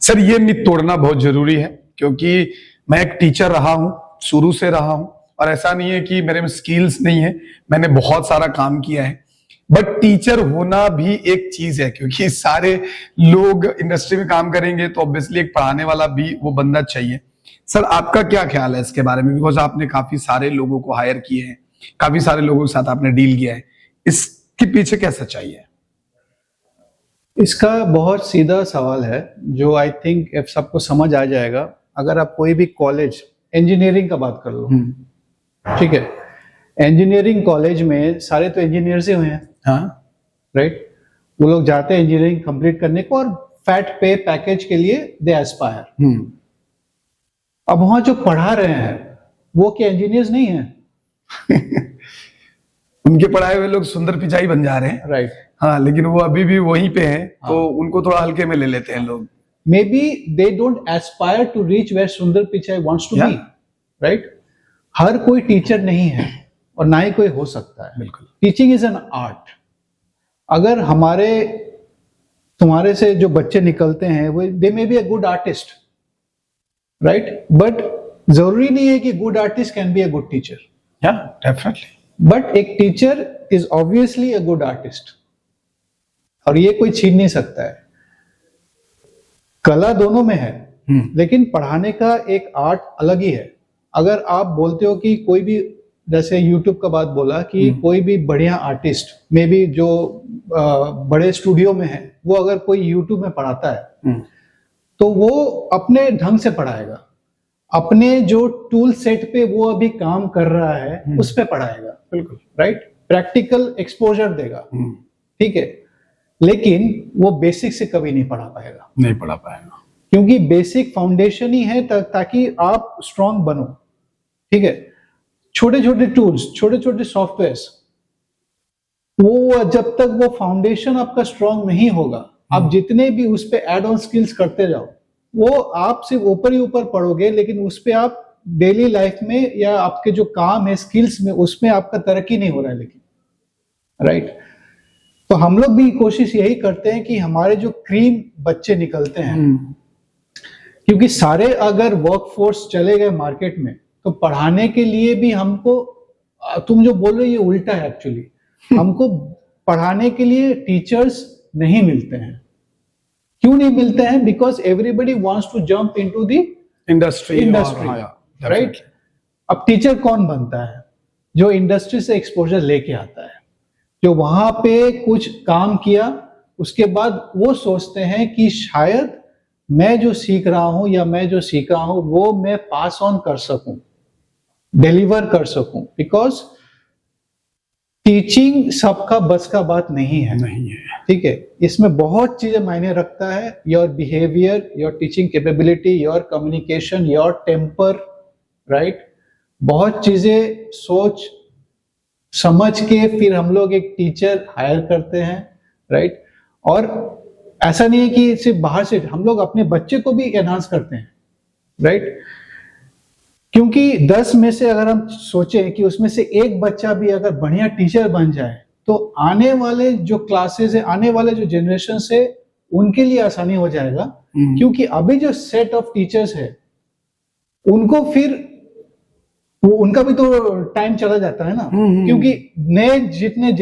सर ये मिथ तोड़ना बहुत जरूरी है, क्योंकि मैं एक टीचर रहा हूं, शुरू से रहा हूं, और ऐसा नहीं है कि मेरे में स्किल्स नहीं है, मैंने बहुत सारा काम किया है। बट टीचर होना भी एक चीज है, क्योंकि सारे लोग इंडस्ट्री में काम करेंगे तो ऑब्वियसली एक पढ़ाने वाला भी वो बंदा चाहिए। सर आपका क्या ख्याल है इसके बारे में, बिकॉज आपने काफी सारे लोगों को हायर किए हैं, काफी सारे लोगों के साथ आपने डील किया है, इसके पीछे क्या सच्चाई है? इसका बहुत सीधा सवाल है, जो आई थिंक अब सबको समझ आ जाएगा। अगर आप कोई भी कॉलेज, इंजीनियरिंग का बात कर लो, ठीक है, इंजीनियरिंग कॉलेज में सारे तो इंजीनियर्स ही हुए हैं, हाँ राइट? वो लोग जाते हैं इंजीनियरिंग कंप्लीट करने को, और फैट पे पैकेज के लिए दे एस्पायर। अब वहां जो पढ़ा रहे हैं वो क्या इंजीनियर्स नहीं है? उनके पढ़ाए हुए लोग सुंदर पिचाई बन जा रहे हैं, राइट? हाँ, लेकिन वो अभी भी वहीं पे हैं, तो उनको थोड़ा हल्के में ले लेते हैं लोग। Maybe they don't aspire to reach where Sundar Pichai wants to be, right? हर कोई टीचर नहीं है, और ना ही कोई हो सकता है। बिल्कुल, टीचिंग इज एन आर्ट। अगर तुम्हारे से जो बच्चे निकलते हैं वो they may be a good artist, right? But जरूरी नहीं है कि good artist can be a good teacher. Yeah definitely, but एक teacher is obviously a good artist, और ये कोई छीन नहीं सकता है। कला दोनों में है, लेकिन पढ़ाने का एक आर्ट अलग ही है। अगर आप बोलते हो कि कोई भी, जैसे YouTube का बात बोला कि कोई भी बढ़िया आर्टिस्ट मे बी जो बड़े स्टूडियो में है, वो अगर कोई YouTube में पढ़ाता है तो वो अपने ढंग से पढ़ाएगा, अपने जो टूल सेट पे वो अभी काम कर रहा है उस पे पढ़ाएगा, बिल्कुल, राइट? प्रैक्टिकल एक्सपोजर देगा, ठीक है, लेकिन वो बेसिक से कभी नहीं पढ़ा पाएगा, नहीं पढ़ा पाएगा, क्योंकि बेसिक फाउंडेशन ही है ताकि आप स्ट्रांग बनो, ठीक है? छोटे छोटे टूल्स, छोटे छोटे सॉफ्टवेयर्स, वो जब तक वो फाउंडेशन आपका स्ट्रांग नहीं होगा, आप जितने भी उस पे एड ऑन स्किल्स करते जाओ, वो आप सिर्फ ऊपर ही ऊपर पढ़ोगे, लेकिन उस पे आप डेली लाइफ में या आपके जो काम है स्किल्स में, उसमें आपका तरक्की नहीं हो रहा है, लेकिन, राइट? तो हम लोग भी कोशिश यही करते हैं कि हमारे जो क्रीम बच्चे निकलते हैं, क्योंकि सारे अगर वर्कफोर्स चले गए मार्केट में, तो पढ़ाने के लिए भी हमको, तुम जो बोल रहे हो ये उल्टा है एक्चुअली, हमको पढ़ाने के लिए टीचर्स नहीं मिलते हैं। क्यों नहीं मिलते हैं? Because everybody wants to jump into the industry industry, right? अब टीचर कौन बनता है? जो इंडस्ट्री से एक्सपोजर लेके आता है, जो वहां पे कुछ काम किया, उसके बाद वो सोचते हैं कि शायद मैं जो सीख रहा हूं या मैं जो सीखा हूं वो मैं पास ऑन कर सकूं, डिलीवर कर सकूं, बिकॉज टीचिंग सबका बस का बात नहीं है, ठीक है? इसमें बहुत चीजें मायने रखता है, your behaviour, your teaching capability, your communication, your temper, right? बहुत चीजें सोच समझ के फिर हम लोग एक टीचर हायर करते हैं, राइट? और ऐसा नहीं है कि सिर्फ बाहर से, हम लोग अपने बच्चे को भी एनहांस करते हैं, राइट? क्योंकि 10 में से अगर हम सोचें कि उसमें से एक बच्चा भी अगर बढ़िया टीचर बन जाए तो आने वाले जो क्लासेस है, आने वाले जो जनरेशन है, उनके लिए आसानी हो जाएगा। क्योंकि अभी जो सेट ऑफ टीचर्स है उनको फिर वो उनका भी तो टाइम चला जाता है ना, क्योंकि नए जितने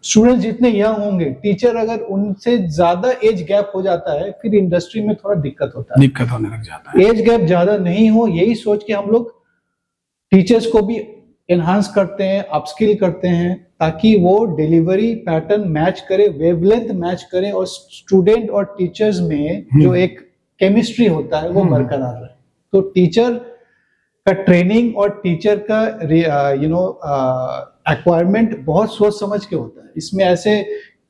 स्टूडेंट जितने यंग होंगे, टीचर अगर उनसे ज्यादा एज गैप हो जाता है फिर इंडस्ट्री में थोड़ा दिक्कत होता है, दिक्कत होने लग जाता है। एज गैप ज्यादा नहीं हो, यही सोच के हम लोग टीचर्स को भी एनहांस करते हैं, अपस्किल करते हैं, ताकि वो डिलीवरी पैटर्न मैच करे, वेवलेंथ मैच करे, और स्टूडेंट और टीचर्स में जो एक केमिस्ट्री होता है वो बरकरार रहे। तो टीचर का ट्रेनिंग और टीचर का एक्वायरमेंट बहुत सोच समझ के होता है। इसमें ऐसे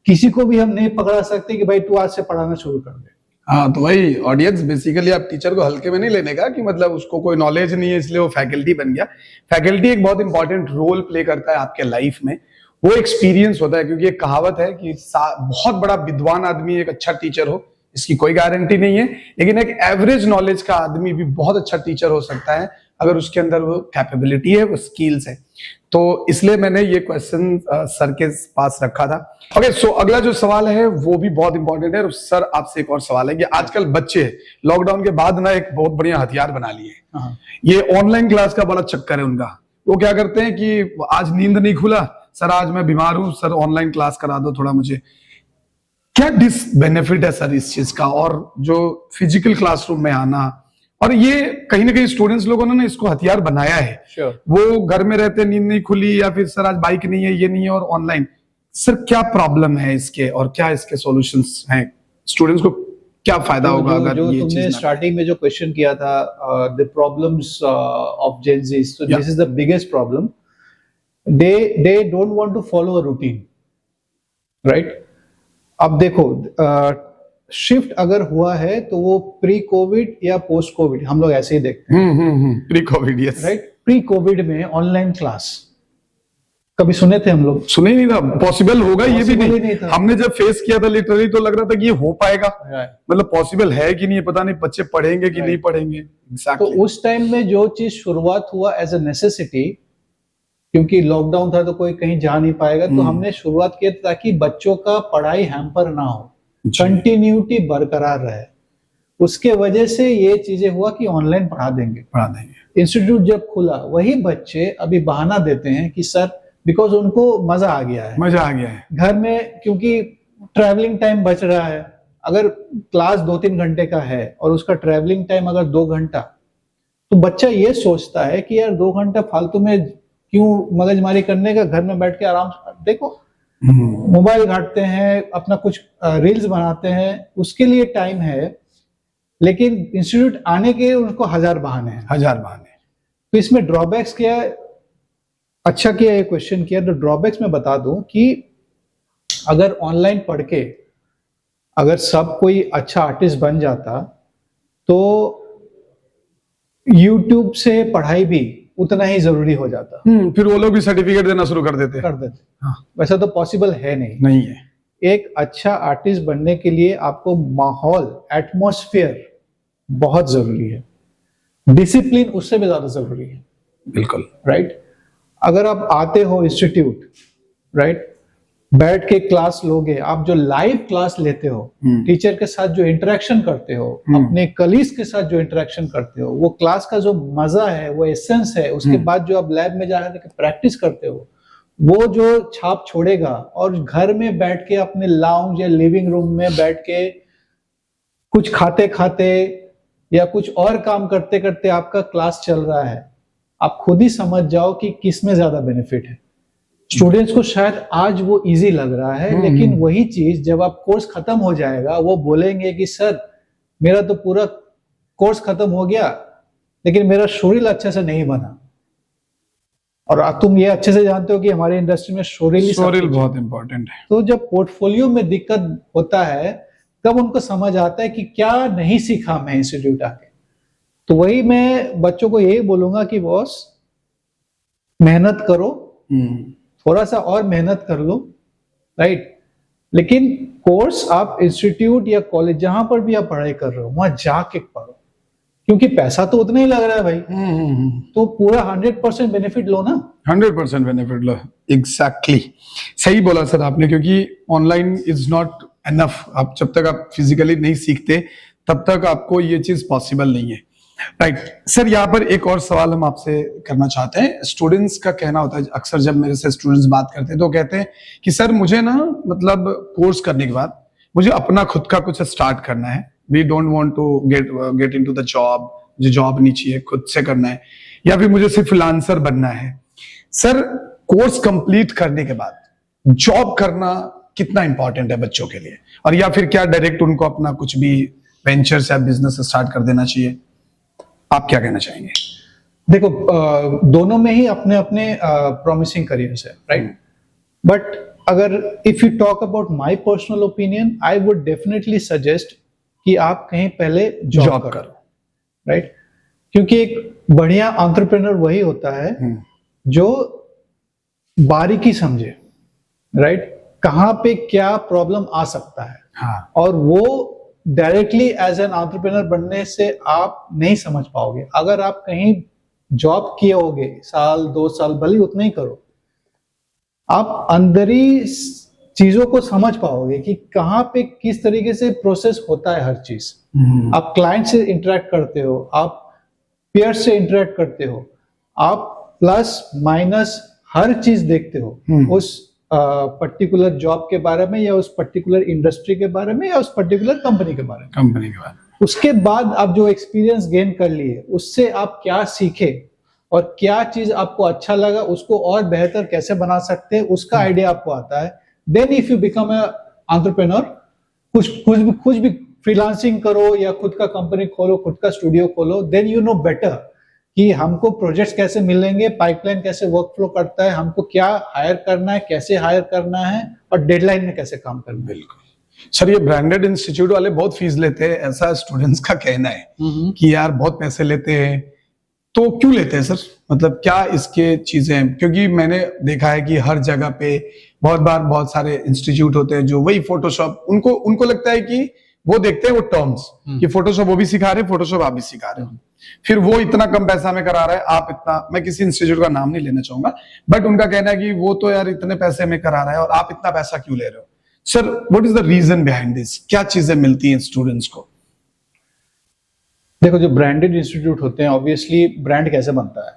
किसी को भी हम नहीं पकड़ा सकते कि भाई तू आज से पढ़ाना शुरू कर दे। हाँ, तो वही ऑडियंस बेसिकली आप टीचर को हल्के में नहीं लेने का कि मतलब उसको कोई नॉलेज नहीं है इसलिए वो फैकल्टी बन गया। फैकल्टी एक बहुत इंपॉर्टेंट रोल प्ले करता है आपके लाइफ में, वो एक्सपीरियंस होता है। क्योंकि एक कहावत है कि बहुत बड़ा विद्वान आदमी एक अच्छा टीचर हो, इसकी कोई गारंटी नहीं है, लेकिन एक एवरेज नॉलेज का आदमी भी बहुत अच्छा टीचर हो सकता है अगर उसके अंदर वो कैपेबिलिटी है, वो स्किल्स है। तो इसलिए मैंने ये क्वेश्चन सर के पास रखा था। ओके, सो अगला जो सवाल है वो भी बहुत इंपॉर्टेंट है। सर आपसे एक और सवाल है कि आजकल बच्चे लॉकडाउन के बाद ना एक बहुत बढ़िया हथियार बना लिए हैं, ये ऑनलाइन क्लास का बड़ा चक्कर है उनका। वो क्या करते हैं कि आज नींद नहीं खुला सर, आज मैं बीमार हूं सर, ऑनलाइन क्लास करा दो थोड़ा मुझे। क्या डिसबेनिफिट है सर इस चीज का, और जो फिजिकल क्लासरूम में आना, और ये कहीं ना कहीं स्टूडेंट्स लोगों ने ना इसको हथियार बनाया है। वो घर में रहते, नींद नहीं खुली, या फिर सर आज बाइक नहीं है, ये नहीं है, और ऑनलाइन। सर क्या प्रॉब्लम है इसके, और क्या इसके सॉल्यूशंस हैं? स्टूडेंट्स को क्या फायदा होगा अगर जो ये तुमने स्टार्टिंग में जो क्वेश्चन किया था, the problems of Gen Z, so this is the biggest problem. they don't want to follow a routine, right? अब देखो, शिफ्ट अगर हुआ है तो वो प्री कोविड या पोस्ट कोविड, हम लोग ऐसे ही देखते हैं। Pre Covid, yes, right? Pre Covid में ऑनलाइन क्लास कभी सुने थे हम लोग? सुने ही नहीं था, पॉसिबल होगा ये भी नहीं था। हमने जब फेस किया था लिटरली तो लग रहा था कि ये हो पाएगा, मतलब पॉसिबल है कि नहीं, पता नहीं बच्चे पढ़ेंगे कि नहीं पढ़ेंगे। तो उस टाइम में जो चीज शुरुआत हुआ एज अ नेसेसिटी, क्योंकि लॉकडाउन था तो कोई कहीं जा नहीं पाएगा, तो हमने शुरुआत की ताकि बच्चों का पढ़ाई हैम्पर ना हो, कंटिन्यूटी बरकरार रहे। उसके वजह से ये चीजें हुआ कि ऑनलाइन पढ़ा देंगे। इंस्टीट्यूट जब खुला, वही बच्चे अभी बहाना देते हैं कि सर, बिकॉज उनको मजा आ गया है घर में, क्योंकि ट्रैवलिंग टाइम बच रहा है। अगर क्लास 2-3 घंटे का है और उसका ट्रैवलिंग टाइम अगर 2 घंटा, तो बच्चा ये सोचता है कि यार 2 घंटा फालतू में क्यों मगजमारी करने का, घर में बैठ के आराम से देखो, मोबाइल घाटते हैं, अपना कुछ रील्स बनाते हैं, उसके लिए टाइम है। लेकिन इंस्टीट्यूट आने के उनको हजार बहाने तो इसमें ड्रॉबैक्स क्या है? अच्छा किया ये क्वेश्चन किया। तो ड्रॉबैक्स में बता दूं कि अगर ऑनलाइन पढ़ के अगर सब कोई अच्छा आर्टिस्ट बन जाता तो यूट्यूब से पढ़ाई भी उतना ही जरूरी हो जाता। फिर वो लोग भी सर्टिफिकेट देना शुरू कर देते। हाँ। वैसा तो पॉसिबल है नहीं है। एक अच्छा आर्टिस्ट बनने के लिए आपको माहौल, एटमॉस्फेयर बहुत जरूरी है, डिसिप्लिन उससे भी ज्यादा जरूरी है। बिल्कुल, राइट? अगर आप आते हो इंस्टीट्यूट, राइट, बैठ के क्लास लोगे, आप जो लाइव क्लास लेते हो, टीचर के साथ जो इंटरेक्शन करते हो, अपने कलीग्स के साथ जो इंटरेक्शन करते हो, वो क्लास का जो मजा है, वो एसेंस है। उसके बाद जो आप लैब में जाकर प्रैक्टिस करते हो, वो जो छाप छोड़ेगा। और घर में बैठ के अपने लाउंज या लिविंग रूम में बैठ के कुछ खाते खाते या कुछ और काम करते करते आपका क्लास चल रहा है, आप खुद ही समझ जाओ कि किस में ज्यादा बेनिफिट है। स्टूडेंट्स को शायद आज वो इजी लग रहा है, लेकिन वही चीज जब आप कोर्स खत्म हो जाएगा वो बोलेंगे कि सर मेरा तो पूरा कोर्स खत्म हो गया लेकिन मेरा शोरील अच्छे से नहीं बना। और तुम ये अच्छे से जानते हो कि हमारे इंडस्ट्री में शोरील बहुत इंपॉर्टेंट है। तो जब पोर्टफोलियो में दिक्कत होता है तब उनको समझ आता है कि क्या नहीं सीखा मैं इंस्टीट्यूट आके। तो वही मैं बच्चों को यही बोलूंगा कि बॉस मेहनत करो, थोड़ा सा और मेहनत कर लो, राइट। लेकिन कोर्स आप इंस्टीट्यूट या कॉलेज जहां पर भी आप पढ़ाई कर रहे हो वहां जाके पढ़ो, क्योंकि पैसा तो उतना ही लग रहा है भाई। तो पूरा 100% बेनिफिट लो ना। 100% बेनिफिट लो, एग्जैक्टली सही बोला सर आपने, क्योंकि ऑनलाइन इज नॉट एनफ। आप जब तक आप फिजिकली नहीं सीखते तब तक आपको ये चीज पॉसिबल नहीं है, राइट। सर यहाँ पर एक और सवाल हम आपसे करना चाहते हैं। स्टूडेंट्स का कहना होता है, अक्सर जब मेरे से स्टूडेंट्स बात करते हैं तो कहते हैं कि सर मुझे ना मतलब कोर्स करने के बाद मुझे अपना खुद का कुछ स्टार्ट करना है, we don't want to get into the job, मुझे जॉब नहीं चाहिए, खुद से करना है, या फिर मुझे सिर्फ फ्रीलांसर बनना है। सर कोर्स कंप्लीट करने के बाद जॉब करना कितना इंपॉर्टेंट है बच्चों के लिए, और या फिर क्या डायरेक्ट उनको अपना कुछ भी वेंचर्स या बिजनेस स्टार्ट कर देना चाहिए? आप क्या कहना चाहेंगे? देखो दोनों में ही अपने अपने प्रॉमिसिंग करियर्स है, राइट। बट अगर if you talk about my personal opinion, I would definitely suggest कि आप कहीं पहले जॉब करो, राइट। क्योंकि एक बढ़िया एंटरप्रेन्योर वही होता है जो बारीकी समझे, राइट, कहाँ पे क्या प्रॉब्लम आ सकता है। हाँ। और वो डायरेक्टली एज एन एंटरप्रेन्योर बनने से आप नहीं समझ पाओगे। अगर आप कहीं जॉब किए होगे साल 2 साल, भले उतना ही करो, आप अंदर ही चीजों को समझ पाओगे कि कहाँ पे किस तरीके से प्रोसेस होता है हर चीज। आप क्लाइंट से इंटरेक्ट करते हो, आप पीयर से इंटरेक्ट करते हो, आप प्लस माइनस हर चीज देखते हो उस पर्टिकुलर जॉब के बारे में, या उस पर्टिकुलर इंडस्ट्री के बारे में, या उस पर्टिकुलर कंपनी के बारे में। उसके बाद आप जो एक्सपीरियंस गेन कर लिए उससे आप क्या सीखे और क्या चीज आपको अच्छा लगा, उसको और बेहतर कैसे बना सकते हैं, उसका आइडिया आपको आता है। Then if you become a entrepreneur, कुछ भी फ्रीलांसिंग करो या खुद का कंपनी खोलो, खुद का स्टूडियो खोलो, देन यू नो बेटर कि हमको प्रोजेक्ट्स कैसे मिलेंगे, पाइपलाइन कैसे वर्कफ्लो करता है, हमको क्या हायर करना है, कैसे हायर करना है, और डेडलाइन में कैसे काम करना है। बिल्कुल सर, ये ब्रांडेड इंस्टीट्यूट वाले बहुत फीस लेते हैं, ऐसा स्टूडेंट्स का कहना है कि यार बहुत पैसे लेते हैं। तो क्यों लेते हैं सर? मतलब क्या इसके चीजें हैं? क्योंकि मैंने देखा है कि हर जगह पे बहुत बार बहुत सारे इंस्टीट्यूट होते हैं जो वही फोटोशॉप, उनको लगता है कि वो देखते हैं वो टर्म्स कि फोटोशॉप वो भी सिखा रहे हैं, फोटोशॉप आप भी सिखा रहे हो, फिर वो इतना कम पैसा में करा रहा है, आप इतना, मैं किसी इंस्टीट्यूट का नाम नहीं लेना चाहूंगा, बट उनका कहना है कि वो तो यार इतने पैसे में करा रहा है और आप इतना पैसा क्यों ले रहे हो? Sir what is the reason behind this? क्या चीजें मिलती हैं स्टूडेंट्स को? देखो, जो ब्रांडेड इंस्टीट्यूट होते हैं, ऑब्वियसली ब्रांड कैसे बनता है,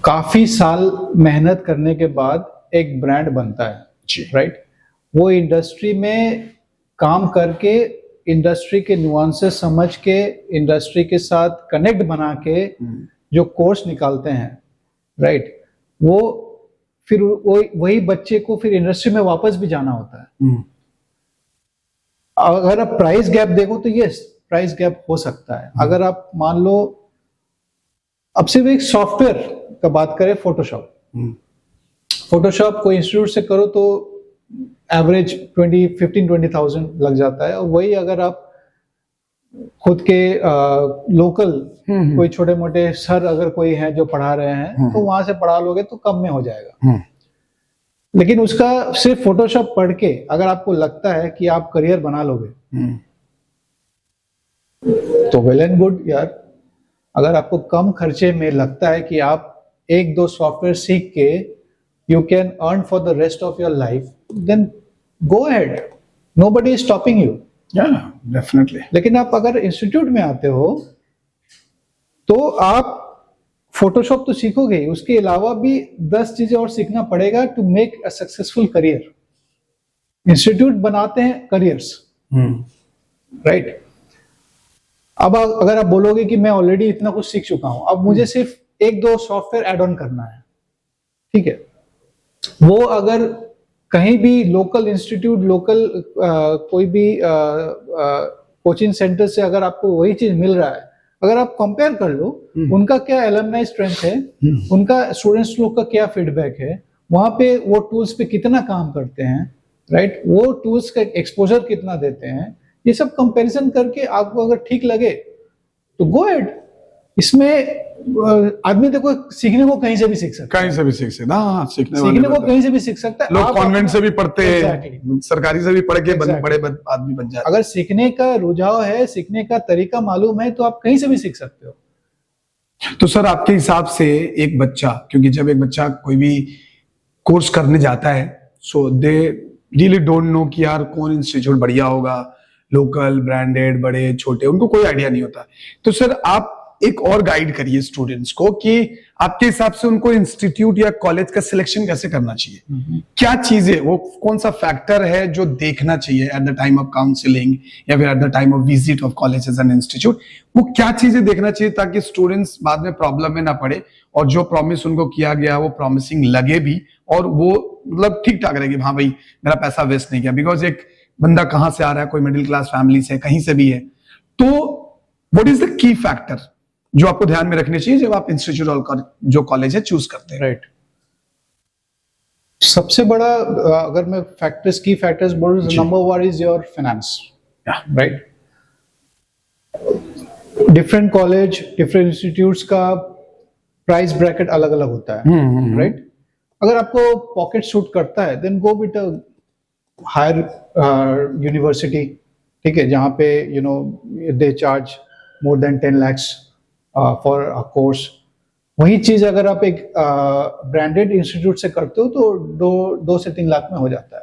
काफी साल मेहनत करने के बाद एक ब्रांड बनता है, राइट। वो इंडस्ट्री में काम करके, इंडस्ट्री के नुआंसेस समझ के, इंडस्ट्री के साथ कनेक्ट बना के जो कोर्स निकालते हैं, राइट, वो फिर वही बच्चे को फिर इंडस्ट्री में वापस भी जाना होता है। अगर आप प्राइस गैप देखो तो यस, प्राइस गैप हो सकता है। अगर आप मान लो, अब सिर्फ एक सॉफ्टवेयर का बात करें, फोटोशॉप कोई इंस्टीट्यूट से करो तो एवरेज 15-20,000 लग जाता है। और वही अगर आप खुद के लोकल कोई छोटे मोटे सर अगर कोई है जो पढ़ा रहे हैं तो वहां से पढ़ा लोगे तो कम में हो जाएगा। लेकिन उसका सिर्फ फोटोशॉप पढ़ के अगर आपको लगता है कि आप करियर बना लोगे तो वेल एंड गुड यार। अगर आपको कम खर्चे में लगता है कि आप 1-2 सॉफ्टवेयर सीख के you can earn for the rest of your life, then go ahead, nobody is stopping you. Yeah, definitely. लेकिन आप अगर इंस्टीट्यूट में आते हो तो आप फोटोशॉप तो सीखोगे ही, उसके अलावा भी 10 चीजें और सीखना पड़ेगा to make a successful career. Institute बनाते हैं करियर्स, राइट। अब अगर आप बोलोगे कि मैं ऑलरेडी इतना कुछ सीख चुका हूं, अब मुझे सिर्फ एक दो सॉफ्टवेयर ऐड ऑन करना है, ठीक है, वो अगर कहीं भी लोकल इंस्टीट्यूट, लोकल कोई भी कोचिंग सेंटर से अगर आपको वही चीज मिल रहा है, अगर आप कंपेयर कर लो उनका क्या एलुमनाई स्ट्रेंथ है, उनका स्टूडेंट्स लोग का क्या फीडबैक है, वहां पे वो टूल्स पे कितना काम करते हैं, राइट, वो टूल्स का एक्सपोजर कितना देते हैं, ये सब कंपैरिजन करके आपको अगर ठीक लगे तो गो अहेड। इसमें आदमी देखो सीखने को कहीं से भी सीख सकता है, कहीं से भी सीख सकता है। हाँ, सीखने को कहीं से भी सीख सकता है। लोग कॉन्वेंट से भी पढ़ते हैं, Exactly. सरकारी से भी पढ़ के Exactly. बड़े आदमी बन जाते हैं। अगर सीखने का रुझाव है, सीखने का तरीका मालूम है, तो आप कहीं से भी सीख सकते हो। तो सर आपके हिसाब से एक बच्चा, क्योंकि जब एक बच्चा कोई भी कोर्स करने जाता है, सो दे रियली डोंट नो कि यार कौन इंस्टीट्यूट बढ़िया होगा, लोकल, ब्रांडेड, बड़े, छोटे, उनको कोई आइडिया नहीं होता। तो सर आप एक और गाइड करिए स्टूडेंट्स को कि आपके हिसाब से उनको इंस्टीट्यूट या कॉलेज का सिलेक्शन कैसे करना चाहिए, क्या चीजें, वो कौन सा फैक्टर है जो देखना चाहिए at the time of counselling या फिर at the time of visit of colleges and institute, वो क्या चीजें देखना चाहिए ताकि स्टूडेंट्स बाद में प्रॉब्लम में ना पड़े और जो प्रॉमिस उनको किया गया वो प्रॉमिसिंग लगे भी और वो मतलब ठीक ठाक रहेगी, हाँ भाई मेरा पैसा वेस्ट नहीं किया। बिकॉज एक बंदा कहाँ से आ रहा है, कोई मिडिल क्लास फैमिली से, कहीं से भी है, तो व्हाट इज द की फैक्टर जो आपको ध्यान में रखने चाहिए जब आप इंस्टीट्यूट और जो कॉलेज है चूज करते हैं? राइट, सबसे बड़ा अगर मैं की फैक्टर्स बोलूं, number 1 is your finance, right. Different college, different institutes का प्राइस ब्रैकेट अलग अलग होता है, राइट। अगर आपको पॉकेट सूट करता है then go with a higher university, ठीक है, जहाँ पे you know they charge more than 10 lakhs for a course. वही चीज अगर आप एक ब्रांडेड इंस्टीट्यूट से करते हो तो 2 से 3 लाख में हो जाता है।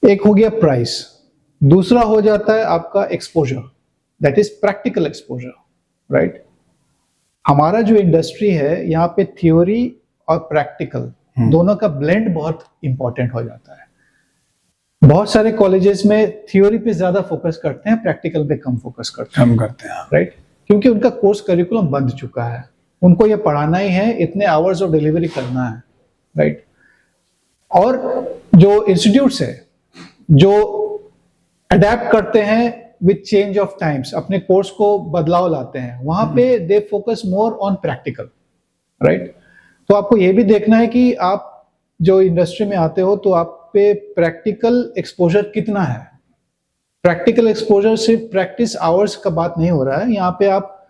एक हो गया प्राइस, दूसरा हो जाता है आपका exposure, that is practical exposure, right. हमारा जो इंडस्ट्री है यहाँ पे थ्योरी और प्रैक्टिकल दोनों का ब्लेंड बहुत इंपॉर्टेंट हो जाता है। बहुत सारे कॉलेजेस में थ्योरी पे ज्यादा फोकस करते हैं, प्रैक्टिकल पे कम फोकस करते हैं, राइट, क्योंकि उनका कोर्स करिकुलम बंध चुका है, उनको ये पढ़ाना ही है, इतने आवर्स ऑफ डिलीवरी करना है, राइट। और जो इंस्टीट्यूट्स है जो अडेप्ट करते हैं विद चेंज ऑफ टाइम्स, अपने कोर्स को बदलाव लाते हैं, वहां पे they focus more on practical, right. तो आपको ये भी देखना है कि आप जो इंडस्ट्री में आते हो तो आप पे प्रैक्टिकल एक्सपोजर कितना है। प्रैक्टिकल एक्सपोजर सिर्फ प्रैक्टिस आवर्स का बात नहीं हो रहा है, यहाँ पे आप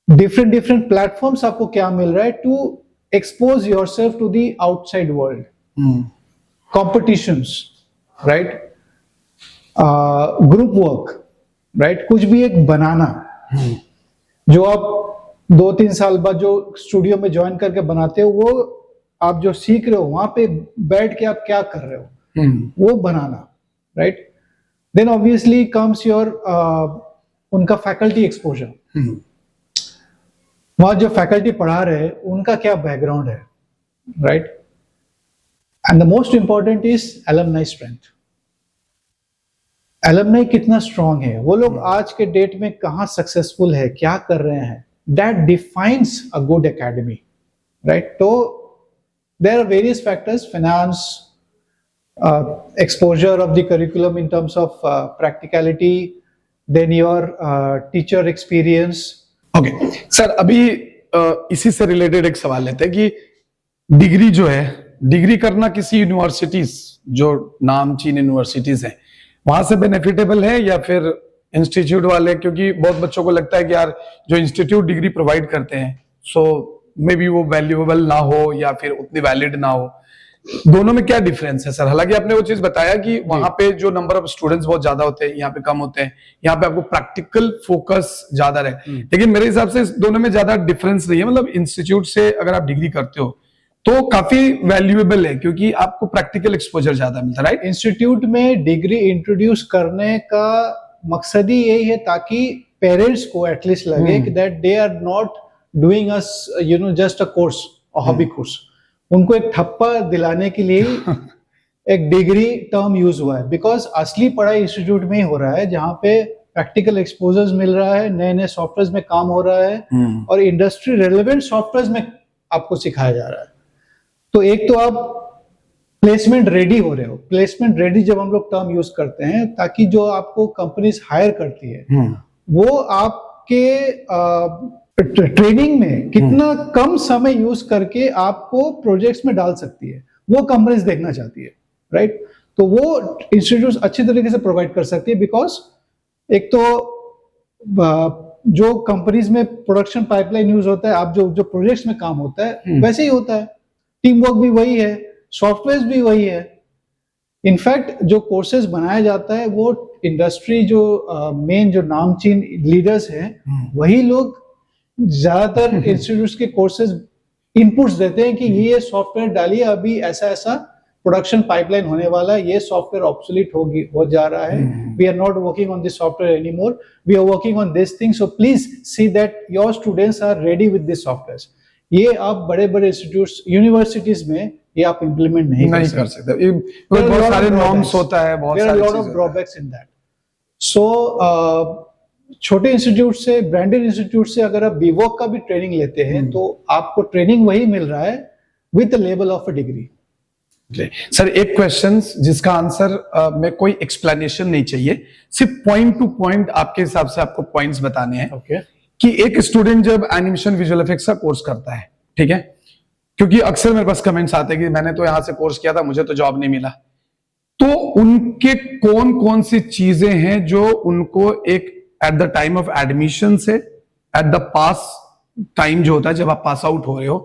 डिफरेंट प्लेटफॉर्म्स आपको क्या मिल रहा है to expose yourself to the outside world, competitions, right, group work, right, कुछ भी एक बनाना जो आप 2-3 साल बाद जो स्टूडियो में ज्वाइन करके बनाते हो, वो आप जो सीख रहे हो वहां पे बैठ के आप क्या कर रहे हो, वो बनाना, right. Then obviously comes your उनका फैकल्टी एक्सपोजर, वहां जो फैकल्टी पढ़ा रहे हैं उनका क्या बैकग्राउंड है, right. And the most important is alumni strength. Alumni कितना स्ट्रांग है, वो लोग आज के डेट में कहाँ सक्सेसफुल है, क्या कर रहे हैं, that defines a good academy, right. तो there are various factors, finance, exposure of the curriculum in terms of practicality, then your teacher experience. Okay, sir अभी इसी से रिलेटेड एक सवाल लेते हैं कि डिग्री जो है, डिग्री करना किसी यूनिवर्सिटीज जो नामचीन यूनिवर्सिटीज हैं वहां से बेनिफिटेबल है या फिर इंस्टीट्यूट वाले, क्योंकि बहुत बच्चों को लगता है कि यार जो इंस्टीट्यूट डिग्री प्रोवाइड करते हैं सो मे बी वो वैल्यूएबल ना हो या फिर उतनी वैलिड ना हो, दोनों में क्या डिफरेंस है सर? हालांकि आपने वो चीज बताया कि वहां पे जो नंबर ऑफ स्टूडेंट्स बहुत ज्यादा होते हैं, यहाँ पे कम होते हैं, यहाँ पे आपको प्रैक्टिकल फोकस ज्यादा रहे, लेकिन मेरे हिसाब से दोनों में ज्यादा डिफरेंस नहीं है। मतलब इंस्टीट्यूट से अगर आप डिग्री करते हो तो काफी वैल्यूएबल है क्योंकि आपको प्रैक्टिकल एक्सपोजर ज्यादा मिलता है, राइट। इंस्टीट्यूट में डिग्री इंट्रोड्यूस करने का मकसद ही यही है ताकि पेरेंट्स को एटलीस्ट लगे कि that they are not doing us you know just a course, a hobby course. उनको एक ठप्पा दिलाने के लिए एक डिग्री टर्म यूज हुआ है, बिकॉज असली पढ़ाई इंस्टीट्यूट में ही हो रहा है जहां पे प्रैक्टिकल एक्सपोजर्स मिल रहा है, नए नए सॉफ्टवेयर में काम हो रहा है और इंडस्ट्री रेलेवेंट सॉफ्टवेयर में आपको सिखाया जा रहा है। तो एक तो आप प्लेसमेंट रेडी हो रहे हो। प्लेसमेंट रेडी जब हम लोग टर्म यूज करते हैं, ताकि जो आपको कंपनीज हायर करती है वो आपके ट्रेनिंग में कितना कम समय यूज करके आपको प्रोजेक्ट्स में डाल सकती है, वो कंपनीज देखना चाहती है, राइट? तो वो इंस्टीट्यूट अच्छी तरीके से प्रोवाइड कर सकती है, बिकॉज एक तो जो कंपनीज में प्रोडक्शन पाइपलाइन यूज होता है, आप जो प्रोजेक्ट्स में काम होता है वैसे ही होता है, टीम वर्क भी वही है, सॉफ्टवेयर भी वही है। इनफैक्ट जो कोर्सेज बनाया जाता है वो इंडस्ट्री जो मेन जो नामचीन लीडर्स हैं वही लोग ज्यादातर इंस्टीट्यूट्स के कोर्सेज इनपुट्स देते हैं कि ये सॉफ्टवेयर डालिए, अभी ऐसा ऐसा प्रोडक्शन पाइपलाइन होने वाला है, ये सॉफ्टवेयर ऑब्सोलीट हो जा रहा है, we are not working on this software anymore, we are working on this thing, so please see that your students are ready with this software. ये आप बड़े बड़े इंस्टीट्यूट्स यूनिवर्सिटीज में ये आप इंप्लीमेंट नहीं कर सकते। बहुत सारे नॉर्म्स होता है, बहुत सारे lot of drawbacks in that. So छोटे इंस्टीट्यूट से, ब्रांडेड इंस्टीट्यूट से अगर आप बीवॉक का भी ट्रेनिंग लेते हैं तो आपको ट्रेनिंग वही मिल रहा है with level of a degree. Sir एक क्वेश्चन जिसका आंसर में कोई एक्सप्लेनेशन नहीं चाहिए, सिर्फ पॉइंट टू पॉइंट आपके हिसाब से आपको पॉइंट्स बताने हैं। कि एक स्टूडेंट जब एनिमेशन विजुअल इफेक्ट्स का कोर्स करता है, ठीक है, क्योंकि अक्सर मेरे पास कमेंट्स आते हैं कि मैंने तो यहां से कोर्स किया था, मुझे तो जॉब नहीं मिला, तो उनके कौन कौन सी चीजें हैं जो उनको एक at the time of admission से एट द पास टाइम जो होता है जब आप पास आउट हो रहे हो,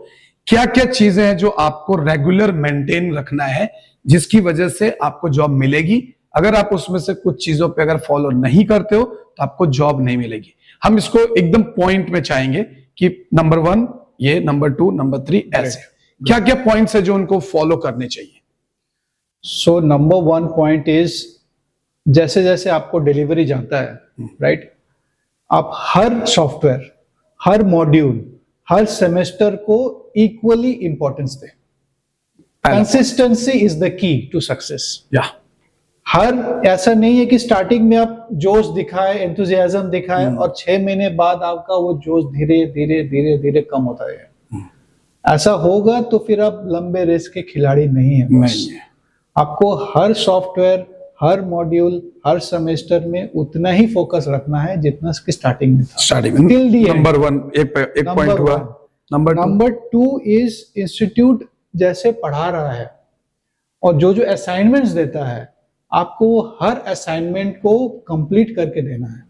क्या क्या चीजें हैं जो आपको रेगुलर मेंटेन रखना है जिसकी वजह से आपको जॉब मिलेगी? अगर आप उसमें से कुछ चीजों पे अगर फॉलो नहीं करते हो तो आपको जॉब नहीं मिलेगी। हम इसको एकदम पॉइंट में चाहेंगे कि नंबर 1 ये, नंबर 2, नंबर 3 ऐसे क्या क्या पॉइंट्स है जो उनको फॉलो करने चाहिए? सो नंबर 1 पॉइंट इज, जैसे जैसे आपको डिलीवरी जाता है, राइट, आप हर सॉफ्टवेयर, हर मॉड्यूल, हर सेमेस्टर को इक्वली इंपॉर्टेंस दें। Consistency is the key to success. हर ऐसा नहीं है कि स्टार्टिंग में आप जोश दिखाए, एंथुजियाज्म दिखाए और 6 महीने बाद आपका वो जोश धीरे धीरे धीरे धीरे कम होता है। ऐसा होगा तो फिर आप लंबे रेस के खिलाड़ी नहीं है। आपको हर सॉफ्टवेयर, हर मॉड्यूल, हर सेमेस्टर में उतना ही फोकस रखना है जितना इसकी स्टार्टिंग में था। स्टार्टिंग में नंबर 1 एक पॉइंट हुआ। नंबर 2 इज इंस्टीट्यूट जैसे पढ़ा रहा है और जो जो असाइनमेंट्स देता है, आपको हर असाइनमेंट को कंप्लीट करके देना है।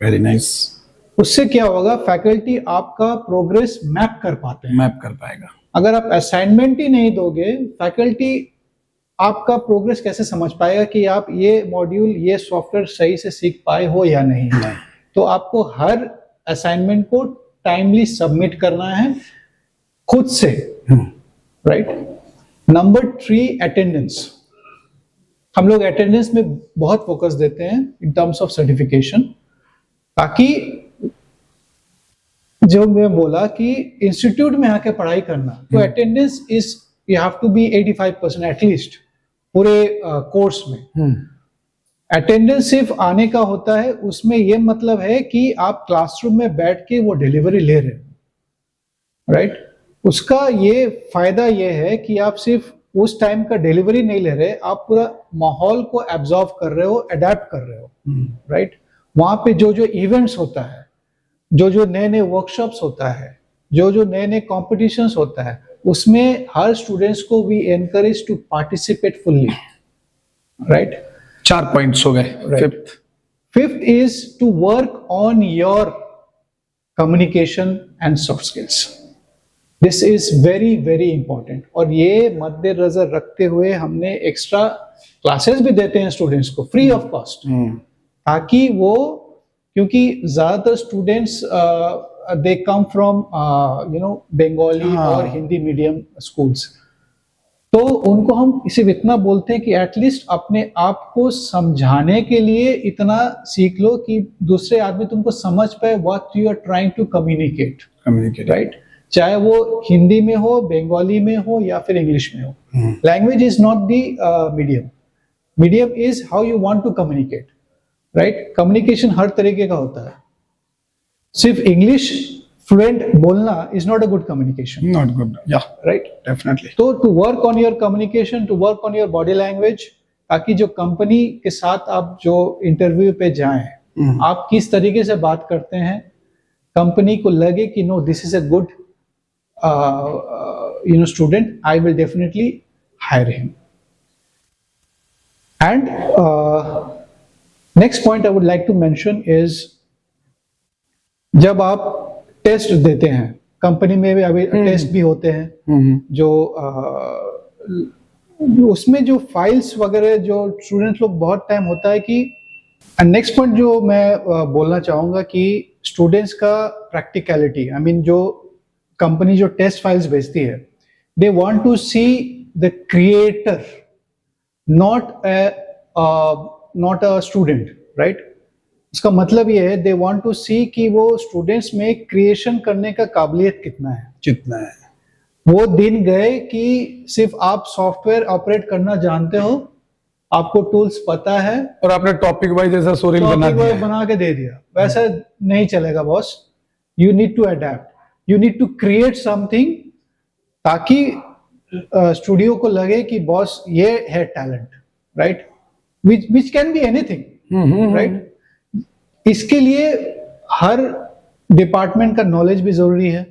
Very nice. उससे क्या होगा, फैकल्टी आपका प्रोग्रेस मैप कर पाते हैं, मैप कर पाएगा। अगर आप असाइनमेंट ही नहीं दोगे, फैकल्टी आपका प्रोग्रेस कैसे समझ पाएगा कि आप ये मॉड्यूल, ये सॉफ्टवेयर सही से सीख पाए हो या नहीं? तो आपको हर असाइनमेंट को टाइमली सबमिट करना है खुद से, राइट? Number 3, attendance. हम लोग अटेंडेंस में बहुत फोकस देते हैं इन टर्म्स ऑफ सर्टिफिकेशन, ताकि जो मैं बोला कि इंस्टीट्यूट में आके पढ़ाई करना, तो attendance is, you have to be 85% at least पूरे कोर्स में। अटेंडेंस सिर्फ आने का होता है, उसमें यह मतलब है कि आप क्लासरूम में बैठ के वो डिलीवरी ले रहे हो, राइट? उसका ये फायदा ये है कि आप सिर्फ उस टाइम का डिलीवरी नहीं ले रहे, आप पूरा माहौल को एब्जॉर्व कर रहे हो, अडेप्ट कर रहे हो, राइट? वहां पे जो जो इवेंट्स होता है, जो जो नए नए वर्कशॉप्स होता है, जो जो नए नए कॉम्पिटिशन्स होता है, उसमें हर स्टूडेंट्स को we encourage to participate fully, right? 4 points हो गए। Fifth is to work on your communication and soft skills. This is very very important, और ये मद्देनजर रखते हुए हमने एक्स्ट्रा क्लासेस भी देते हैं स्टूडेंट्स को फ्री ऑफ कॉस्ट, ताकि वो, क्योंकि ज्यादातर students they come from Bengali और हिंदी मीडियम स्कूल्स, तो उनको हम सिर्फ इतना बोलते हैं कि एटलीस्ट अपने आप को समझाने के लिए इतना सीख लो कि दूसरे आदमी तुमको समझ पाए what you are trying to communicate, right? चाहे वो हिंदी में हो, बंगाली में हो या फिर इंग्लिश में हो। Language is not the medium, medium is how you want to communicate, right. Communication हर तरीके का होता है, सिर्फ इंग्लिश फ्लुएंट बोलना is not a good communication, not good, yeah right. Definitely. तो to work on your communication, to work on your body language, ताकि जो कंपनी के साथ आप जो इंटरव्यू पे जाएं, आप किस तरीके से बात करते हैं, कंपनी को लगे कि no this is a good student, I will definitely hire him. And next point I would like to mention is, जब आप टेस्ट देते हैं, कंपनी में भी अभी टेस्ट भी होते हैं, जो उसमें जो फाइल्स वगैरह जो स्टूडेंट्स लोग बहुत टाइम होता है कि, नेक्स्ट पॉइंट जो मैं बोलना चाहूंगा कि स्टूडेंट्स का प्रैक्टिकलिटी, आई मीन जो कंपनी जो टेस्ट फाइल्स भेजती है, they want to see the creator, not a student, right. उसका मतलब ये है, दे वांट टू सी कि वो स्टूडेंट्स में क्रिएशन करने का काबिलियत कितना है। वो दिन गए कि सिर्फ आप सॉफ्टवेयर ऑपरेट करना जानते हो, आपको टूल्स पता है और आपने टॉपिक वाइज जैसा स्टोरी बना के दे दिया, वैसा नहीं चलेगा boss. You need to adapt, you need to create something, ताकि स्टूडियो को लगे कि बॉस ये है talent, right, which can be anything, right. इसके लिए हर डिपार्टमेंट का नॉलेज भी जरूरी है,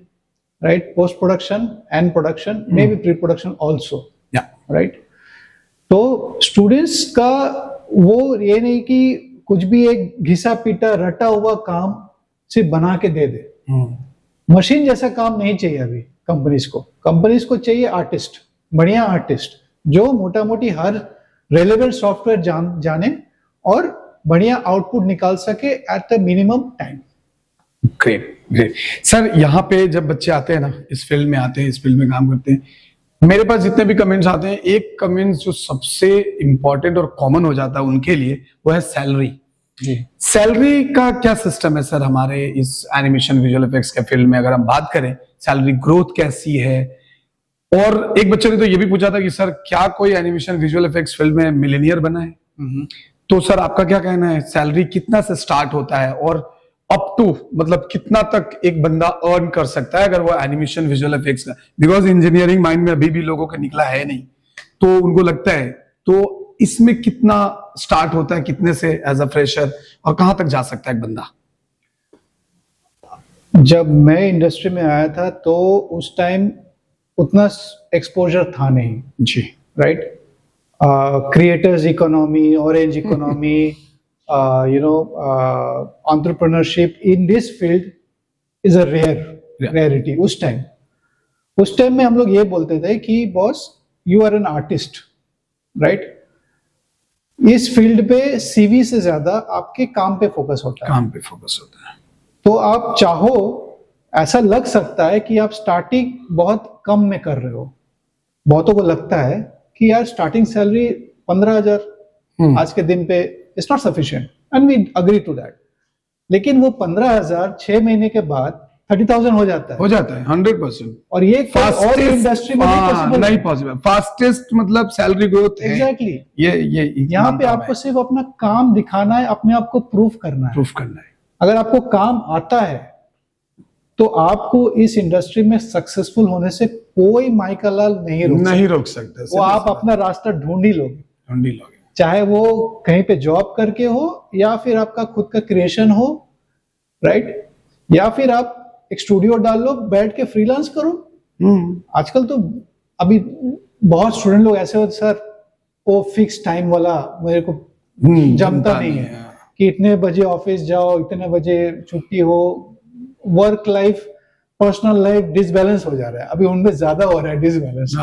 right. Post production and production, maybe pre production also, right. तो स्टूडेंट्स का वो ये नहीं कि कुछ भी एक घिसा पीटा रटा हुआ काम सिर्फ बना के दे दे। मशीन जैसा काम नहीं चाहिए अभी कंपनीज को चाहिए आर्टिस्ट, बढ़िया आर्टिस्ट, जो मोटा मोटी हर रेलेवेंट सॉफ्टवेयर जाने और बढ़िया आउटपुट निकाल सके at the minimum time. Great sir, यहाँ पे जब बच्चे आते हैं ना, इस फील्ड में आते हैं, इस फील्ड में काम करते हैं, मेरे पास जितने भी कमेंट्स आते हैं, एक कमेंट्स जो सबसे इंपॉर्टेंट और कॉमन हो जाता है उनके लिए, वो है सैलरी। सैलरी का क्या सिस्टम है सर हमारे इस एनिमेशन विजुअल इफेक्ट्स के फील्ड में? अगर हम बात करें, सैलरी ग्रोथ कैसी है? और एक बच्चे ने तो ये भी पूछा था कि सर क्या कोई एनिमेशन विजुअल इफेक्ट्स फील्ड में मिलेनियर बना है? तो सर आपका क्या कहना है, सैलरी कितना से स्टार्ट होता है और अप टू मतलब कितना तक एक बंदा अर्न कर सकता है अगर वो एनिमेशन विजुअल इफेक्ट्स का? बिकॉज इंजीनियरिंग माइंड में अभी भी लोगों का निकला है नहीं, तो उनको लगता है, तो इसमें कितना स्टार्ट होता है, कितने से एज अ फ्रेशर, और कहां तक जा सकता है एक बंदा? जब मैं इंडस्ट्री में आया था तो उस टाइम उतना एक्सपोजर था नहीं जी, right. Creators economy, orange economy, entrepreneurship in this field is a rarity। उस टाइम में हम लोग ये बोलते थे कि boss you are an artist, right. इस फील्ड पे सीवी से ज्यादा आपके काम पे फोकस होता है। तो आप चाहो, ऐसा लग सकता है कि आप स्टार्टिंग बहुत कम में कर रहे हो। बहुतों को लगता है कि यार स्टार्टिंग सैलरी 15,000 आज के दिन पे it's not sufficient, and we agree to that. लेकिन वो 15,000 6 महीने के बाद 30,000 हो जाता है 100%। और ये और इंडस्ट्री में नहीं पॉसिबल। फास्टेस्ट मतलब सैलरी ग्रोथ है। एग्जैक्टली। ये यहाँ पे आपको सिर्फ अपना काम दिखाना है, अपने आप को प्रूफ करना है। अगर आपको काम आता है तो आपको इस इंडस्ट्री में सक्सेसफुल होने से कोई माइका लाल नहीं रोक सकता। वो आप अपना रास्ता ढूंढ ही लोगे, चाहे वो कहीं पे जॉब करके हो या फिर आपका खुद का क्रिएशन हो, राइट, या फिर आप एक स्टूडियो डाल लो, बैठ के फ्रीलांस करो। आजकल तो अभी बहुत स्टूडेंट लोग ऐसे होते, सर वो फिक्स टाइम वाला मेरे को जमता नहीं है कि इतने बजे ऑफिस जाओ, इतने बजे छुट्टी हो। Work life personal life disbalance हो जा रहा है, अभी उनमें ज्यादा हो रहा है डिसबैलेंस।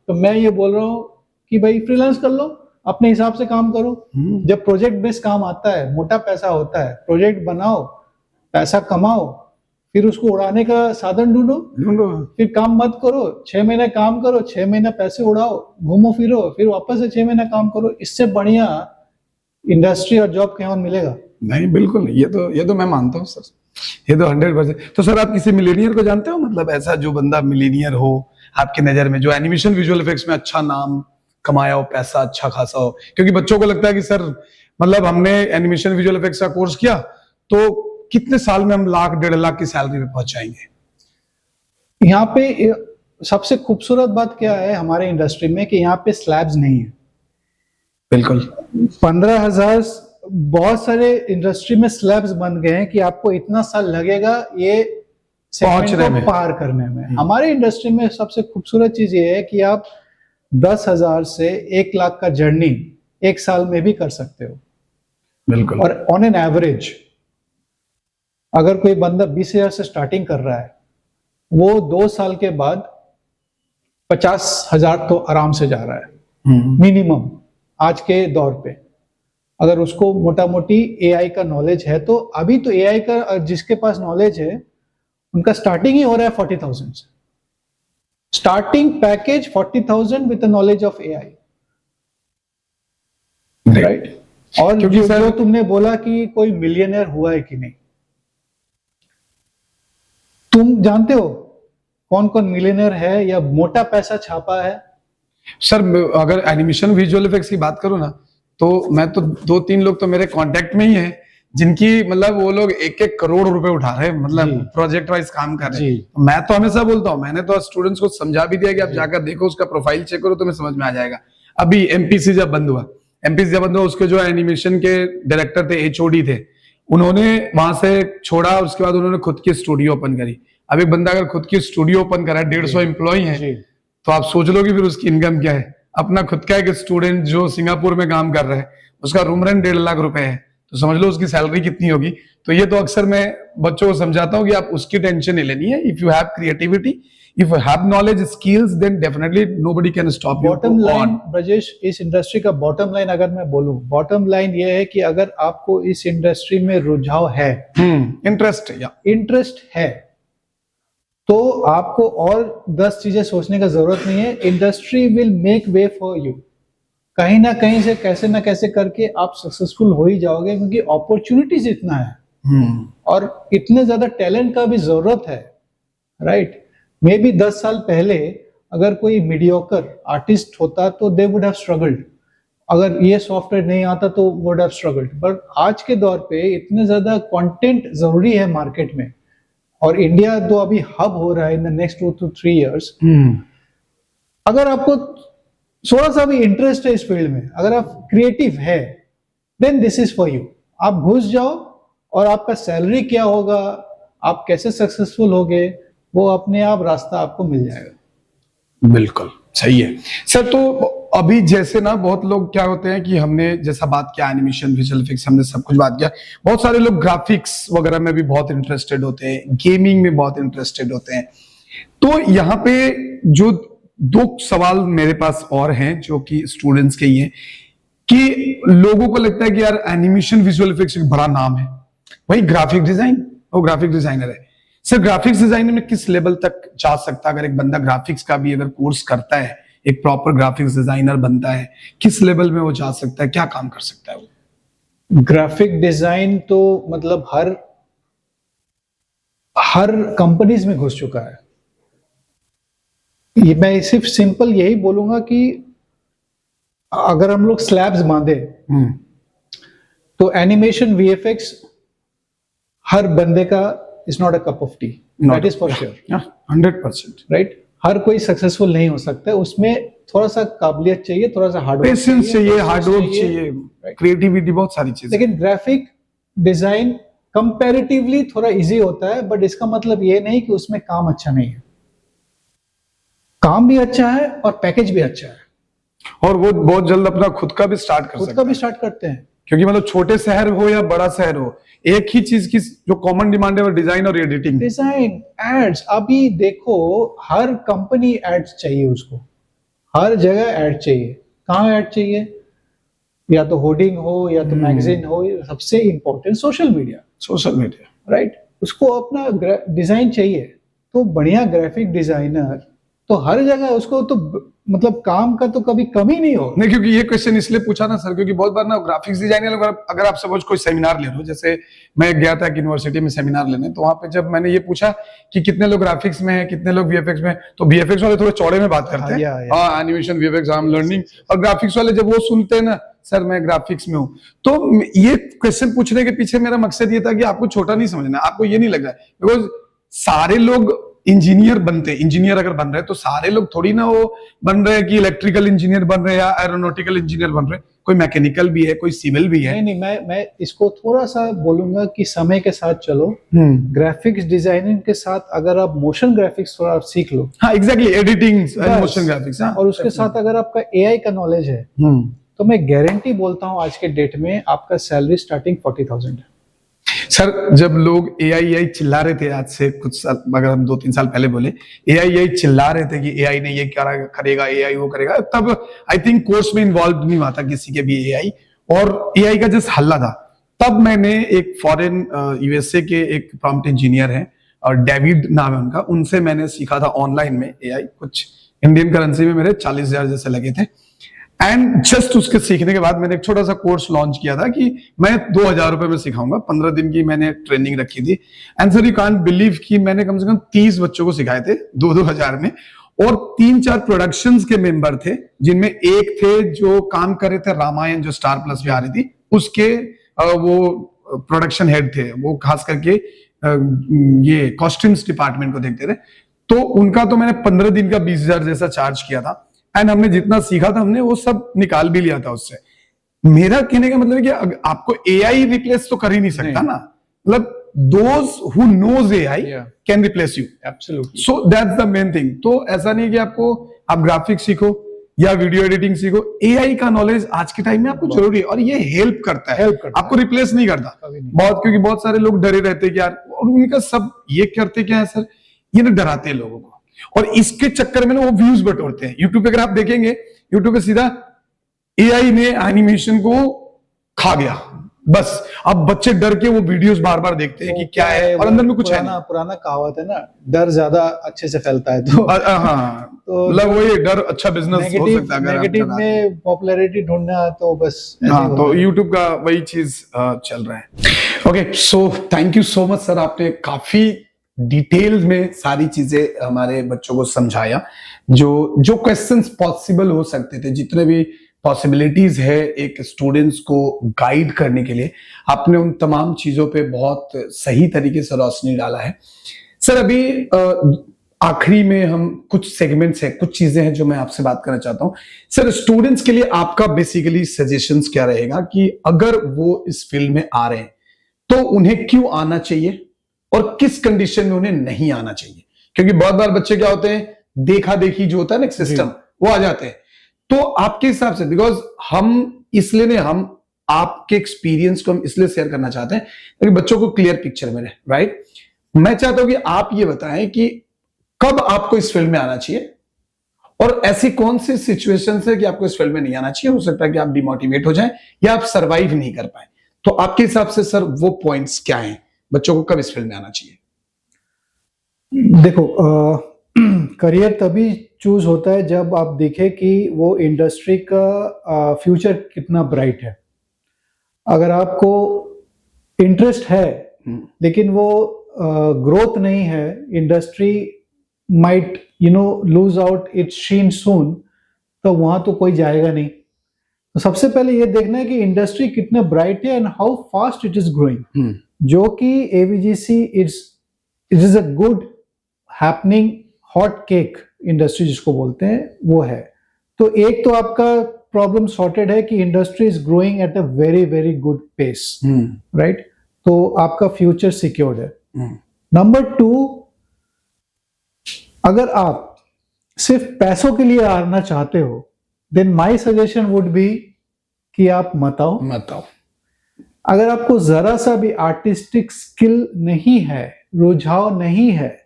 तो मैं ये बोल रहा हूँ कि भाई फ्रीलांस कर लो, अपने हिसाब से काम करो। जब प्रोजेक्ट बेस्ड काम आता है, मोटा पैसा होता है, प्रोजेक्ट बनाओ, पैसा कमाओ, फिर उसको उड़ाने का साधन ढूंढो। फिर काम मत करो, 6 महीने काम करो, 6 महीने पैसे उड़ाओ, घूमो फिरो, फिर वापस से 6 महीने काम करो। इससे बढ़िया इंडस्ट्री और जॉब कहीं और मिलेगा नहीं। बिल्कुल, ये तो मैं मानता हूँ सर, ये तो 100%। तो सर आप किसी मिलेनियर को जानते हो, मतलब ऐसा जो बंदा मिलेनियर हो आपकी नजर में, जो एनिमेशन विजुअल इफेक्ट्स में अच्छा नाम कमाया हो, पैसा अच्छा खासा हो? क्योंकि बच्चों को लगता है कि सर मतलब हमने एनिमेशन विजुअल इफेक्ट्स का कोर्स किया तो कितने साल में हम 1 लाख 1.5 लाख की सैलरी पे पहुंच जाएंगे? यहाँ पे सबसे खूबसूरत बात क्या है हमारे इंडस्ट्री में कि यहाँ पे स्लैब्स नहीं है। बिल्कुल। 15,000 बहुत सारे इंडस्ट्री में स्लैब्स बन गए हैं कि आपको इतना साल लगेगा ये पहुंचने में, पार करने में। हमारे इंडस्ट्री में सबसे खूबसूरत चीज ये है कि आप 10,000 से 1 लाख का जर्नी 1 साल में भी कर सकते हो। बिल्कुल। और ऑन एन एवरेज अगर कोई बंदा 20,000 से स्टार्टिंग कर रहा है वो 2 साल के बाद 50,000 तो आराम से जा रहा है मिनिमम आज के दौर पे। अगर उसको मोटा मोटी एआई का नॉलेज है तो अभी तो एआई का जिसके पास नॉलेज है उनका स्टार्टिंग ही हो रहा है 40,000 से। Starting package 40,000 with the knowledge of AI, right. और क्योंकि जो तुमने बोला कि कोई मिलियनर हुआ है कि नहीं, तुम जानते हो कौन कौन मिलियनर है या मोटा पैसा छापा है? सर अगर एनिमेशन विजुअल इफेक्ट्स की बात करूं ना तो मैं तो 2-3 लोग तो मेरे कांटेक्ट में ही हैं जिनकी मतलब वो लोग 1-1 करोड़ रुपए उठा रहे हैं, मतलब प्रोजेक्ट वाइज काम कर रहे हैं। मैं तो हमेशा बोलता हूँ, मैंने तो स्टूडेंट्स को समझा भी दिया कि आप जाकर देखो, उसका प्रोफाइल चेक करो, तुम्हें समझ में आ जाएगा। अभी एमपीसी जब बंद हुआ उसके जो एनिमेशन के डायरेक्टर थे, एचओडी थे, उन्होंने वहां से छोड़ा, उसके बाद उन्होंने खुद की स्टूडियो ओपन करी। अब एक बंदा अगर खुद की स्टूडियो ओपन करा है, 150 एम्प्लॉय है, तो आप सोच लो कि फिर उसकी इनकम क्या है। अपना खुद का एक स्टूडेंट जो सिंगापुर में काम कर रहा है उसका रूम रेंट 1.5 लाख रुपए है, तो समझ लो उसकी सैलरी कितनी होगी। तो ये तो अक्सर मैं बच्चों को समझाता हूँ कि आप उसकी टेंशन नहीं लेनी है। If you have creativity, if you have knowledge, skills, then definitely nobody can stop you. Bottom line Brajesh, इस इंडस्ट्री का बॉटम लाइन अगर मैं बोलूं, बॉटम लाइन ये है कि अगर आपको इस इंडस्ट्री में रुझाव है, इंटरेस्ट है, तो आपको और 10 चीजें सोचने का जरूरत नहीं है। Industry will make way for you. कहीं ना कहीं से कैसे ना कैसे करके आप सक्सेसफुल हो ही जाओगे, क्योंकि अपॉर्चुनिटीज इतना है और इतने ज्यादा टैलेंट का भी जरूरत है, राइट। मे बी 10 साल पहले अगर कोई मीडियोकर आर्टिस्ट होता तो दे वुड हैव स्ट्रगल्ड। अगर ये सॉफ्टवेयर नहीं आता तो वुड हैव स्ट्रगल्ड। बट आज के दौर पे इतने ज्यादा कंटेंट जरूरी है मार्केट में, और इंडिया तो अभी हब हो रहा है in the next 2 to 3 years। अगर आपको थोड़ा सा भी इंटरेस्ट है इस फील्ड में, अगर आप क्रिएटिव है, then this is for you. आप घुस जाओ और आपका सैलरी क्या होगा, आप कैसे सक्सेसफुल होगे, वो अपने आप रास्ता आपको मिल जाएगा। बिल्कुल सही है सर। तो अभी जैसे ना बहुत लोग क्या होते हैं कि हमने जैसा बात किया एनिमेशन विजुअल इफेक्ट्स, हमने सब कुछ बात किया, बहुत सारे लोग ग्राफिक्स वगैरह में भी बहुत इंटरेस्टेड होते हैं, गेमिंग में बहुत इंटरेस्टेड होते हैं। तो यहाँ पे जो 2 सवाल मेरे पास और हैं जो कि स्टूडेंट्स के ही हैं, कि लोगों को लगता है कि यार एनिमेशन विजुअल इफेक्ट्स एक बड़ा नाम है, वही ग्राफिक डिजाइन, वो ग्राफिक डिजाइनर है। सर ग्राफिक्स डिजाइनर में किस लेवल तक जा सकता है? अगर एक बंदा ग्राफिक्स का भी अगर कोर्स करता है, एक प्रॉपर ग्राफिक्स डिजाइनर बनता है, किस लेवल में वो जा सकता है, क्या काम कर सकता है वो? ग्राफिक डिजाइन तो मतलब हर कंपनीज में घुस चुका है। ये मैं सिर्फ सिंपल यही बोलूंगा कि अगर हम लोग स्लैब्स बांधे तो एनिमेशन वीएफएक्स हर बंदे का is not a cup of tea, that is for sure, 100%, right. हर कोई सक्सेसफुल नहीं हो सकता है, उसमें थोड़ा सा काबिलियत चाहिए, थोड़ा सा हार्डवर्क, पेशेंस चाहिए, हार्डवर्क चाहिए, क्रिएटिविटी, बहुत सारी चीजें। लेकिन ग्राफिक डिजाइन कंपैरेटिवली थोड़ा इजी होता है, बट इसका मतलब ये नहीं कि उसमें काम अच्छा नहीं है। काम भी अच्छा है और पैकेज भी अच्छा है, और वो बहुत जल्द अपना खुद का भी स्टार्ट करते हैं। क्योंकि मतलब छोटे शहर हो या बड़ा शहर हो, एक ही चीज की जो कॉमन डिमांड है वो डिजाइन और एडिटिंग। डिजाइन, एड्स, अभी देखो हर कंपनी एड्स चाहिए, उसको हर जगह ऐड चाहिए। कहाँ ऐड चाहिए? या तो होर्डिंग हो या तो मैगजीन हो, सबसे इंपॉर्टेंट सोशल मीडिया, राइट। उसको अपना डिजाइन चाहिए, तो बढ़िया ग्राफिक डिजाइनर तो हर जगह, उसको तो मतलब काम का तो कभी कमी नहीं हो। नहीं, क्योंकि ये क्वेश्चन इसलिए पूछा ना सर, क्योंकि बहुत बार ना ग्राफिक्स डिजाइनर, अगर आप सपोज कोई सेमिनार ले लो, जैसे मैं गया था यूनिवर्सिटी में सेमिनार लेने, तो वहां पे जब मैंने ये पूछा कि कितने लोग ग्राफिक्स में है, कितने लोग वीएफएक्स में, तो वीएफएक्स वाले थोड़े चौड़े में बात करते हैं, हाँ animation VFX I am learning, और ग्राफिक्स वाले जब वो सुनते हैं ना सर मैं ग्राफिक्स में हूँ। तो ये क्वेश्चन पूछने के पीछे मेरा मकसद ये था कि आपको छोटा नहीं समझना, आपको ये नहीं लग रहा है बिकॉज सारे लोग इंजीनियर बनते हैं। इंजीनियर अगर बन रहे हैं तो सारे लोग थोड़ी ना वो बन रहे हैं कि इलेक्ट्रिकल इंजीनियर बन रहे हैं या एरोनॉटिकल इंजीनियर बन रहे हैं। कोई मैकेनिकल भी है, कोई सिविल भी है। नहीं, मैं इसको थोड़ा सा बोलूंगा कि समय के साथ चलो। ग्राफिक्स डिजाइनिंग के साथ अगर आप मोशन ग्राफिक्स थोड़ा सीख लो, हाँ exactly, editing and motion graphics, और उसके साथ अगर आपका एआई का नॉलेज है तो मैं गारंटी बोलता हूँ आज के डेट में आपका सैलरी स्टार्टिंग 40,000 है। सर जब लोग एआई चिल्ला रहे थे आज से कुछ साल, अगर हम 2-3 साल पहले बोले एआई चिल्ला रहे थे कि एआई ने ये करेगा, एआई वो करेगा, तब आई थिंक कोर्स में इन्वॉल्व नहीं हुआ था किसी के भी एआई, और एआई का जस्ट हल्ला था। तब मैंने एक फॉरेन यूएसए के एक प्रॉम्प्ट इंजीनियर है और डेविड नाम है उनका, उनसे मैंने सीखा था ऑनलाइन में एआई। कुछ इंडियन करेंसी में मेरे 40,000 जैसे लगे थे। एंड जस्ट उसके सीखने के बाद मैंने एक छोटा सा कोर्स लॉन्च किया था कि मैं 2,000 रुपए में सिखाऊंगा। 15 दिन की मैंने ट्रेनिंग रखी थी। And sir you can't believe कि मैंने कम से कम 30 बच्चों को सिखाए थे 2,000 में, और 3-4 प्रोडक्शंस के मेंबर थे जिनमें एक थे जो काम कर रहे थे रामायण जो स्टार प्लस पे आ रही थी, उसके वो प्रोडक्शन हेड थे, वो खास करके ये कॉस्ट्यूम्स डिपार्टमेंट को देखते थे। तो उनका तो मैंने 15 दिन का 20,000 जैसा चार्ज किया था। एंड हमने जितना सीखा था हमने वो सब निकाल भी लिया था उससे। मेरा कहने का मतलब है कि आपको एआई रिप्लेस तो कर ही नहीं सकता ना, मतलब those who knows AI can replace you, absolutely. So that's the main thing. तो ऐसा नहीं कि आप ग्राफिक्स सीखो या वीडियो एडिटिंग सीखो, एआई का नॉलेज आज के टाइम में आपको जरूरी है, और ये हेल्प करता है, आपको रिप्लेस नहीं करता बहुत, क्योंकि बहुत सारे लोग डरे रहते हैं कि यार, और उनका सब ये करते क्या है सर, ये ना डराते हैं लोगों को, और इसके चक्कर में ना वो व्यूज बटोरते हैं। यूट्यूब पे अगर आप देखेंगे, यूट्यूब पे सीधा एआई ने एनिमेशन को खा गया, बस अब बच्चे डर के वो वीडियोस बार बार देखते हैं कि क्या है, और अंदर में कुछ है नहीं। पुराना कहावत है ना, डर ज्यादा अच्छे से फैलता है, तो हाँ तो मतलब वही डर अच्छा बिजनेस हो सकता है। नेगेटिव में पॉपुलैरिटी ढूंढना तो बस हाँ, तो यूट्यूब का वही चीज चल रहा है। Okay, so thank you so much sir, आपने काफी डिटेल में सारी चीजें हमारे बच्चों को समझाया, जो क्वेश्चंस पॉसिबल हो सकते थे, जितने भी पॉसिबिलिटीज है एक स्टूडेंट्स को गाइड करने के लिए, आपने उन तमाम चीजों पे बहुत सही तरीके से रोशनी डाला है। सर अभी आखिरी में हम कुछ सेगमेंट्स है, कुछ चीजें हैं जो मैं आपसे बात करना चाहता हूं। सर स्टूडेंट्स के लिए आपका बेसिकली सजेशंस क्या रहेगा कि अगर वो इस फील्ड में आ रहे हैं तो उन्हें क्यों आना चाहिए और किस कंडीशन में उन्हें नहीं आना चाहिए? क्योंकि बहुत बार बच्चे क्या होते हैं, देखा देखी जो होता है ना सिस्टम, वो आ जाते हैं। तो आपके हिसाब से, बिकॉज हम आपके एक्सपीरियंस को हम इसलिए शेयर करना चाहते हैं ताकि बच्चों को क्लियर पिक्चर में रहे, राइट? मैं चाहता हूं कि आप ये बताएं कि कब आपको इस फील्ड में आना चाहिए और ऐसी कौन सी सिचुएशन है कि आपको इस फील्ड में नहीं आना चाहिए। हो सकता है कि आप डिमोटिवेट हो जाएं या आप सरवाइव नहीं कर पाए। तो आपके हिसाब से सर वो पॉइंट्स क्या हैं, बच्चों को कब इस फील्ड में आना चाहिए? देखो, करियर तभी चूज होता है जब आप देखें कि वो इंडस्ट्री का फ्यूचर कितना ब्राइट है। अगर आपको इंटरेस्ट है लेकिन वो ग्रोथ नहीं है, industry might lose out its sheen soon, तो वहां तो कोई जाएगा नहीं। तो सबसे पहले ये देखना है कि इंडस्ट्री कितना ब्राइट है and how fast it is growing, जो कि AVGC it is a good happening hot cake industry जिसको बोलते हैं वो है। तो एक तो आपका प्रॉब्लम सॉर्टेड है कि industry is growing at a very very good pace, right? तो आपका फ्यूचर सिक्योर्ड है। नंबर 2, अगर आप सिर्फ पैसों के लिए आना चाहते हो then my suggestion would be कि आप मत आओ। अगर आपको जरा सा भी आर्टिस्टिक स्किल नहीं है, रुझाव नहीं है,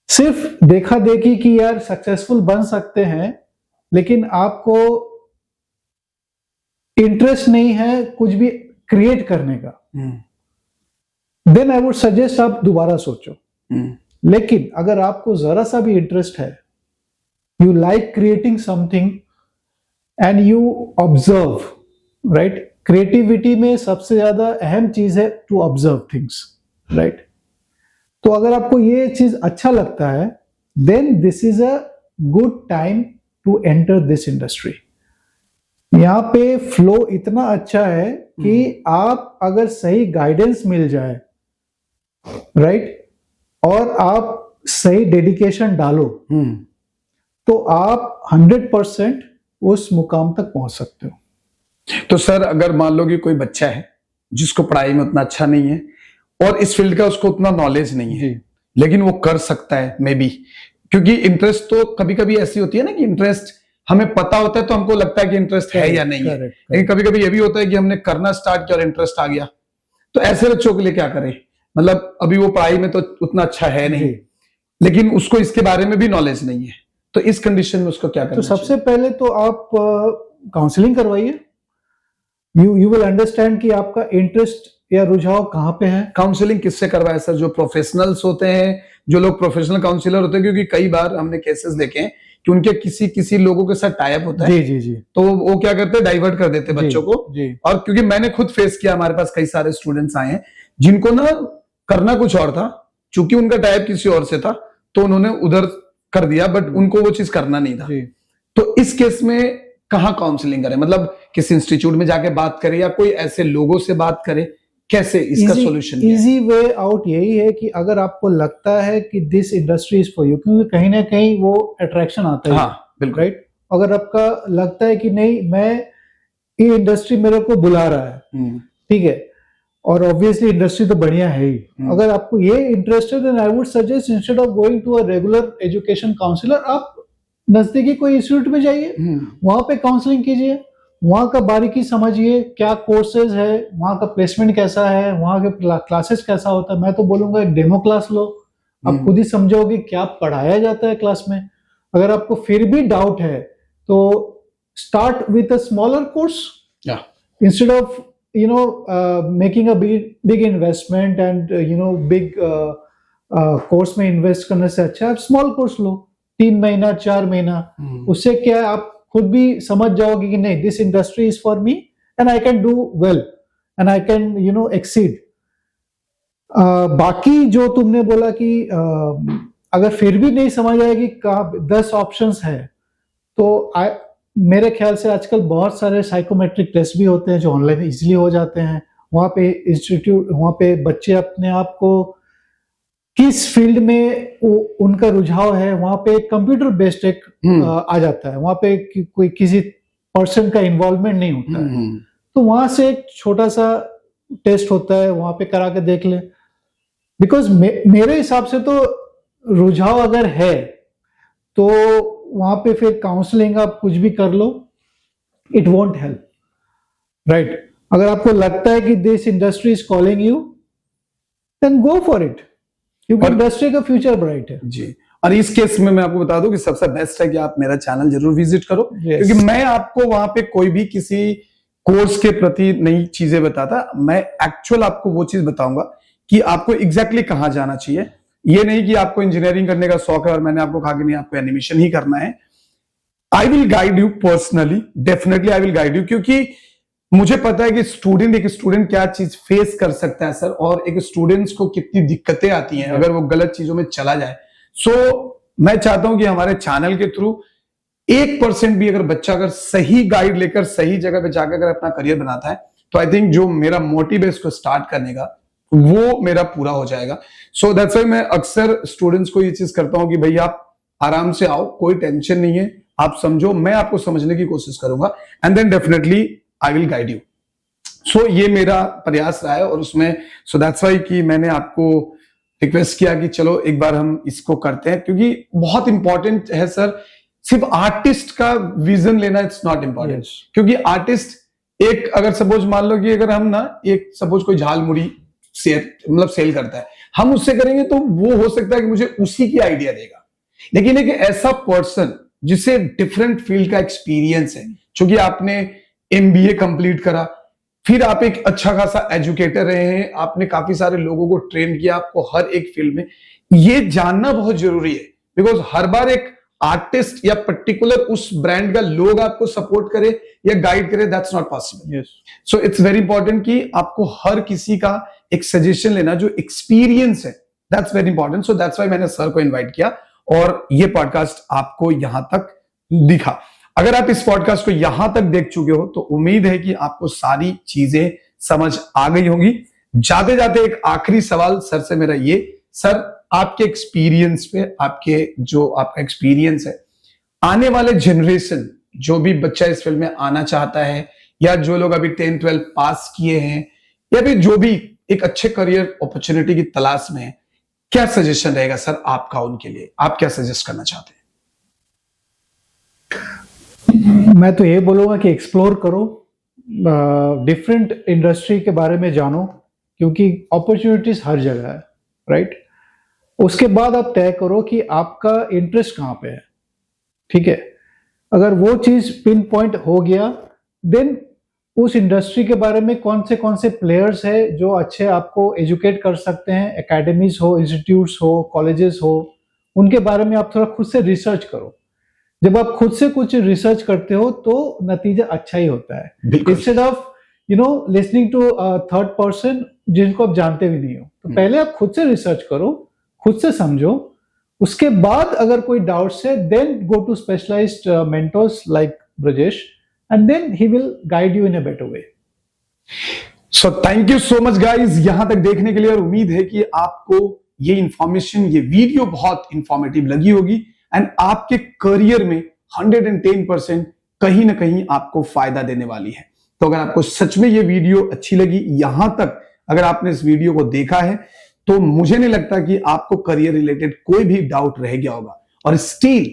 सिर्फ देखा देखी कि यार सक्सेसफुल बन सकते हैं लेकिन आपको इंटरेस्ट नहीं है कुछ भी क्रिएट करने का, देन आई वुड सजेस्ट आप दोबारा सोचो। लेकिन अगर आपको जरा सा भी इंटरेस्ट है, you like creating something and you observe, right? Creativity में सबसे ज्यादा अहम चीज है टू ऑब्जर्व थिंग्स, राइट? तो अगर आपको ये चीज अच्छा लगता है then this is a good time to enter this industry. यहाँ पे फ्लो इतना अच्छा है कि आप अगर सही गाइडेंस मिल जाए, राइट, और आप सही डेडिकेशन डालो तो आप 100% उस मुकाम तक पहुंच सकते हो। तो सर अगर मान लो कि कोई बच्चा है जिसको पढ़ाई में उतना अच्छा नहीं है और इस फील्ड का उसको उतना नॉलेज नहीं है, लेकिन वो कर सकता है मे बी, क्योंकि इंटरेस्ट तो कभी कभी ऐसी होती है ना कि इंटरेस्ट हमें पता होता है तो हमको लगता है कि इंटरेस्ट है या नहीं है, लेकिन कभी कभी ये भी होता है कि हमने करना स्टार्ट किया और इंटरेस्ट आ गया। तो ऐसे बच्चों के लिए क्या करें? मतलब अभी वो पढ़ाई में तो उतना अच्छा है नहीं, लेकिन उसको इसके बारे में भी नॉलेज नहीं है, तो इस कंडीशन में उसको क्या करना तो सबसे पहले तो आप काउंसलिंग करवाइए। यू विल अंडरस्टैंड कि आपका इंटरेस्ट या रुझाव कहाँ पे है। काउंसलिंग किससे करवाए सर? जो प्रोफेशनल्स होते हैं, जो लोग प्रोफेशनल काउंसलर होते हैं, क्योंकि कई बार हमने केसेस देखे हैं कि उनके किसी लोगों के साथ टाई अप होता है। जी जी जी। तो वो क्या करते हैं, डाइवर्ट कर देते हैं बच्चों को। और क्योंकि मैंने खुद फेस किया, हमारे पास कई सारे स्टूडेंट्स आए हैं जिनको ना करना कुछ और था, चूंकि उनका टाई अप किसी और से था तो उन्होंने उधर कर दिया, बट उनको वो चीज करना नहीं था। तो इस केस में कहाँ काउंसलिंग करें? मतलब किसी इंस्टीट्यूट में जाके बात करें या कोई ऐसे लोगों से बात करें? कैसे इसका सॉल्यूशन? इजी वे आउट यही है कि अगर आपको लगता है कि this industry is for you, क्योंकि कहीं ना कहीं वो अट्रैक्शन आता है। हाँ बिल्कुल, राइट। अगर आपका लगता है कि नहीं, मैं ये इंडस्ट्री मेरे को बुला रहा है, ठीक है, और ऑब्वियसली इंडस्ट्री तो बढ़िया है ही, अगर आपको ये इंटरेस्ट है, then I would suggest instead of going to a regular education counsellor, आप नजदीकी कोई इंस्टीट्यूट में जाइए, वहां पे काउंसलिंग कीजिए, वहां का बारीकी समझिए, क्या कोर्सेज है, वहां का प्लेसमेंट कैसा है, वहां के क्लासेस कैसा होता है। मैं तो बोलूंगा एक डेमो क्लास लो, आप खुद ही समझोगे क्या पढ़ाया जाता है क्लास में। अगर आपको फिर भी डाउट है तो start with a smaller course instead of making a big investment and big course में इन्वेस्ट करने से अच्छा आप स्मॉल कोर्स लो, 3 महीना 4 महीना। उससे क्या है, आप खुद भी समझ जाओगे कि नहीं, this industry is for me and I can do well and I can exceed. बाकी जो तुमने बोला कि अगर फिर भी नहीं समझ आएगी, 10 ऑप्शंस है, तो मेरे ख्याल से आजकल बहुत सारे साइकोमेट्रिक टेस्ट भी होते हैं जो ऑनलाइन इजीली हो जाते हैं। वहां पे इंस्टीट्यूट, वहां पे बच्चे अपने आप को किस फील्ड में उनका रुझाव है, वहां पे कंप्यूटर बेस्ड एक आ जाता है, वहां पे कोई किसी पर्सन का इन्वॉल्वमेंट नहीं होता है। तो वहां से एक छोटा सा टेस्ट होता है, वहां पे करा के देख ले। बिकॉज मेरे हिसाब से तो रुझाव अगर है तो वहां पे फिर काउंसलिंग आप कुछ भी कर लो, इट वोंट हेल्प, राइट। अगर आपको लगता है कि this industry is calling you, then go for it, क्योंकि इंडस्ट्री का फ्यूचर ब्राइट है जी। और इस केस में मैं आपको बता दूं कि सबसे बेस्ट है कि आप मेरा चैनल जरूर विजिट करो, क्योंकि मैं आपको वहां पे कोई भी किसी कोर्स के प्रति नई चीजें बताता, मैं एक्चुअल आपको वो चीज बताऊंगा कि आपको एग्जैक्टली कहां जाना चाहिए। ये नहीं कि आपको इंजीनियरिंग करने का शौक है और मैंने आपको कहा कि नहीं आपको एनिमेशन ही करना है। आई will guide you personally, definitely I will guide you, क्योंकि मुझे पता है कि एक स्टूडेंट क्या चीज फेस कर सकता है सर, और एक स्टूडेंट्स को कितनी दिक्कतें आती हैं अगर वो गलत चीजों में चला जाए। सो मैं चाहता हूं कि हमारे चैनल के थ्रू 1% भी अगर बच्चा अगर सही गाइड लेकर सही जगह पे जाकर अगर अपना करियर बनाता है, तो आई थिंक जो मेरा मोटिव है इसको स्टार्ट करने का, वो मेरा पूरा हो जाएगा। सो दैट्स व्हाई मैं अक्सर स्टूडेंट्स को ये चीज करता हूं कि भाई आप आराम से आओ, कोई टेंशन नहीं है, आप समझो, मैं आपको समझने की कोशिश करूंगा, and then definitely I will guide you. So ये मेरा प्रयास रहा है, और उसमें सो दैट्स व्हाई कि मैंने आपको रिक्वेस्ट किया कि चलो एक बार हम इसको करते हैं, क्योंकि बहुत इंपॉर्टेंट है सर। सिर्फ आर्टिस्ट का विजन लेना इट्स नॉट इंपॉर्टेंट, क्योंकि आर्टिस्ट एक, अगर सपोज मान लो कि अगर हम ना एक सपोज कोई झालमुड़ी मतलब सेल करता है, हम उससे करेंगे तो वो हो सकता है कि मुझे उसी की आइडिया देगा, लेकिन एक ऐसा पर्सन जिसे डिफरेंट फील्ड का एक्सपीरियंस है, क्योंकि आपने MBA कंप्लीट करा, फिर आप एक अच्छा खासा एजुकेटर रहे हैं, आपने काफी सारे लोगों को ट्रेन किया, आपको हर एक फील्ड में ये जानना बहुत जरूरी है। बिकॉज हर बार एक आर्टिस्ट या पर्टिकुलर उस ब्रांड का लोग आपको सपोर्ट करे या गाइड करे, that's not possible. So it's very important कि आपको हर किसी का एक सजेशन लेना, जो एक्सपीरियंस है, that's very important. So that's why मैंने सर को इनवाइट किया और ये पॉडकास्ट आपको यहां तक दिखा। अगर आप इस पॉडकास्ट को यहां तक देख चुके हो तो उम्मीद है कि आपको सारी चीजें समझ आ गई होंगी। जाते जाते एक आखिरी सवाल सर से मेरा ये, सर आपके एक्सपीरियंस पे, आपका एक्सपीरियंस है, आने वाले जनरेशन, जो भी बच्चा इस फील्ड में आना चाहता है या जो लोग अभी 10-12 पास किए हैं या फिर जो भी एक अच्छे करियर अपॉर्चुनिटी की तलाश में है, क्या सजेशन रहेगा सर आपका उनके लिए? आप क्या सजेस्ट करना चाहते हैं? मैं तो ये बोलूँगा कि एक्सप्लोर करो, डिफरेंट इंडस्ट्री के बारे में जानो, क्योंकि अपॉर्चुनिटीज हर जगह है, राइट। उसके बाद आप तय करो कि आपका इंटरेस्ट कहाँ पे है, ठीक है। अगर वो चीज़ पिन पॉइंट हो गया, देन उस इंडस्ट्री के बारे में कौन से प्लेयर्स है जो अच्छे आपको एजुकेट कर सकते हैं, एकेडमीज हो, इंस्टीट्यूट्स हो, कॉलेजेस हो, उनके बारे में आप थोड़ा खुद से रिसर्च करो। जब आप खुद से कुछ रिसर्च करते हो तो नतीजा अच्छा ही होता है, instead of listening to third person जिनको आप जानते भी नहीं हो। तो पहले आप खुद से रिसर्च करो, खुद से समझो, उसके बाद अगर कोई डाउट्स है then go to specialised mentors like Brajesh, and then he will guide you in a better way. So thank you so much guys यहां तक देखने के लिए, और उम्मीद है कि आपको ये इंफॉर्मेशन, ये वीडियो बहुत इंफॉर्मेटिव लगी होगी एंड आपके करियर में 110% कहीं ना कहीं आपको फायदा देने वाली है। तो अगर आपको सच में ये वीडियो अच्छी लगी, यहां तक अगर आपने इस वीडियो को देखा है, तो मुझे नहीं लगता कि आपको करियर रिलेटेड कोई भी डाउट रह गया होगा। और स्टिल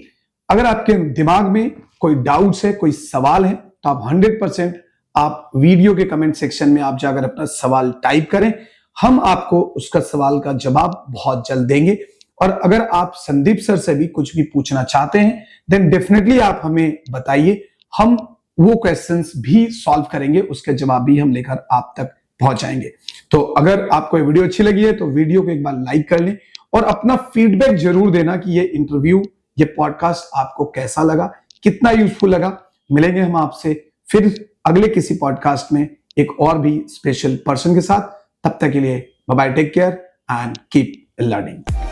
अगर आपके दिमाग में कोई डाउट्स है, कोई सवाल है, तो आप 100% आप वीडियो के कमेंट सेक्शन में आप जाकर अपना सवाल टाइप करें, हम आपको उसका सवाल का जवाब बहुत जल्द देंगे। और अगर आप संदीप सर से भी कुछ भी पूछना चाहते हैं देन डेफिनेटली आप हमें बताइए, हम वो क्वेश्चंस भी सॉल्व करेंगे, उसके जवाब भी हम लेकर आप तक पहुंचाएंगे। तो अगर आपको ये वीडियो अच्छी लगी है तो वीडियो को एक बार लाइक कर लें और अपना फीडबैक जरूर देना कि ये इंटरव्यू, ये पॉडकास्ट आपको कैसा लगा, कितना यूजफुल लगा। मिलेंगे हम आपसे फिर अगले किसी पॉडकास्ट में एक और भी स्पेशल पर्सन के साथ। तब तक के लिए bye bye, take care and keep learning.